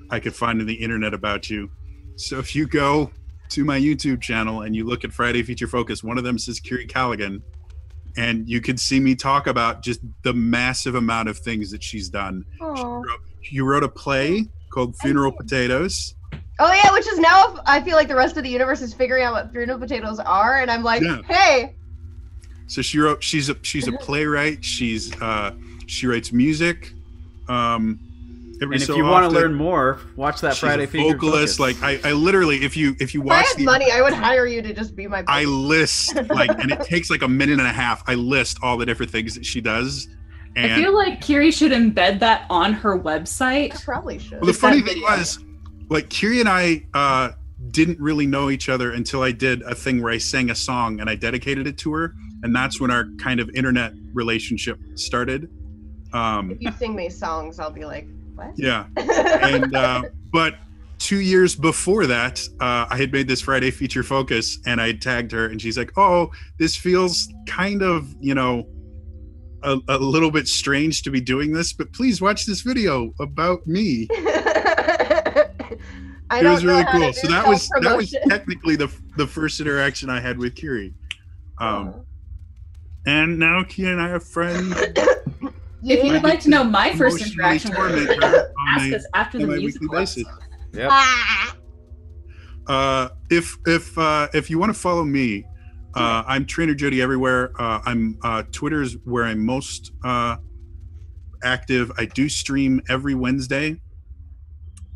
I could find on the internet about you. So if you go to my YouTube channel and you look at Friday Feature Focus, one of them says Kiri Callaghan, and you can see me talk about just the massive amount of things that she's done. You wrote a play called Funeral Potatoes. Oh yeah, which is now I feel like the rest of the universe is figuring out what funeral potatoes are, and I'm like, hey. So she wrote. She's a playwright. She writes music. And if you want to learn more, watch that Friday Feature vocalist. Focus. Like I literally, if you watch, if I had money, I would hire you to just be my. I list like, and it takes like a minute and a half. I list all the different things that she does. And I feel like Kiri should embed that on her website. I probably should. Well, the funny thing was, like Kiri and I didn't really know each other until I did a thing where I sang a song and I dedicated it to her, and that's when our kind of internet relationship started. If you sing me songs, I'll be like, what? Yeah. And but 2 years before that, I had made this Friday Feature Focus, and I tagged her, and she's like, "Oh, this feels kind of, a little bit strange to be doing this, but please watch this video about me." It was really cool. So that was technically the first interaction I had with Kiri. And now Kiri and I are friends. If you'd like to know my first interaction with her, ask us after the music basis. Yep. If you want to follow me, I'm TrainerJodie everywhere. I'm Twitter's where I'm most active. I do stream every Wednesday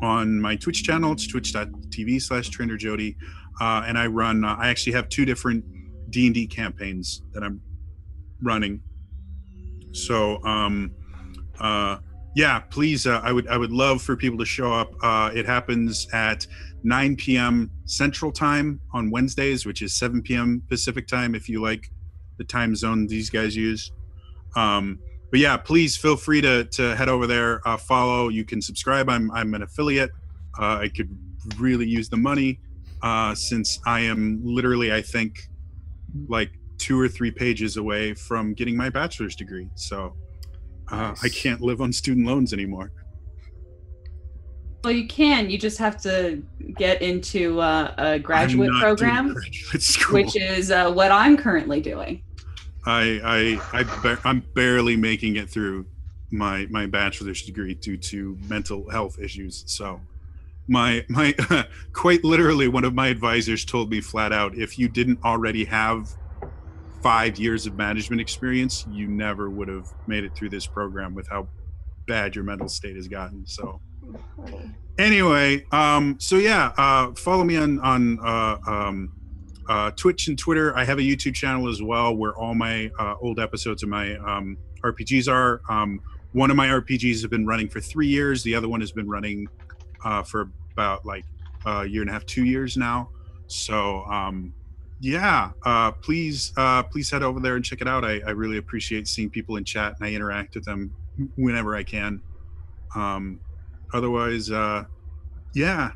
on my Twitch channel. It's twitch.tv/TrainerJodie. And I run, I actually have 2 different D&D campaigns that I'm running. So, yeah, please, I would love for people to show up. It happens at 9 p.m. Central Time on Wednesdays, which is 7 p.m. Pacific Time, if you like the time zone these guys use. But yeah, please feel free to head over there, follow. You can subscribe. I'm an affiliate. I could really use the money since I am literally, I think, like 2 or 3 pages away from getting my bachelor's degree. So I can't live on student loans anymore. Well, you can. You just have to get into a graduate program, graduate school, which is what I'm currently doing. I'm barely making it through my bachelor's degree due to mental health issues. So my quite literally, one of my advisors told me flat out, if you didn't already have 5 years of management experience, you never would have made it through this program with how bad your mental state has gotten. So anyway, so yeah, follow me on Twitch and Twitter. I have a YouTube channel as well where all my old episodes of my RPGs are. One of my RPGs have been running for 3 years. The other one has been running for about like a year and a half, 2 years now. So yeah, please head over there and check it out. I really appreciate seeing people in chat, and I interact with them whenever I can. Otherwise, yeah,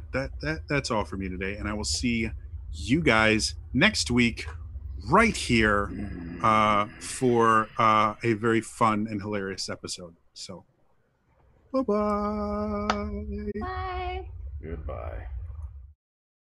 that's all for me today, and I will see you guys next week right here for a very fun and hilarious episode. So bye-bye. Bye. Goodbye.